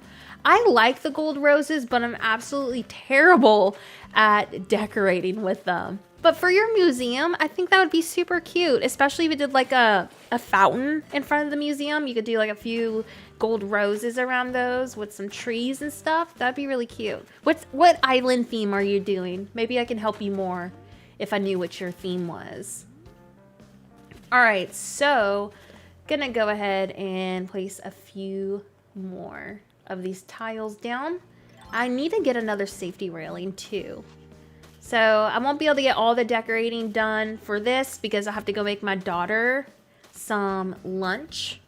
I like the gold roses, but I'm absolutely terrible at decorating with them. But for your museum, I think that would be super cute, especially if you did like a fountain in front of the museum. You could do like a few gold roses around those with some trees and stuff. That'd be really cute. What island theme are you doing? Maybe I can help you more if I knew what your theme was. All right, so gonna go ahead and place a few more of these tiles down. I need to get another safety railing too. So I won't be able to get all the decorating done for this because I have to go make my daughter some lunch.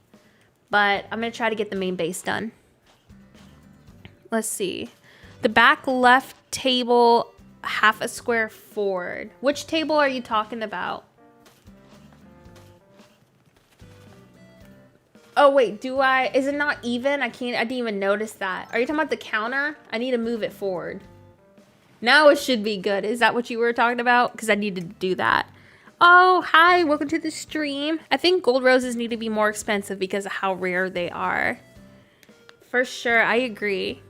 But I'm going to try to get the main base done. Let's see. The back left table, half a square forward. Which table are you talking about? Oh, wait. Is it not even? I didn't even notice that. Are you talking about the counter? I need to move it forward. Now it should be good. Is that what you were talking about? Because I needed to do that. Oh, hi. Welcome to the stream. I think gold roses need to be more expensive because of how rare they are. For sure. I agree.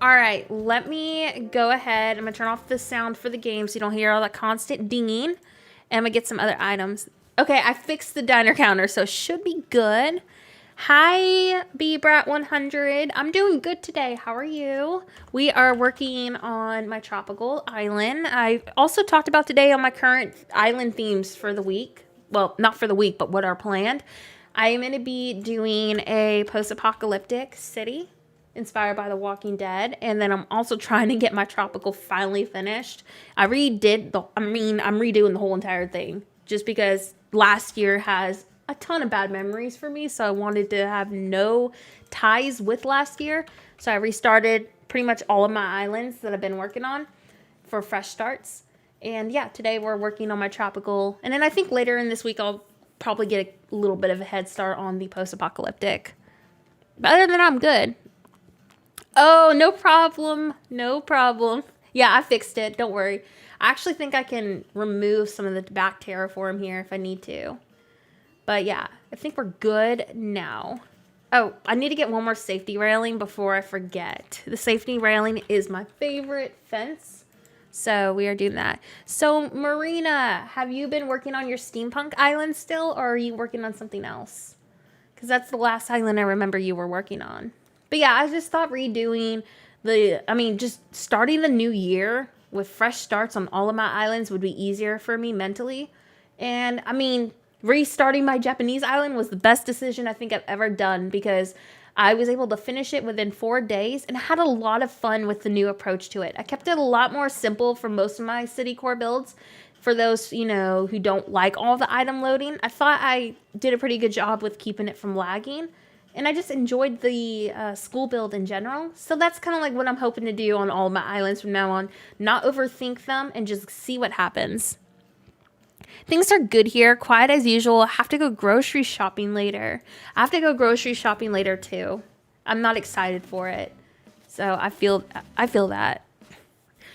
All right. Let me go ahead. I'm going to turn off the sound for the game so you don't hear all that constant dinging. And I'm going to get some other items. Okay. I fixed the diner counter, so it should be good. Hi, BBrat100. I'm doing good today. How are you? We are working on my tropical island. I also talked about today on my current island themes for the week. Well, not for the week, but what are planned. I am going to be doing a post-apocalyptic city inspired by The Walking Dead. And then I'm also trying to get my tropical finally finished. I'm redoing the whole entire thing just because last year has a ton of bad memories for me, so I wanted to have no ties with last year. So I restarted pretty much all of my islands that I've been working on for fresh starts. And yeah, today we're working on my tropical. And then I think later in this week, I'll probably get a little bit of a head start on the post-apocalyptic. But other than that, I'm good. Oh, no problem. No problem. Yeah, I fixed it. Don't worry. I actually think I can remove some of the back terraform here if I need to. But yeah, I think we're good now. Oh, I need to get one more safety railing before I forget. The safety railing is my favorite fence. So we are doing that. So Marina, have you been working on your steampunk island still, or are you working on something else? Because that's the last island I remember you were working on. But yeah, I just thought redoing just starting the new year with fresh starts on all of my islands would be easier for me mentally. And I mean, restarting my Japanese island was the best decision I think I've ever done because I was able to finish it within 4 days and I had a lot of fun with the new approach to it. I kept it a lot more simple for most of my city core builds. For those, you know, who don't like all the item loading, I thought I did a pretty good job with keeping it from lagging. And I just enjoyed the school build in general. So that's kind of like what I'm hoping to do on all my islands from now on. Not overthink them and just see what happens. Things are good here, quiet as usual. I have to go grocery shopping later. I have to go grocery shopping later too. I'm not excited for it. So I feel that.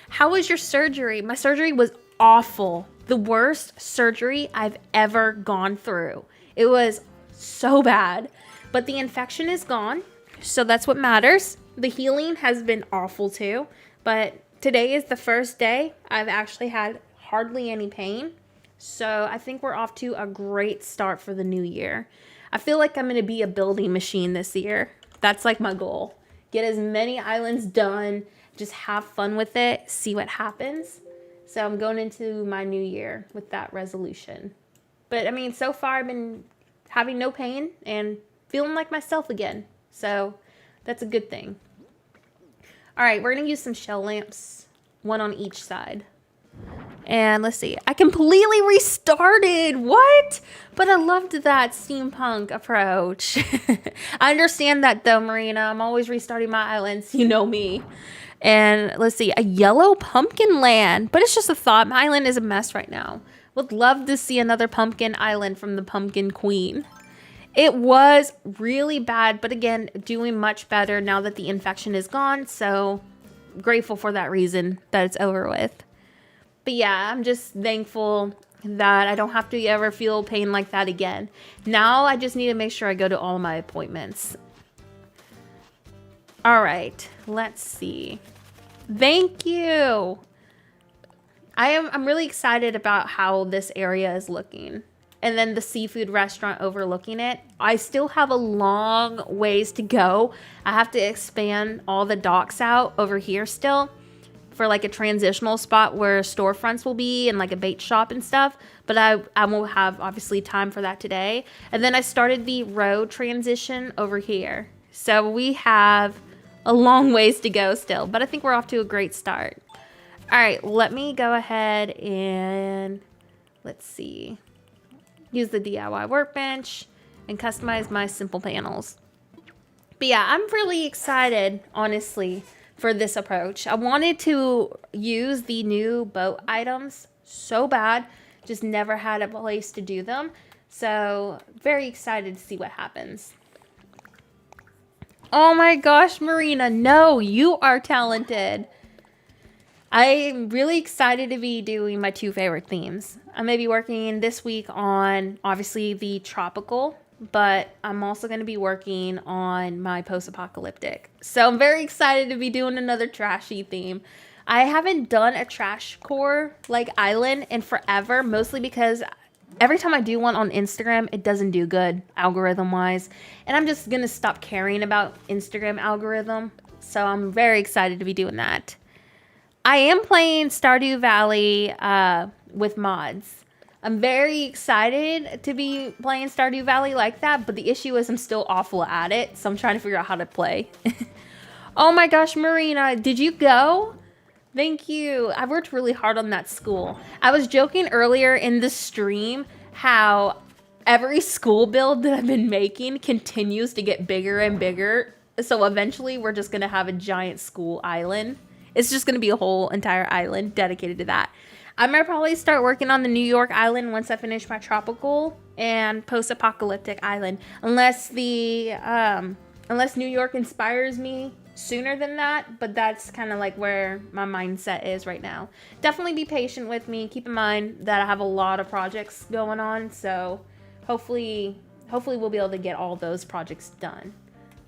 How was your surgery? My surgery was awful. The worst surgery I've ever gone through. It was so bad. But the infection is gone, so that's what matters. The healing has been awful too, but today is the first day I've actually had hardly any pain. So I think we're off to a great start for the new year. I feel like I'm going to be a building machine this year. That's like my goal. Get as many islands done, just have fun with it, see what happens. So I'm going into my new year with that resolution. But I mean, so far I've been having no pain and feeling like myself again. So that's a good thing. All right, we're going to use some shell lamps, one on each side. And let's see, I completely restarted. What? But I loved that steampunk approach. I understand that though, Marina. I'm always restarting my islands. You know me. And let's see, a yellow pumpkin land. But it's just a thought. My island is a mess right now. Would love to see another pumpkin island from the Pumpkin Queen. It was really bad, but again, doing much better now that the infection is gone. So grateful for that reason that it's over with. But yeah, I'm just thankful that I don't have to ever feel pain like that again. Now I just need to make sure I go to all my appointments. All right, let's see. Thank you. I'm really excited about how this area is looking. And then the seafood restaurant overlooking it. I still have a long ways to go. I have to expand all the docks out over here still for like a transitional spot where storefronts will be and like a bait shop and stuff. But I won't have obviously time for that today. And then I started the road transition over here. So we have a long ways to go still, but I think we're off to a great start. All right, let me go ahead and let's see. Use the DIY workbench and customize my simple panels. But yeah, I'm really excited, honestly, for this approach. I wanted to use the new boat items so bad, just never had a place to do them. So very excited to see what happens. Oh my gosh, Marina, no, you are talented. I'm really excited to be doing my 2 favorite themes. I'm going to be working this week on, obviously, the tropical, but I'm also going to be working on my post-apocalyptic. So I'm very excited to be doing another trashy theme. I haven't done a trash core like island in forever, mostly because every time I do one on Instagram, it doesn't do good algorithm-wise. And I'm just going to stop caring about Instagram algorithm. So I'm very excited to be doing that. I am playing Stardew Valley with mods. I'm very excited to be playing Stardew Valley like that, but the issue is I'm still awful at it, so I'm trying to figure out how to play. Oh my gosh, Marina, did you go? Thank you. I worked really hard on that school. I was joking earlier in the stream how every school build that I've been making continues to get bigger and bigger, so eventually we're just going to have a giant school island. It's just going to be a whole entire island dedicated to that. I might probably start working on the New York island once I finish my tropical and post-apocalyptic island. Unless New York inspires me sooner than that. But that's kind of like where my mindset is right now. Definitely be patient with me. Keep in mind that I have a lot of projects going on. So hopefully we'll be able to get all those projects done.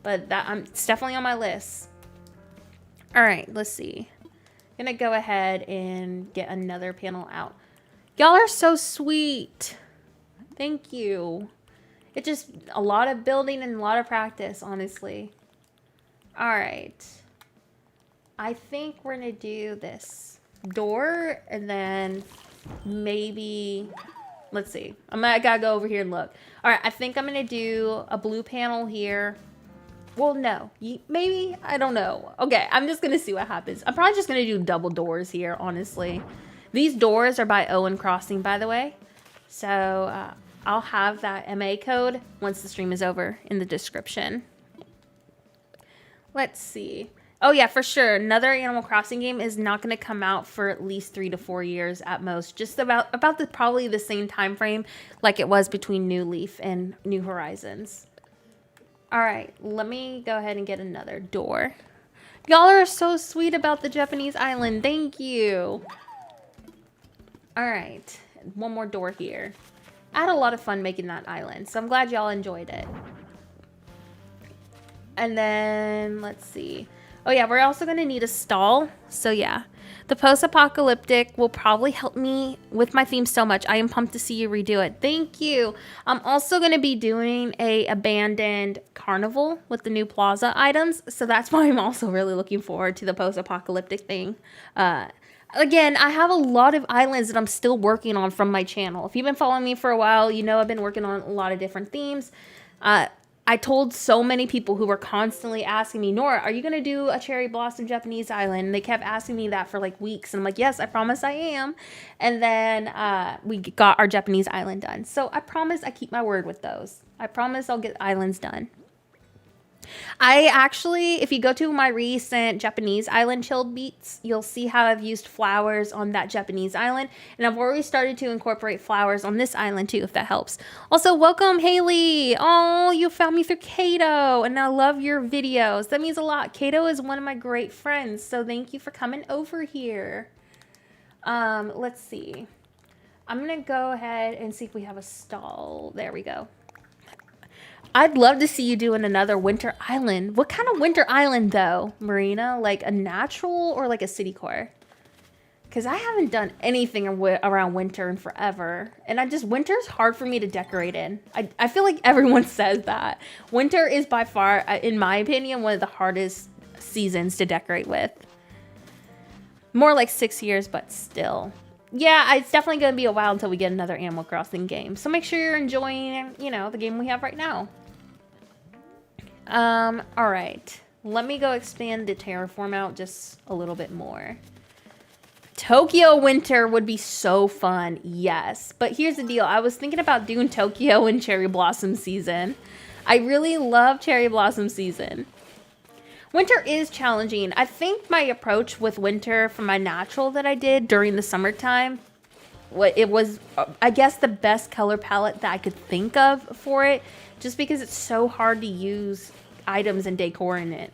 But it's definitely on my list. All right, let's see. I'm gonna go ahead and get another panel out. Y'all are so sweet. Thank you. It's just a lot of building and a lot of practice, honestly. All right. I think we're gonna do this door and then maybe let's see. I gotta go over here and look. All right, I think I'm gonna do a blue panel here. Well, no, maybe, I don't know. Okay, I'm just gonna see what happens. I'm probably just gonna do double doors here, honestly. These doors are by Owen Crossing, by the way. So I'll have that MA code once the stream is over in the description. Let's see. Oh yeah, for sure. Another Animal Crossing game is not going to come out for at least 3 to 4 years at most. Just about probably the same time frame like it was between New Leaf and New Horizons. All right, let me go ahead and get another door. Y'all are so sweet about the Japanese island. Thank you. All right, one more door here. I had a lot of fun making that island, so I'm glad y'all enjoyed it. And then, let's see. Oh yeah, we're also going to need a stall. So yeah, the post-apocalyptic will probably help me with my theme so much. I am pumped to see you redo it. Thank you. I'm also going to be doing a abandoned carnival with the new plaza items. So that's why I'm also really looking forward to the post-apocalyptic thing. Again, I have a lot of islands that I'm still working on from my channel. If you've been following me for a while, you know I've been working on a lot of different themes. I told so many people who were constantly asking me, Nora, are you going to do a cherry blossom Japanese island? And they kept asking me that for like weeks. And I'm like, yes, I promise I am. And then we got our Japanese island done. So I promise I keep my word with those. I promise I'll get islands done. I actually, if you go to my recent Japanese island chilled beats, you'll see how I've used flowers on that Japanese island. And I've already started to incorporate flowers on this island too, if that helps. Also, welcome Haley. Oh, you found me through Kato and I love your videos. That means a lot. Kato is one of my great friends. So thank you for coming over here. Let's see. I'm going to go ahead and see if we have a stall. There we go. I'd love to see you doing another winter island. What kind of winter island though, Marina? Like a natural or like a city core? Because I haven't done anything around winter in forever. And winter's hard for me to decorate in. I feel like everyone says that. Winter is by far, in my opinion, one of the hardest seasons to decorate with. More like 6 years, but still. Yeah, it's definitely going to be a while until we get another Animal Crossing game. So make sure you're enjoying, you know, the game we have right now. All right. Let me go expand the terraform out just a little bit more. Tokyo winter would be so fun. Yes. But here's the deal. I was thinking about doing Tokyo in cherry blossom season. I really love cherry blossom season. Winter is challenging. I think my approach with winter for my natural that I did during the summertime, it was, I guess, the best color palette that I could think of for it, just because it's so hard to use items and decor in it.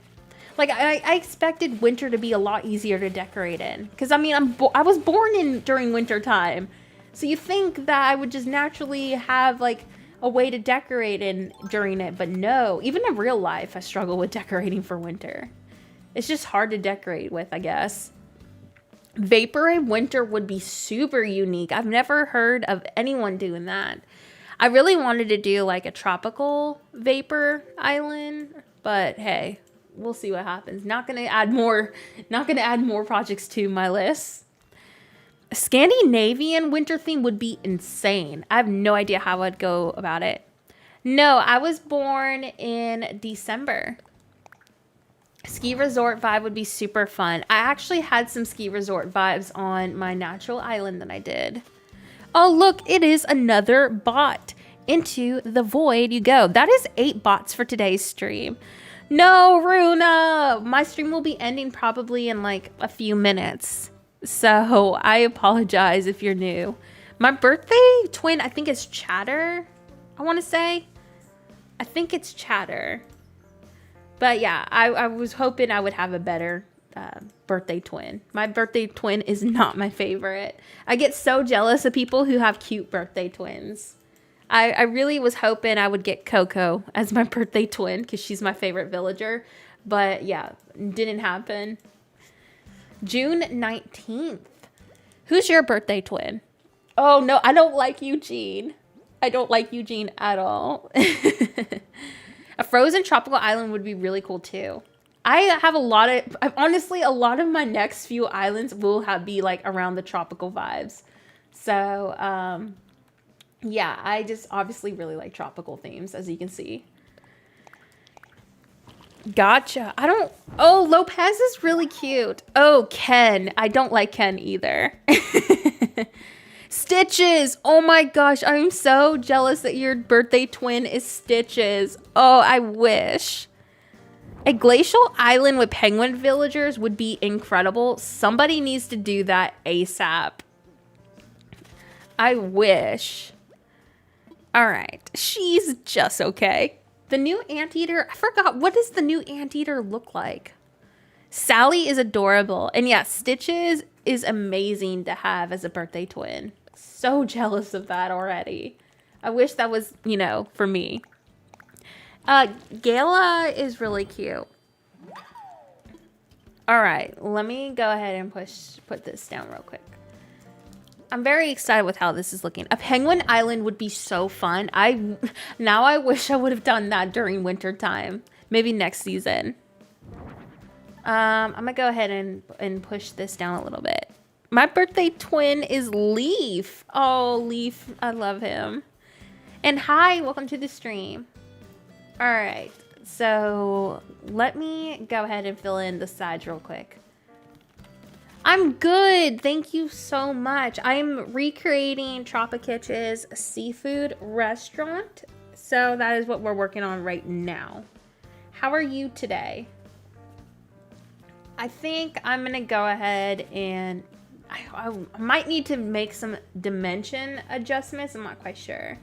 Like, I expected winter to be a lot easier to decorate in. Because, I mean, I was born during winter time. So you think that I would just naturally have, like, a way to decorate in during it. But no, even in real life, I struggle with decorating for winter. It's just hard to decorate with, I guess. Vapor in winter would be super unique. I've never heard of anyone doing that. I really wanted to do, like, a tropical vapor island. But, hey, we'll see what happens. Not gonna add more projects to my list. A Scandinavian winter theme would be insane. I have no idea how I'd go about it. No, I was born in December. Ski resort vibe would be super fun. I actually had some ski resort vibes on my natural island that I did. Oh, look, it is another bot. Into the void you go. That is 8 bots for today's stream. No, Runa! My stream will be ending probably in like a few minutes. So I apologize if you're new. My birthday twin, I think it's Chatter. I want to say. I think it's Chatter. But yeah, I was hoping I would have a better birthday twin. My birthday twin is not my favorite. I get so jealous of people who have cute birthday twins. I really was hoping I would get Coco as my birthday twin because she's my favorite villager. But yeah, didn't happen. June 19th. Who's your birthday twin? Oh, no, I don't like Eugene. I don't like Eugene at all. A frozen tropical island would be really cool too. I have honestly, a lot of my next few islands will be like around the tropical vibes. So, Yeah, I just obviously really like tropical themes, as you can see. Gotcha. I don't... Oh, Lopez is really cute. Oh, Ken. I don't like Ken either. Stitches. Oh my gosh. I'm so jealous that your birthday twin is Stitches. Oh, I wish. A glacial island with penguin villagers would be incredible. Somebody needs to do that ASAP. I wish. All right. She's just okay. The new anteater, I forgot, what does the new anteater look like? Sally is adorable. And yeah, Stitches is amazing to have as a birthday twin. So jealous of that already. I wish that was, you know, for me. Gala is really cute. All right, let me go ahead and put this down real quick. I'm very excited with how this is looking. A penguin island would be so fun. Now I wish I would have done that during winter time. Maybe next season. I'm gonna go ahead and push this down a little bit. My birthday twin is Leaf. Oh, Leaf, I love him. And hi, welcome to the stream. All right, so let me go ahead and fill in the sides real quick. I'm good. Thank you so much. I'm recreating Tropicitch's seafood restaurant. So that is what we're working on right now. How are you today? I think I'm going to go ahead and I might need to make some dimension adjustments. I'm not quite sure.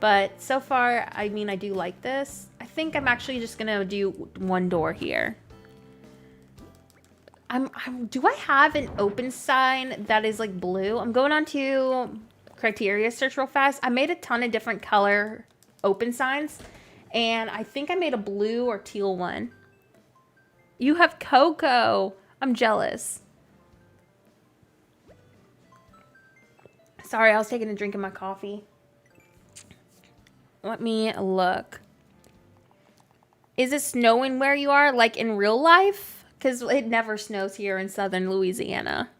But so far, I mean, I do like this. I think I'm actually just going to do one door here. Do I have an open sign that is like blue? I'm going on to criteria search real fast. I made a ton of different color open signs. And I think I made a blue or teal one. You have cocoa. I'm jealous. Sorry, I was taking a drink of my coffee. Let me look. Is it snowing where you are, like in real life? Because it never snows here in southern Louisiana.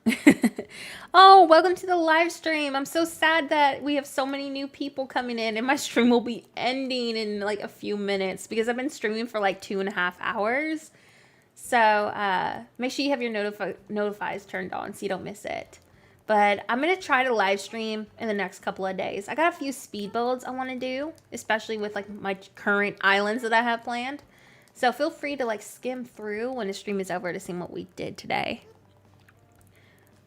Oh, welcome to the live stream. I'm so sad that we have so many new people coming in, and my stream will be ending in like a few minutes because I've been streaming for like 2.5 hours. So make sure you have your notifies turned on so you don't miss it. But I'm going to try to live stream in the next couple of days. I got a few speed builds I want to do, especially with like my current islands that I have planned. So feel free to like skim through when the stream is over to see what we did today.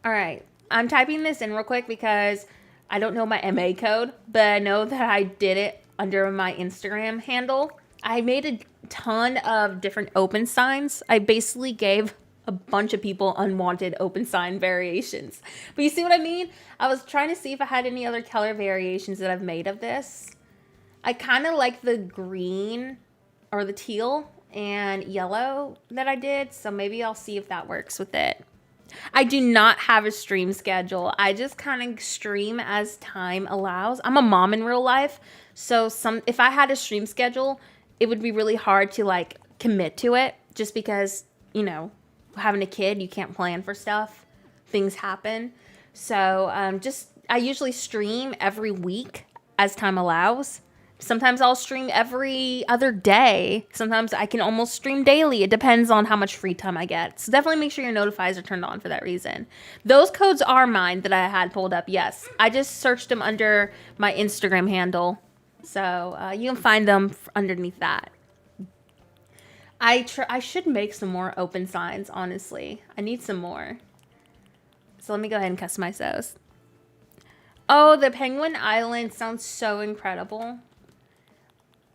All right. I'm typing this in real quick because I don't know my MA code, but I know that I did it under my Instagram handle. I made a ton of different open signs. I basically gave a bunch of people unwanted open sign variations. But you see what I mean? I was trying to see if I had any other color variations that I've made of this. I kind of like the green or the teal and yellow that I did. So maybe I'll see if that works with it. I do not have a stream schedule. I just kind of stream as time allows. I'm a mom in real life. So if I had a stream schedule, it would be really hard to like commit to it just because, you know, having a kid, you can't plan for stuff. Things happen. So I usually stream every week as time allows. Sometimes I'll stream every other day. Sometimes I can almost stream daily. It depends on how much free time I get. So definitely make sure your notifiers are turned on for that reason. Those codes are mine that I had pulled up. Yes, I just searched them under my Instagram handle. So you can find them underneath that. I should make some more open signs, honestly. I need some more. So let me go ahead and customize those. Oh, the Penguin Island sounds so incredible.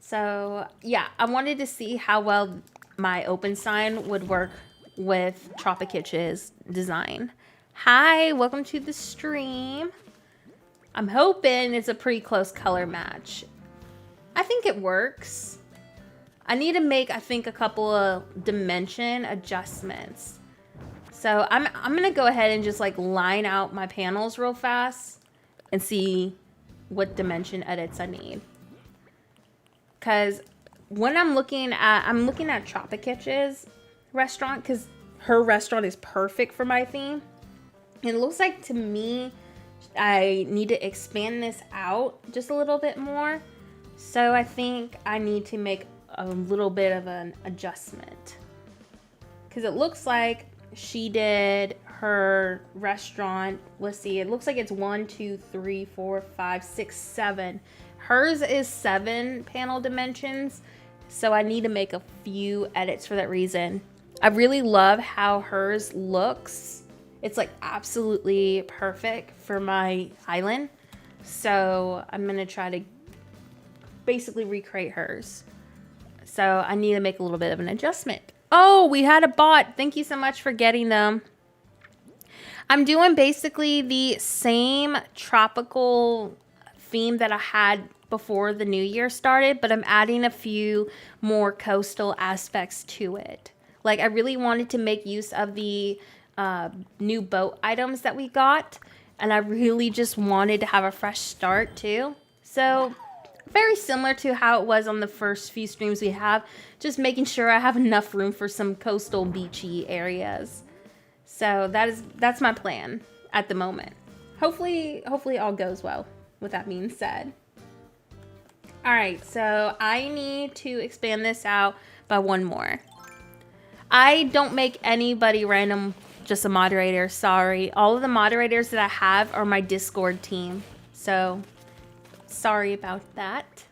So, yeah, I wanted to see how well my open sign would work with Tropicitch's design. Hi, welcome to the stream. I'm hoping it's a pretty close color match. I think it works. I need to make, I think, a couple of dimension adjustments. So I'm going to go ahead and just like line out my panels real fast and see what dimension edits I need. Because when I'm looking at Tropicitch's restaurant because her restaurant is perfect for my theme. And it looks like to me I need to expand this out just a little bit more. So I think I need to make a little bit of an adjustment. Because it looks like she did her restaurant. Let's see, it looks like it's 1, 2, 3, 4, 5, 6, 7. Hers is 7 panel dimensions. So I need to make a few edits for that reason. I really love how hers looks. It's like absolutely perfect for my island. So I'm gonna try to basically recreate hers. So I need to make a little bit of an adjustment. Oh, we had a bot. Thank you so much for getting them. I'm doing basically the same tropical theme that I had before the new year started, but I'm adding a few more coastal aspects to it. Like I really wanted to make use of the new boat items that we got, and I really just wanted to have a fresh start too. So very similar to how it was on the first few streams we have, just making sure I have enough room for some coastal beachy areas. So that's my plan at the moment. Hopefully all goes well with that being said. All right, so I need to expand this out by 1 more. I don't make anybody random just a moderator, sorry. All of the moderators that I have are my Discord team. So, sorry about that.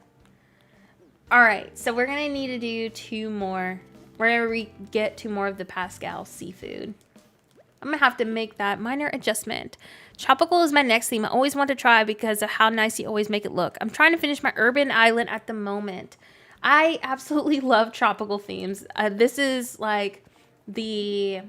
Alright, so we're going to need to do 2 more. We're going to get 2 more of the Pascal seafood. I'm going to have to make that minor adjustment. Tropical is my next theme. I always want to try because of how nice you always make it look. I'm trying to finish my urban island at the moment. I absolutely love tropical themes. This is like I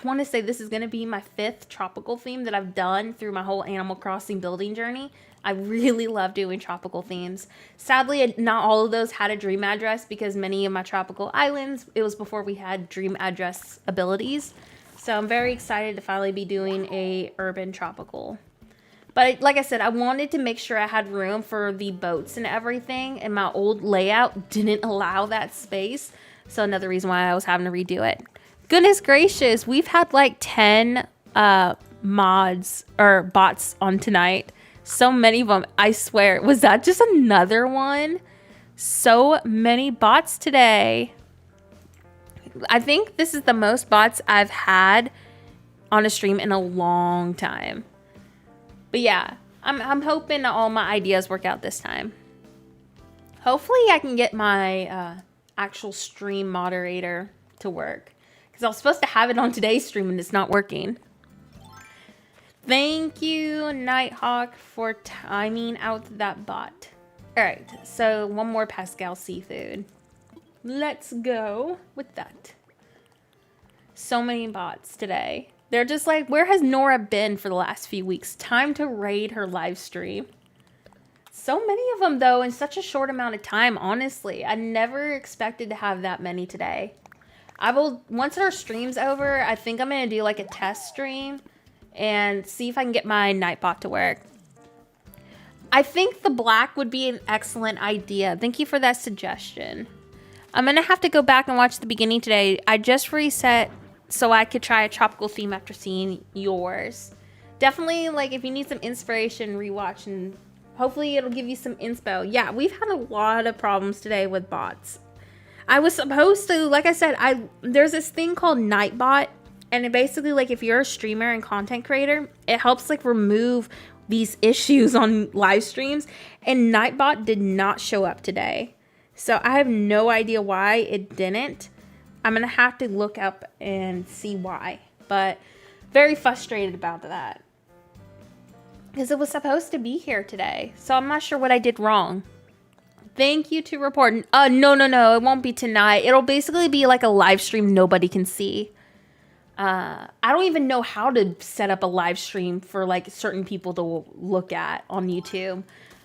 want to say this is going to be my 5th tropical theme that I've done through my whole Animal Crossing building journey. I really love doing tropical themes. Sadly, not all of those had a dream address because many of my tropical islands, it was before we had dream address abilities. So I'm very excited to finally be doing a urban tropical. But like I said, I wanted to make sure I had room for the boats and everything, and my old layout didn't allow that space. So another reason why I was having to redo it. Goodness gracious, we've had like 10 mods or bots on tonight. So many of them, I swear. Was that just another one? So many bots today. I think this is the most bots I've had on a stream in a long time. But yeah, I'm hoping all my ideas work out this time. Hopefully I can get my actual stream moderator to work. Because I was supposed to have it on today's stream and it's not working. Thank you, Nighthawk, for timing out that bot. Alright, so 1 more Pascal seafood. Let's go with that. So many bots today. They're just like, where has Nora been for the last few weeks? Time to raid her live stream. So many of them, though, in such a short amount of time, honestly. I never expected to have that many today. Once our stream's over, I think I'm going to do like a test stream and see if I can get my Nightbot to work. I think the black would be an excellent idea. Thank you for that suggestion. I'm going to have to go back and watch the beginning today. I just reset so I could try a tropical theme after seeing yours. Definitely, like, if you need some inspiration, rewatch, and hopefully it'll give you some inspo. Yeah, we've had a lot of problems today with bots. I was supposed to, like I said, there's this thing called Nightbot, and it basically, like, if you're a streamer and content creator, it helps, like, remove these issues on live streams, and Nightbot did not show up today. So I have no idea why it didn't. I'm going to have to look up and see why, but very frustrated about that. Because it was supposed to be here today, so I'm not sure what I did wrong. Thank you to report. No, it won't be tonight. It'll basically be like a live stream nobody can see. I don't even know how to set up a live stream for like certain people to look at on YouTube.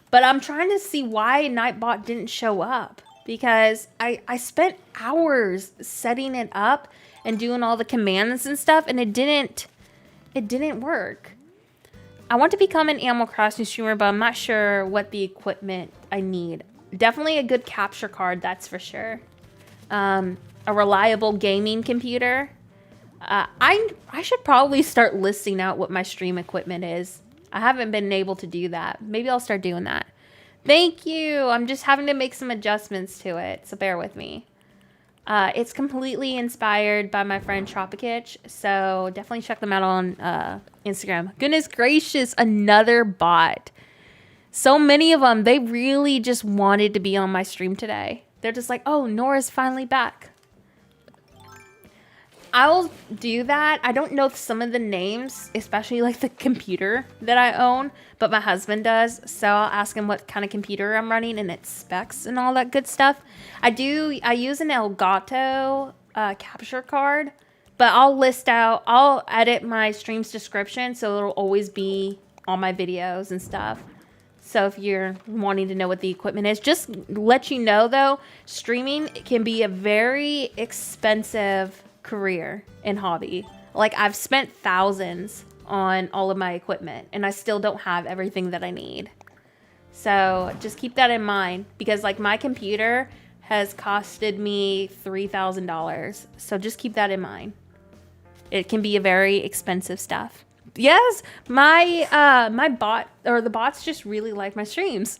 But I'm trying to see why Nightbot didn't show up. Because I spent hours setting it up and doing all the commands and stuff, and it didn't work. I want to become an Animal Crossing streamer, but I'm not sure what the equipment I need. Definitely a good capture card, that's for sure. A reliable gaming computer. I should probably start listing out what my stream equipment is. I haven't been able to do that. Maybe I'll start doing that. Thank you. I'm just having to make some adjustments to it, so bear with me. It's completely inspired by my friend Tropicitch, so definitely check them out on Instagram. Goodness gracious, another bot. So many of them, they really just wanted to be on my stream today. They're just like, oh, Nora's finally back. I'll do that. I don't know some of the names, especially like the computer that I own, but my husband does. So I'll ask him what kind of computer I'm running and its specs and all that good stuff. I use an Elgato capture card, but I'll edit my stream's description so it'll always be on my videos and stuff. So if you're wanting to know what the equipment is, just let you know though, streaming can be a very expensive career and hobby. Like I've spent thousands on all of my equipment and I still don't have everything that I need. So just keep that in mind because like my computer has costed me $3,000. So just keep that in mind. It can be a very expensive stuff. Yes, my bot or the bots just really like my streams.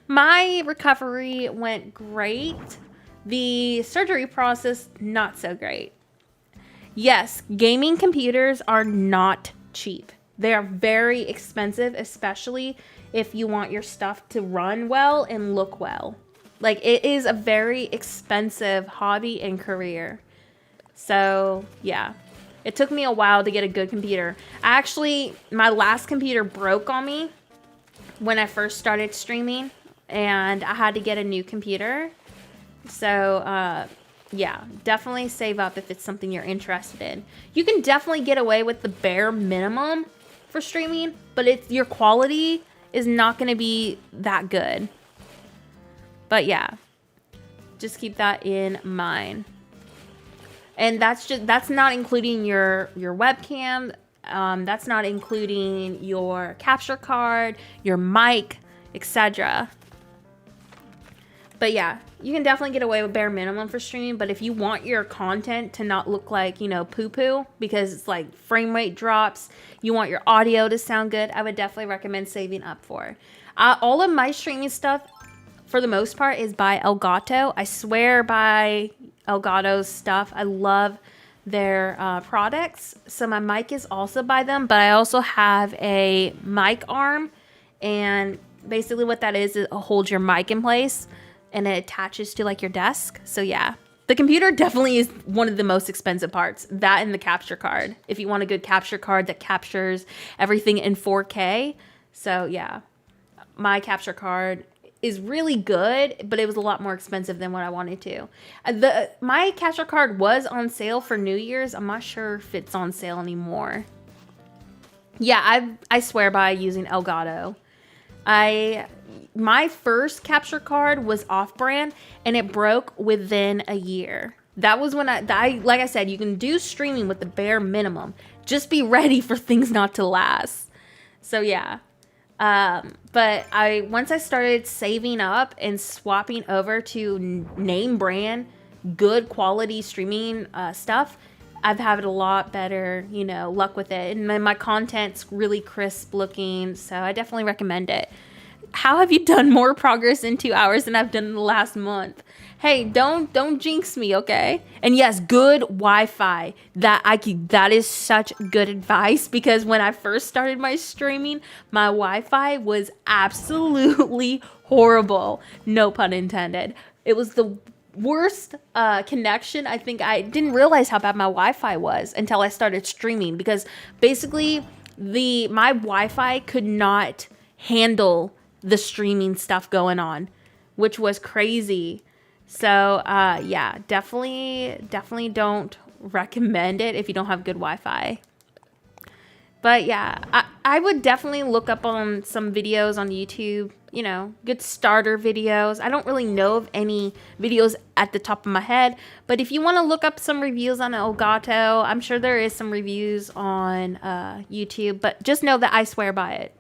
My recovery went great. The surgery process, not so great. Yes, gaming computers are not cheap. They are very expensive, especially if you want your stuff to run well and look well. Like it is a very expensive hobby and career. So yeah. It took me a while to get a good computer. My last computer broke on me when I first started streaming, and I had to get a new computer. So, yeah, definitely save up if it's something you're interested in. You can definitely get away with the bare minimum for streaming, but your quality is not going to be that good. But yeah, just keep that in mind. And that's not including your webcam. That's not including your capture card, your mic, etc. But yeah, you can definitely get away with bare minimum for streaming. But if you want your content to not look like, poo-poo, because it's like frame rate drops, you want your audio to sound good, I would definitely recommend saving up for. All of my streaming stuff, for the most part, is by Elgato. I swear by Elgato's stuff. I love their products. So my mic is also by them, but I also have a mic arm, and basically what that is it holds your mic in place and it attaches to like your desk. So yeah, the computer definitely is one of the most expensive parts. That and the capture card. If you want a good capture card that captures everything in 4K. So yeah, my capture card is really good, but it was a lot more expensive than what I wanted to. My capture card was on sale for New Year's. I'm not sure if it's on sale anymore. Yeah, I swear by using Elgato. My first capture card was off-brand, and it broke within a year. That was when like I said, you can do streaming with the bare minimum. Just be ready for things not to last. So yeah. But once I started saving up and swapping over to name brand, good quality streaming stuff, I've had a lot better, luck with it. And my content's really crisp looking, so I definitely recommend it. How have you done more progress in 2 hours than I've done in the last month? Hey, don't jinx me, okay? And yes, good Wi-Fi. That is such good advice, because when I first started my streaming, my Wi-Fi was absolutely horrible. No pun intended. It was the worst connection. I think I didn't realize how bad my Wi-Fi was until I started streaming, because basically my Wi-Fi could not handle the streaming stuff going on, which was crazy. So yeah, definitely don't recommend it if you don't have good Wi-Fi. But yeah, I would definitely look up on some videos on YouTube, good starter videos. I don't really know of any videos at the top of my head, but if you want to look up some reviews on Elgato, I'm sure there is some reviews on YouTube, but just know that I swear by it.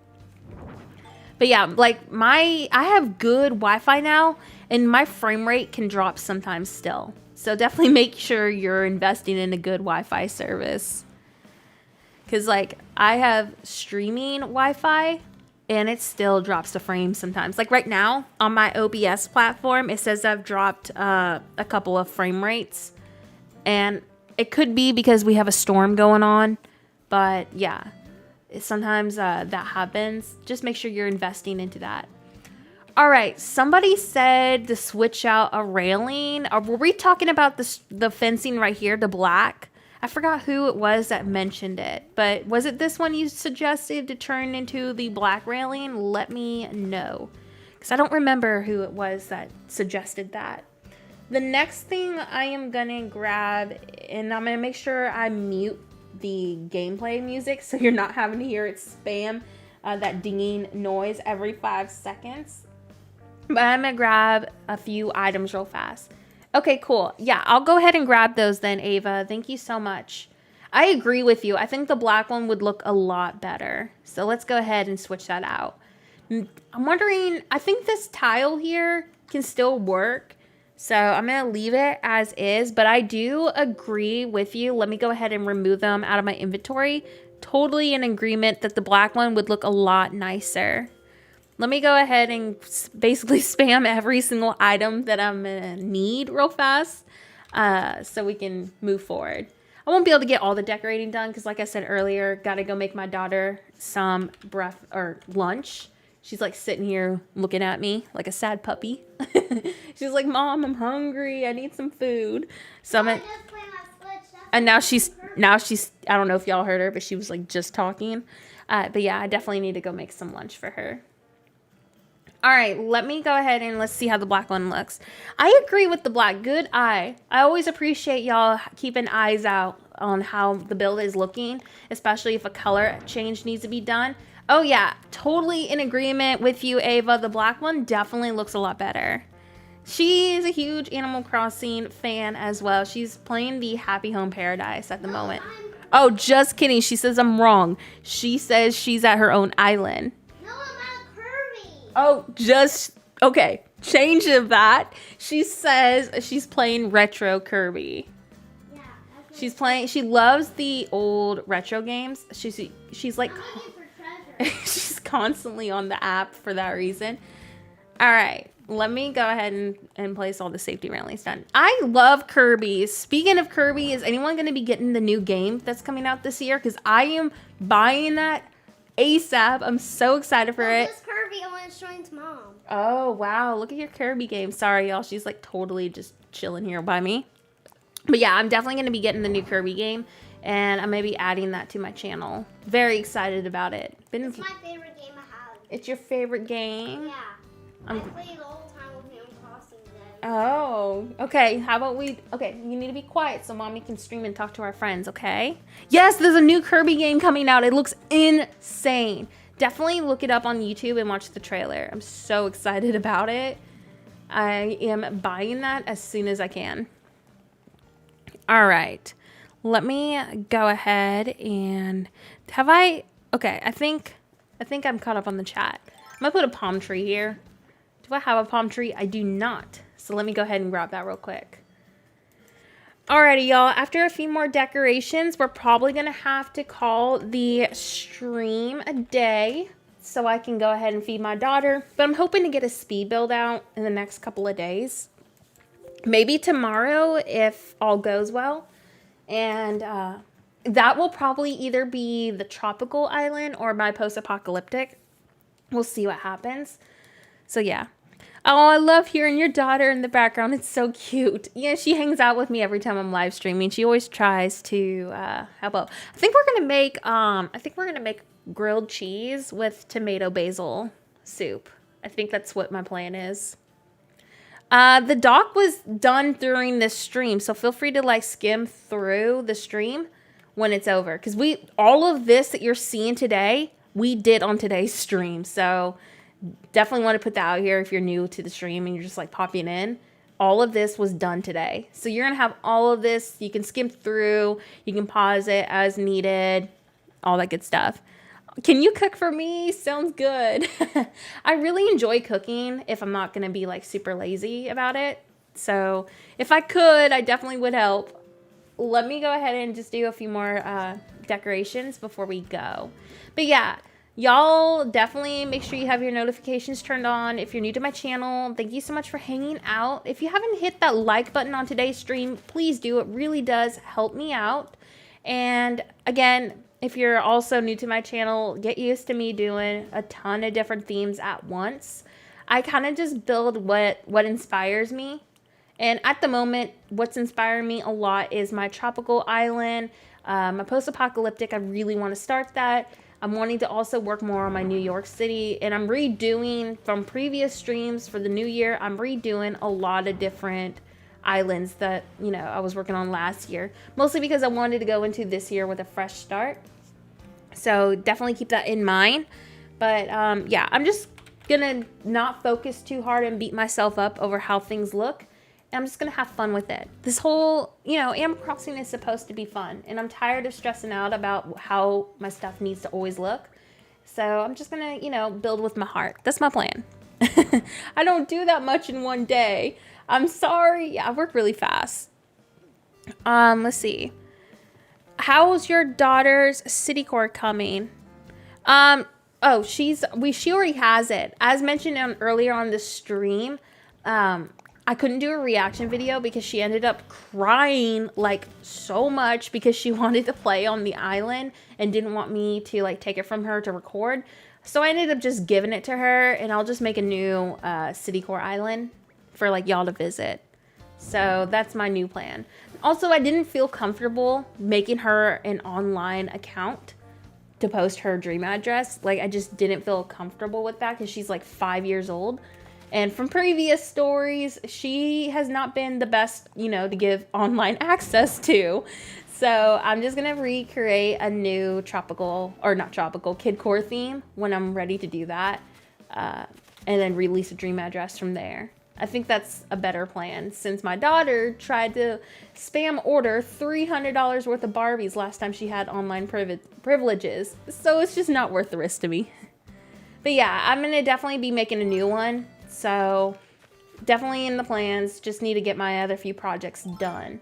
But yeah, like I have good Wi-Fi now, and my frame rate can drop sometimes still. So definitely make sure you're investing in a good Wi-Fi service. Because, like, I have streaming Wi-Fi, and it still drops the frames sometimes. Like, right now, on my OBS platform, it says I've dropped a couple of frame rates. And it could be because we have a storm going on. But, yeah. Sometimes that happens. Just make sure you're investing into that. All right, somebody said to switch out a railing. Were we talking about the fencing right here, the black? I forgot who it was that mentioned it, but was it this one you suggested to turn into the black railing? Let me know, because I don't remember who it was that suggested that. The next thing I am gonna grab, and I'm gonna make sure I mute the gameplay music so you're not having to hear it spam that dinging noise every 5 seconds. But I'm gonna grab a few items real fast. Okay, cool. Yeah, I'll go ahead and grab those then, Ava. Thank you so much. I agree with you. I think the black one would look a lot better. So let's go ahead and switch that out. I'm wondering, I think this tile here can still work. So I'm gonna leave it as is, but I do agree with you. Let me go ahead and remove them out of my inventory. Totally in agreement that the black one would look a lot nicer. Let me go ahead and basically spam every single item that I'm gonna need real fast so we can move forward. I won't be able to get all the decorating done because, like I said earlier, gotta go make my daughter some lunch. She's like sitting here looking at me like a sad puppy. She's like, Mom, I'm hungry. I need some food. So I'm and now she's, I don't know if y'all heard her, but she was like just talking. But yeah, I definitely need to go make some lunch for her. All right, let me go ahead and let's see how the black one looks. I agree with the black. Good eye. I always appreciate y'all keeping eyes out on how the build is looking, especially if a color change needs to be done. Oh yeah, totally in agreement with you, Ava. The black one definitely looks a lot better. She is a huge Animal Crossing fan as well. She's playing the Happy Home Paradise at the moment. Oh, just kidding. She says I'm wrong. She says she's at her own island. Oh, okay. Change of that. She says she's playing retro Kirby. Yeah. Okay. She loves the old retro games. She's like, she's constantly on the app for that reason. All right. Let me go ahead and place all the safety railings done. I love Kirby. Speaking of Kirby, is anyone going to be getting the new game that's coming out this year? Because I am buying that ASAP. I'm so excited for it. This Kirby, I want to show it to Mom. Oh, wow. Look at your Kirby game. Sorry, y'all. She's like totally just chilling here by me. But yeah, I'm definitely going to be getting the new Kirby game. And I'm going to be adding that to my channel. Very excited about it. It's my favorite game I have. It's your favorite game? Yeah. I played all the time with Animal Crossing then. Oh, okay. How about okay, you need to be quiet so Mommy can stream and talk to our friends, okay? Yes, there's a new Kirby game coming out. It looks insane. Definitely look it up on YouTube and watch the trailer. I'm so excited about it. I am buying that as soon as I can. All right. Let me go ahead and okay, I think I'm caught up on the chat. I'm gonna put a palm tree here. Do I have a palm tree? I do not. So let me go ahead and grab that real quick. Alrighty, y'all. After a few more decorations, we're probably going to have to call the stream a day so I can go ahead and feed my daughter. But I'm hoping to get a speed build out in the next couple of days. Maybe tomorrow if all goes well. And that will probably either be the tropical island or my post-apocalyptic. We'll see what happens. So yeah. Oh, I love hearing your daughter in the background. It's so cute. Yeah, she hangs out with me every time I'm live streaming. She always tries to help out. I think we're gonna make grilled cheese with tomato basil soup. I think that's what my plan is. The doc was done during this stream, so feel free to like skim through the stream when it's over. Because all of this that you're seeing today, we did on today's stream. So definitely want to put that out here if you're new to the stream and you're just like popping in. All of this was done today. So you're going to have all of this. You can skim through. You can pause it as needed. All that good stuff. Can you cook for me? Sounds good. I really enjoy cooking if I'm not going to be like super lazy about it. So if I could, I definitely would help. Let me go ahead and just do a few more decorations before we go. But yeah, y'all definitely make sure you have your notifications turned on. If you're new to my channel, thank you so much for hanging out. If you haven't hit that like button on today's stream, please do. It really does help me out. And again, if you're also new to my channel, get used to me doing a ton of different themes at once. I kind of just build what inspires me. And at the moment, what's inspiring me a lot is my tropical island, my post-apocalyptic. I really want to start that. I'm wanting to also work more on my New York City, and I'm redoing from previous streams for the new year. I'm redoing a lot of different islands that, you know, I was working on last year, mostly because I wanted to go into this year with a fresh start. So definitely keep that in mind. But yeah, I'm just gonna not focus too hard and beat myself up over how things look. I'm just gonna have fun with it. This whole, you know, Animal Crossing is supposed to be fun, and I'm tired of stressing out about how my stuff needs to always look. So I'm just gonna, you know, build with my heart. That's my plan. I don't do that much in one day. I'm sorry. Yeah, I work really fast. Let's see. How's your daughter's city core coming? Oh, she already has it. As mentioned earlier on the stream, I couldn't do a reaction video because she ended up crying like so much because she wanted to play on the island and didn't want me to like take it from her to record. So I ended up just giving it to her, and I'll just make a new city core island for like y'all to visit. So that's my new plan. Also, I didn't feel comfortable making her an online account to post her dream address. Like, I just didn't feel comfortable with that because she's like 5 years old. And from previous stories, she has not been the best, you know, to give online access to. So I'm just going to recreate a new kid core theme when I'm ready to do that. And then release a dream address from there. I think that's a better plan, since my daughter tried to spam order $300 worth of Barbies last time she had online privileges. So it's just not worth the risk to me. But yeah, I'm going to definitely be making a new one. So definitely in the plans, just need to get my other few projects done.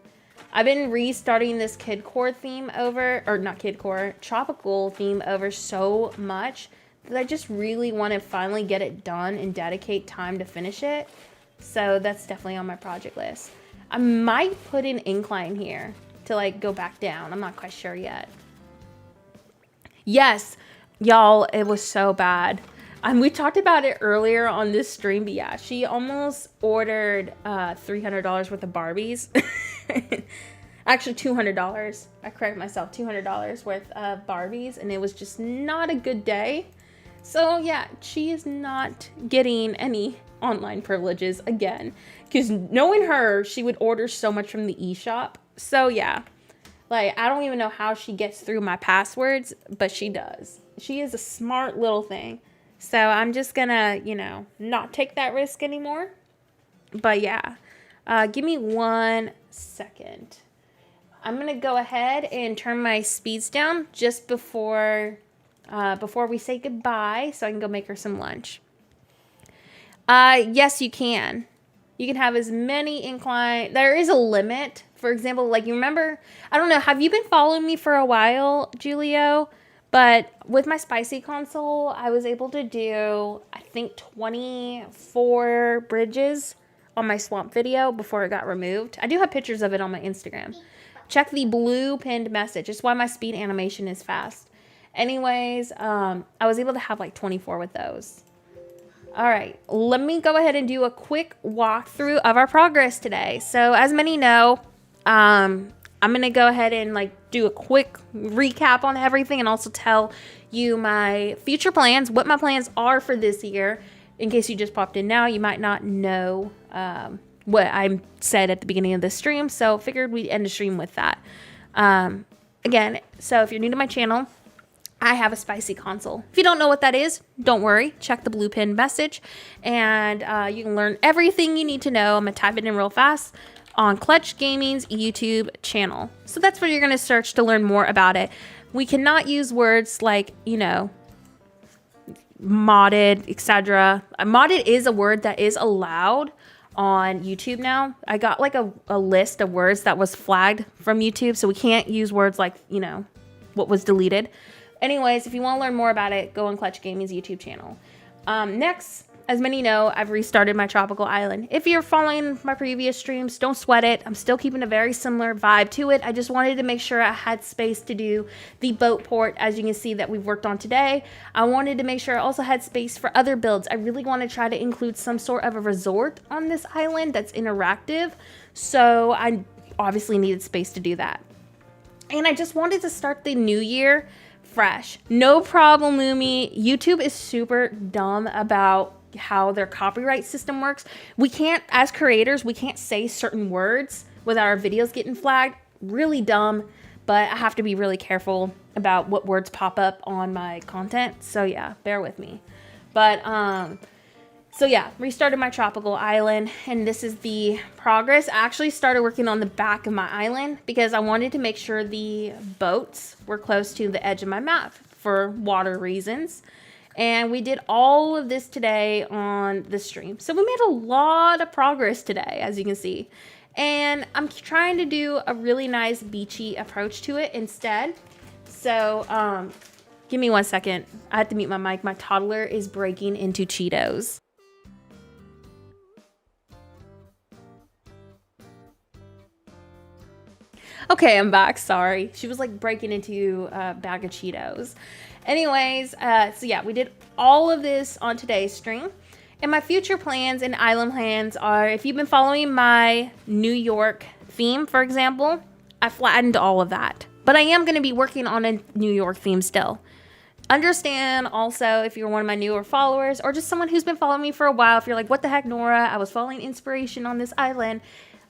I've been restarting this kid core theme over, or not kid core, tropical theme over so much that I just really want to finally get it done and dedicate time to finish it. So that's definitely on my project list. I might put an incline here to like go back down. I'm not quite sure yet. Yes, y'all, it was so bad. We talked about it earlier on this stream, but yeah, she almost ordered $300 worth of Barbies. Actually, $200. I correct myself, $200 worth of Barbies, and it was just not a good day. So yeah, she is not getting any online privileges again, because knowing her, she would order so much from the eShop. So yeah, like, I don't even know how she gets through my passwords, but she does. She is a smart little thing. So I'm just gonna, you know, not take that risk anymore. But yeah, give me 1 second. I'm gonna go ahead and turn my speeds down just before we say goodbye, so I can go make her some lunch. Yes, you can. You can have as many incline. There is a limit. For example, like, you remember, I don't know, have you been following me for a while, Julio? But with my spicy console, I was able to do, I think, 24 bridges on my swamp video before it got removed. I do have pictures of it on my Instagram. Check the blue pinned message. It's why my speed animation is fast. Anyways, I was able to have like 24 with those. All right, let me go ahead and do a quick walkthrough of our progress today. So as many know, I'm going to go ahead and like do a quick recap on everything, and also tell you my future plans, what my plans are for this year. In case you just popped in now, you might not know what I said at the beginning of the stream, so figured we'd end the stream with that. Again, so if you're new to my channel, I have a spicy console. If you don't know what that is, don't worry. Check the blue pin message, and you can learn everything you need to know. I'm going to type it in real fast on Clutch Gaming's YouTube channel. So that's where you're going to search to learn more about it. We cannot use words like, you know, modded, etc. Modded is a word that is allowed on YouTube now. I got like a list of words that was flagged from YouTube, so we can't use words like, you know, what was deleted. Anyways, if you want to learn more about it, go on Clutch Gaming's YouTube channel. Next, as many know, I've restarted my tropical island. If you're following my previous streams, don't sweat it. I'm still keeping a very similar vibe to it. I just wanted to make sure I had space to do the boat port, as you can see that we've worked on today. I wanted to make sure I also had space for other builds. I really want to try to include some sort of a resort on this island that's interactive. So I obviously needed space to do that. And I just wanted to start the new year fresh. No problem, Lumi. YouTube is super dumb about how their copyright system works. We can't, as creators, we can't say certain words without our videos getting flagged. Really dumb, but I have to be really careful about what words pop up on my content. So yeah, bear with me. But so yeah, restarted my tropical island, and this is the progress. I actually started working on the back of my island because I wanted to make sure the boats were close to the edge of my map for water reasons. And we did all of this today on the stream. So we made a lot of progress today, as you can see. And I'm trying to do a really nice beachy approach to it instead. So give me 1 second. I have to mute my mic. My toddler is breaking into Cheetos. Okay, I'm back. Sorry. She was like breaking into a bag of Cheetos. Anyways, so yeah, we did all of this on today's stream. And my future plans and island plans are, if you've been following my New York theme, for example, I flattened all of that. But I am going to be working on a New York theme still. Understand also, if you're one of my newer followers or just someone who's been following me for a while, if you're like, what the heck, Nora? I was following inspiration on this island.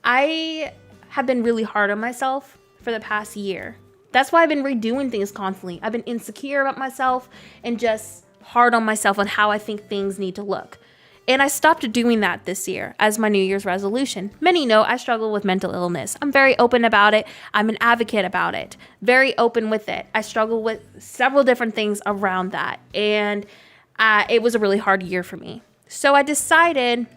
I have been really hard on myself for the past year. That's why I've been redoing things constantly. I've been insecure about myself and just hard on myself on how I think things need to look. And I stopped doing that this year as my New Year's resolution. Many know I struggle with mental illness. I'm very open about it. I'm an advocate about it. Very open with it. I struggle with several different things around that. And it was a really hard year for me. So I decided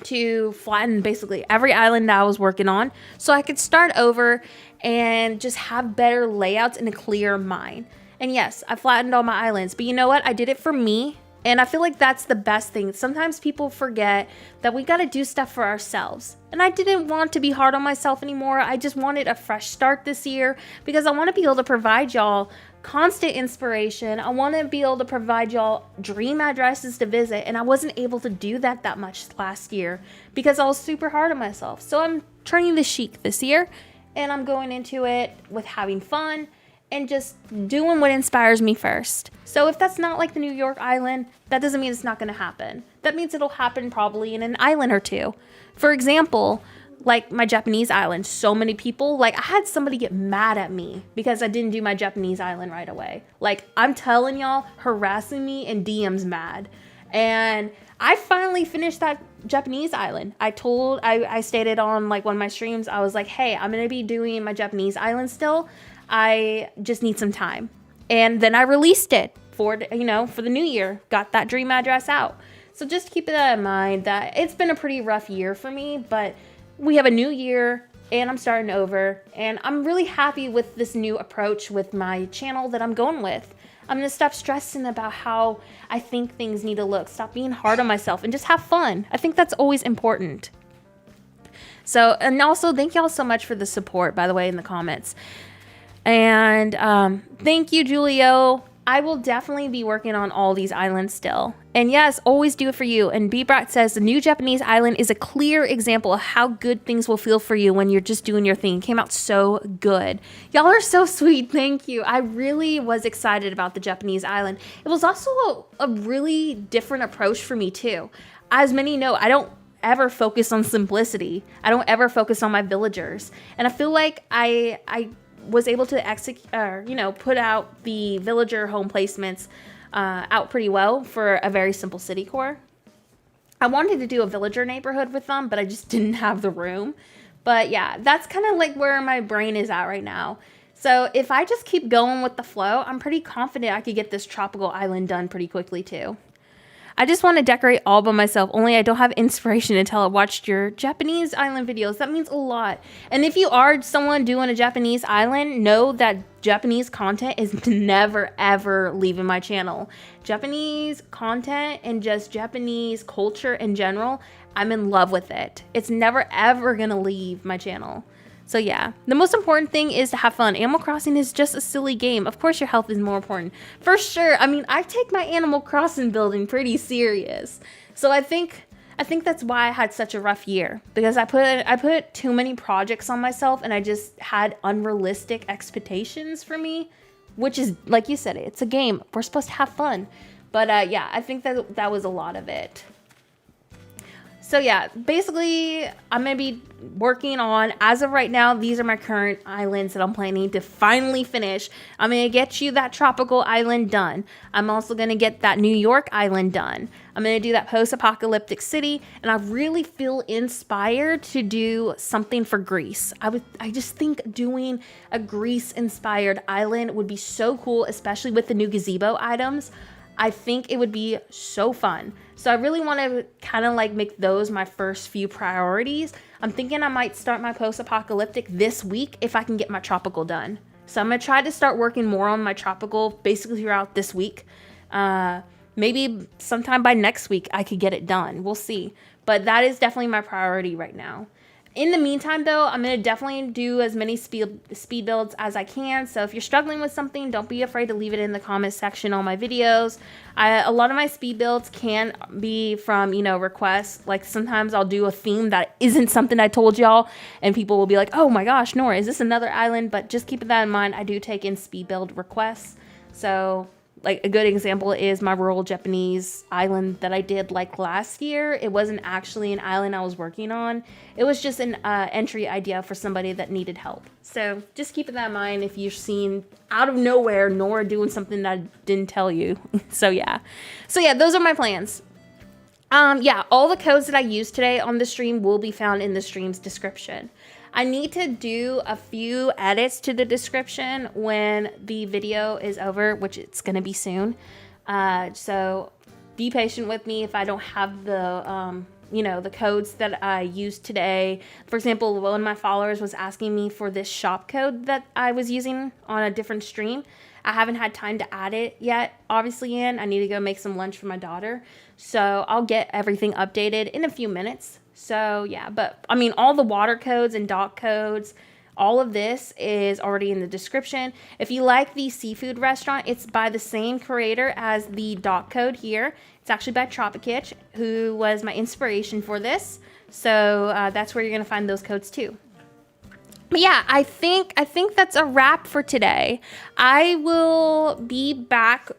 to flatten basically every island that I was working on so I could start over and just have better layouts and a clear mind. And yes, I flattened all my islands, but you know what? I did it for me. And I feel like that's the best thing. Sometimes people forget that we got to do stuff for ourselves. And I didn't want to be hard on myself anymore. I just wanted a fresh start this year because I want to be able to provide y'all constant inspiration. I want to be able to provide y'all dream addresses to visit. And I wasn't able to do that much last year because I was super hard on myself. So I'm turning the chic this year and I'm going into it with having fun and just doing what inspires me first. So if that's not like the New York island, that doesn't mean it's not going to happen. That means it'll happen probably in an island or two. For example, like my Japanese island, so many people, like I had somebody get mad at me because I didn't do my Japanese island right away. Like I'm telling y'all, harassing me and DMs mad. And I finally finished that Japanese island. I stated on like one of my streams, I was like, hey, I'm going to be doing my Japanese island still. I just need some time. And then I released it for the new year, got that dream address out. So just keep that in mind that it's been a pretty rough year for me, but we have a new year and I'm starting over and I'm really happy with this new approach with my channel that I'm going with. I'm going to stop stressing about how I think things need to look, stop being hard on myself and just have fun. I think that's always important. So, and also thank y'all so much for the support, by the way, in the comments. And thank you, Julio. I will definitely be working on all these islands still. And yes, always do it for you. And B-Brat says the new Japanese island is a clear example of how good things will feel for you when you're just doing your thing. It came out so good. Y'all are so sweet. Thank you. I really was excited about the Japanese island. It was also a really different approach for me too. As many know, I don't ever focus on simplicity. I don't ever focus on my villagers. And I feel like I was able to put out the villager home placements out pretty well for a very simple city core. I wanted to do a villager neighborhood with them, but I just didn't have the room. But yeah, that's kind of like where my brain is at right now. So if I just keep going with the flow, I'm pretty confident I could get this tropical island done pretty quickly too. I just want to decorate all by myself, only I don't have inspiration until I watched your Japanese island videos. That means a lot. And if you are someone doing a Japanese island, know that Japanese content is never ever leaving my channel. Japanese content and just Japanese culture in general, I'm in love with it. It's never ever gonna leave my channel. So yeah, the most important thing is to have fun. Animal Crossing is just a silly game. Of course your health is more important. For sure. I mean, I take my Animal Crossing building pretty serious. So I think that's why I had such a rough year, because I put too many projects on myself and I just had unrealistic expectations for me, which is, like you said, it's a game. We're supposed to have fun. But yeah, I think that was a lot of it. So yeah, basically I'm going to be working on, as of right now, these are my current islands that I'm planning to finally finish. I'm going to get you that tropical island done. I'm also going to get that New York island done. I'm going to do that post-apocalyptic city, and I really feel inspired to do something for Greece. I just think doing a Greece-inspired island would be so cool, especially with the new gazebo items. I think it would be so fun. So I really want to kind of like make those my first few priorities. I'm thinking I might start my post-apocalyptic this week if I can get my tropical done. So I'm going to try to start working more on my tropical basically throughout this week. Maybe sometime by next week I could get it done. We'll see. But that is definitely my priority right now. In the meantime, though, I'm going to definitely do as many speed builds as I can. So if you're struggling with something, don't be afraid to leave it in the comment section on my videos. A lot of my speed builds can be from, requests. Like sometimes I'll do a theme that isn't something I told y'all, and people will be like, oh my gosh, Nora, is this another island? But just keep that in mind. I do take in speed build requests. So like a good example is my rural Japanese island that I did like last year. It wasn't actually an island I was working on. It was just an entry idea for somebody that needed help. So just keep that in mind if you're seeing out of nowhere Nora doing something that I didn't tell you. So yeah, those are my plans. Yeah, all the codes that I used today on the stream will be found in the stream's description. I need to do a few edits to the description when the video is over, which it's going to be soon. So be patient with me if I don't have the, the codes that I used today. For example, one of my followers was asking me for this shop code that I was using on a different stream. I haven't had time to add it yet, obviously, I need to go make some lunch for my daughter. So I'll get everything updated in a few minutes. So yeah, but I mean, all the water codes and dock codes, all of this is already in the description. If you like the seafood restaurant, it's by the same creator as the dock code here. It's actually by Tropikitch, who was my inspiration for this. So that's where you're going to find those codes too. But yeah, I think that's a wrap for today. I will be back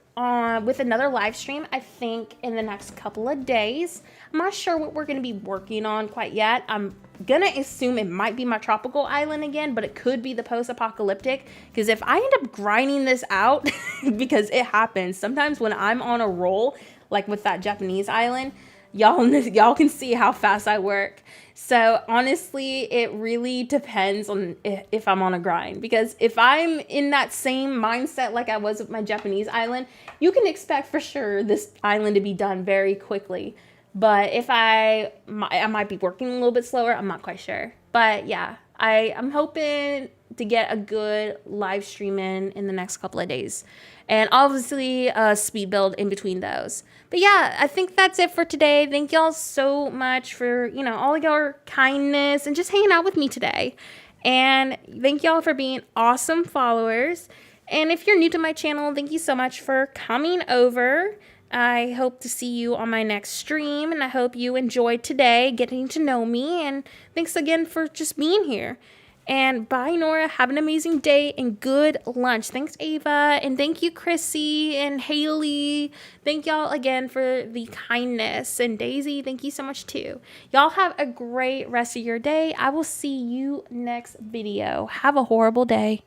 with another live stream, I think, in the next couple of days. I'm not sure what we're going to be working on quite yet. I'm going to assume it might be my tropical island again, but it could be the post-apocalyptic, because if I end up grinding this out, because it happens, sometimes when I'm on a roll, like with that Japanese island, y'all can see how fast I work. So honestly, it really depends on if I'm on a grind, because if I'm in that same mindset like I was with my Japanese island, you can expect for sure this island to be done very quickly. But if I might be working a little bit slower, I'm not quite sure. But yeah, I'm hoping to get a good live stream in the next couple of days. And obviously a speed build in between those. But yeah, I think that's it for today. Thank y'all so much for, all of your kindness and just hanging out with me today. And thank y'all for being awesome followers. And if you're new to my channel, thank you so much for coming over. I hope to see you on my next stream, and I hope you enjoyed today getting to know me, and thanks again for just being here. And bye, Nora. Have an amazing day and good lunch. Thanks, Ava, and thank you, Chrissy and Haley. Thank y'all again for the kindness, and Daisy, thank you so much too. Y'all have a great rest of your day. I will see you next video. Have a horrible day.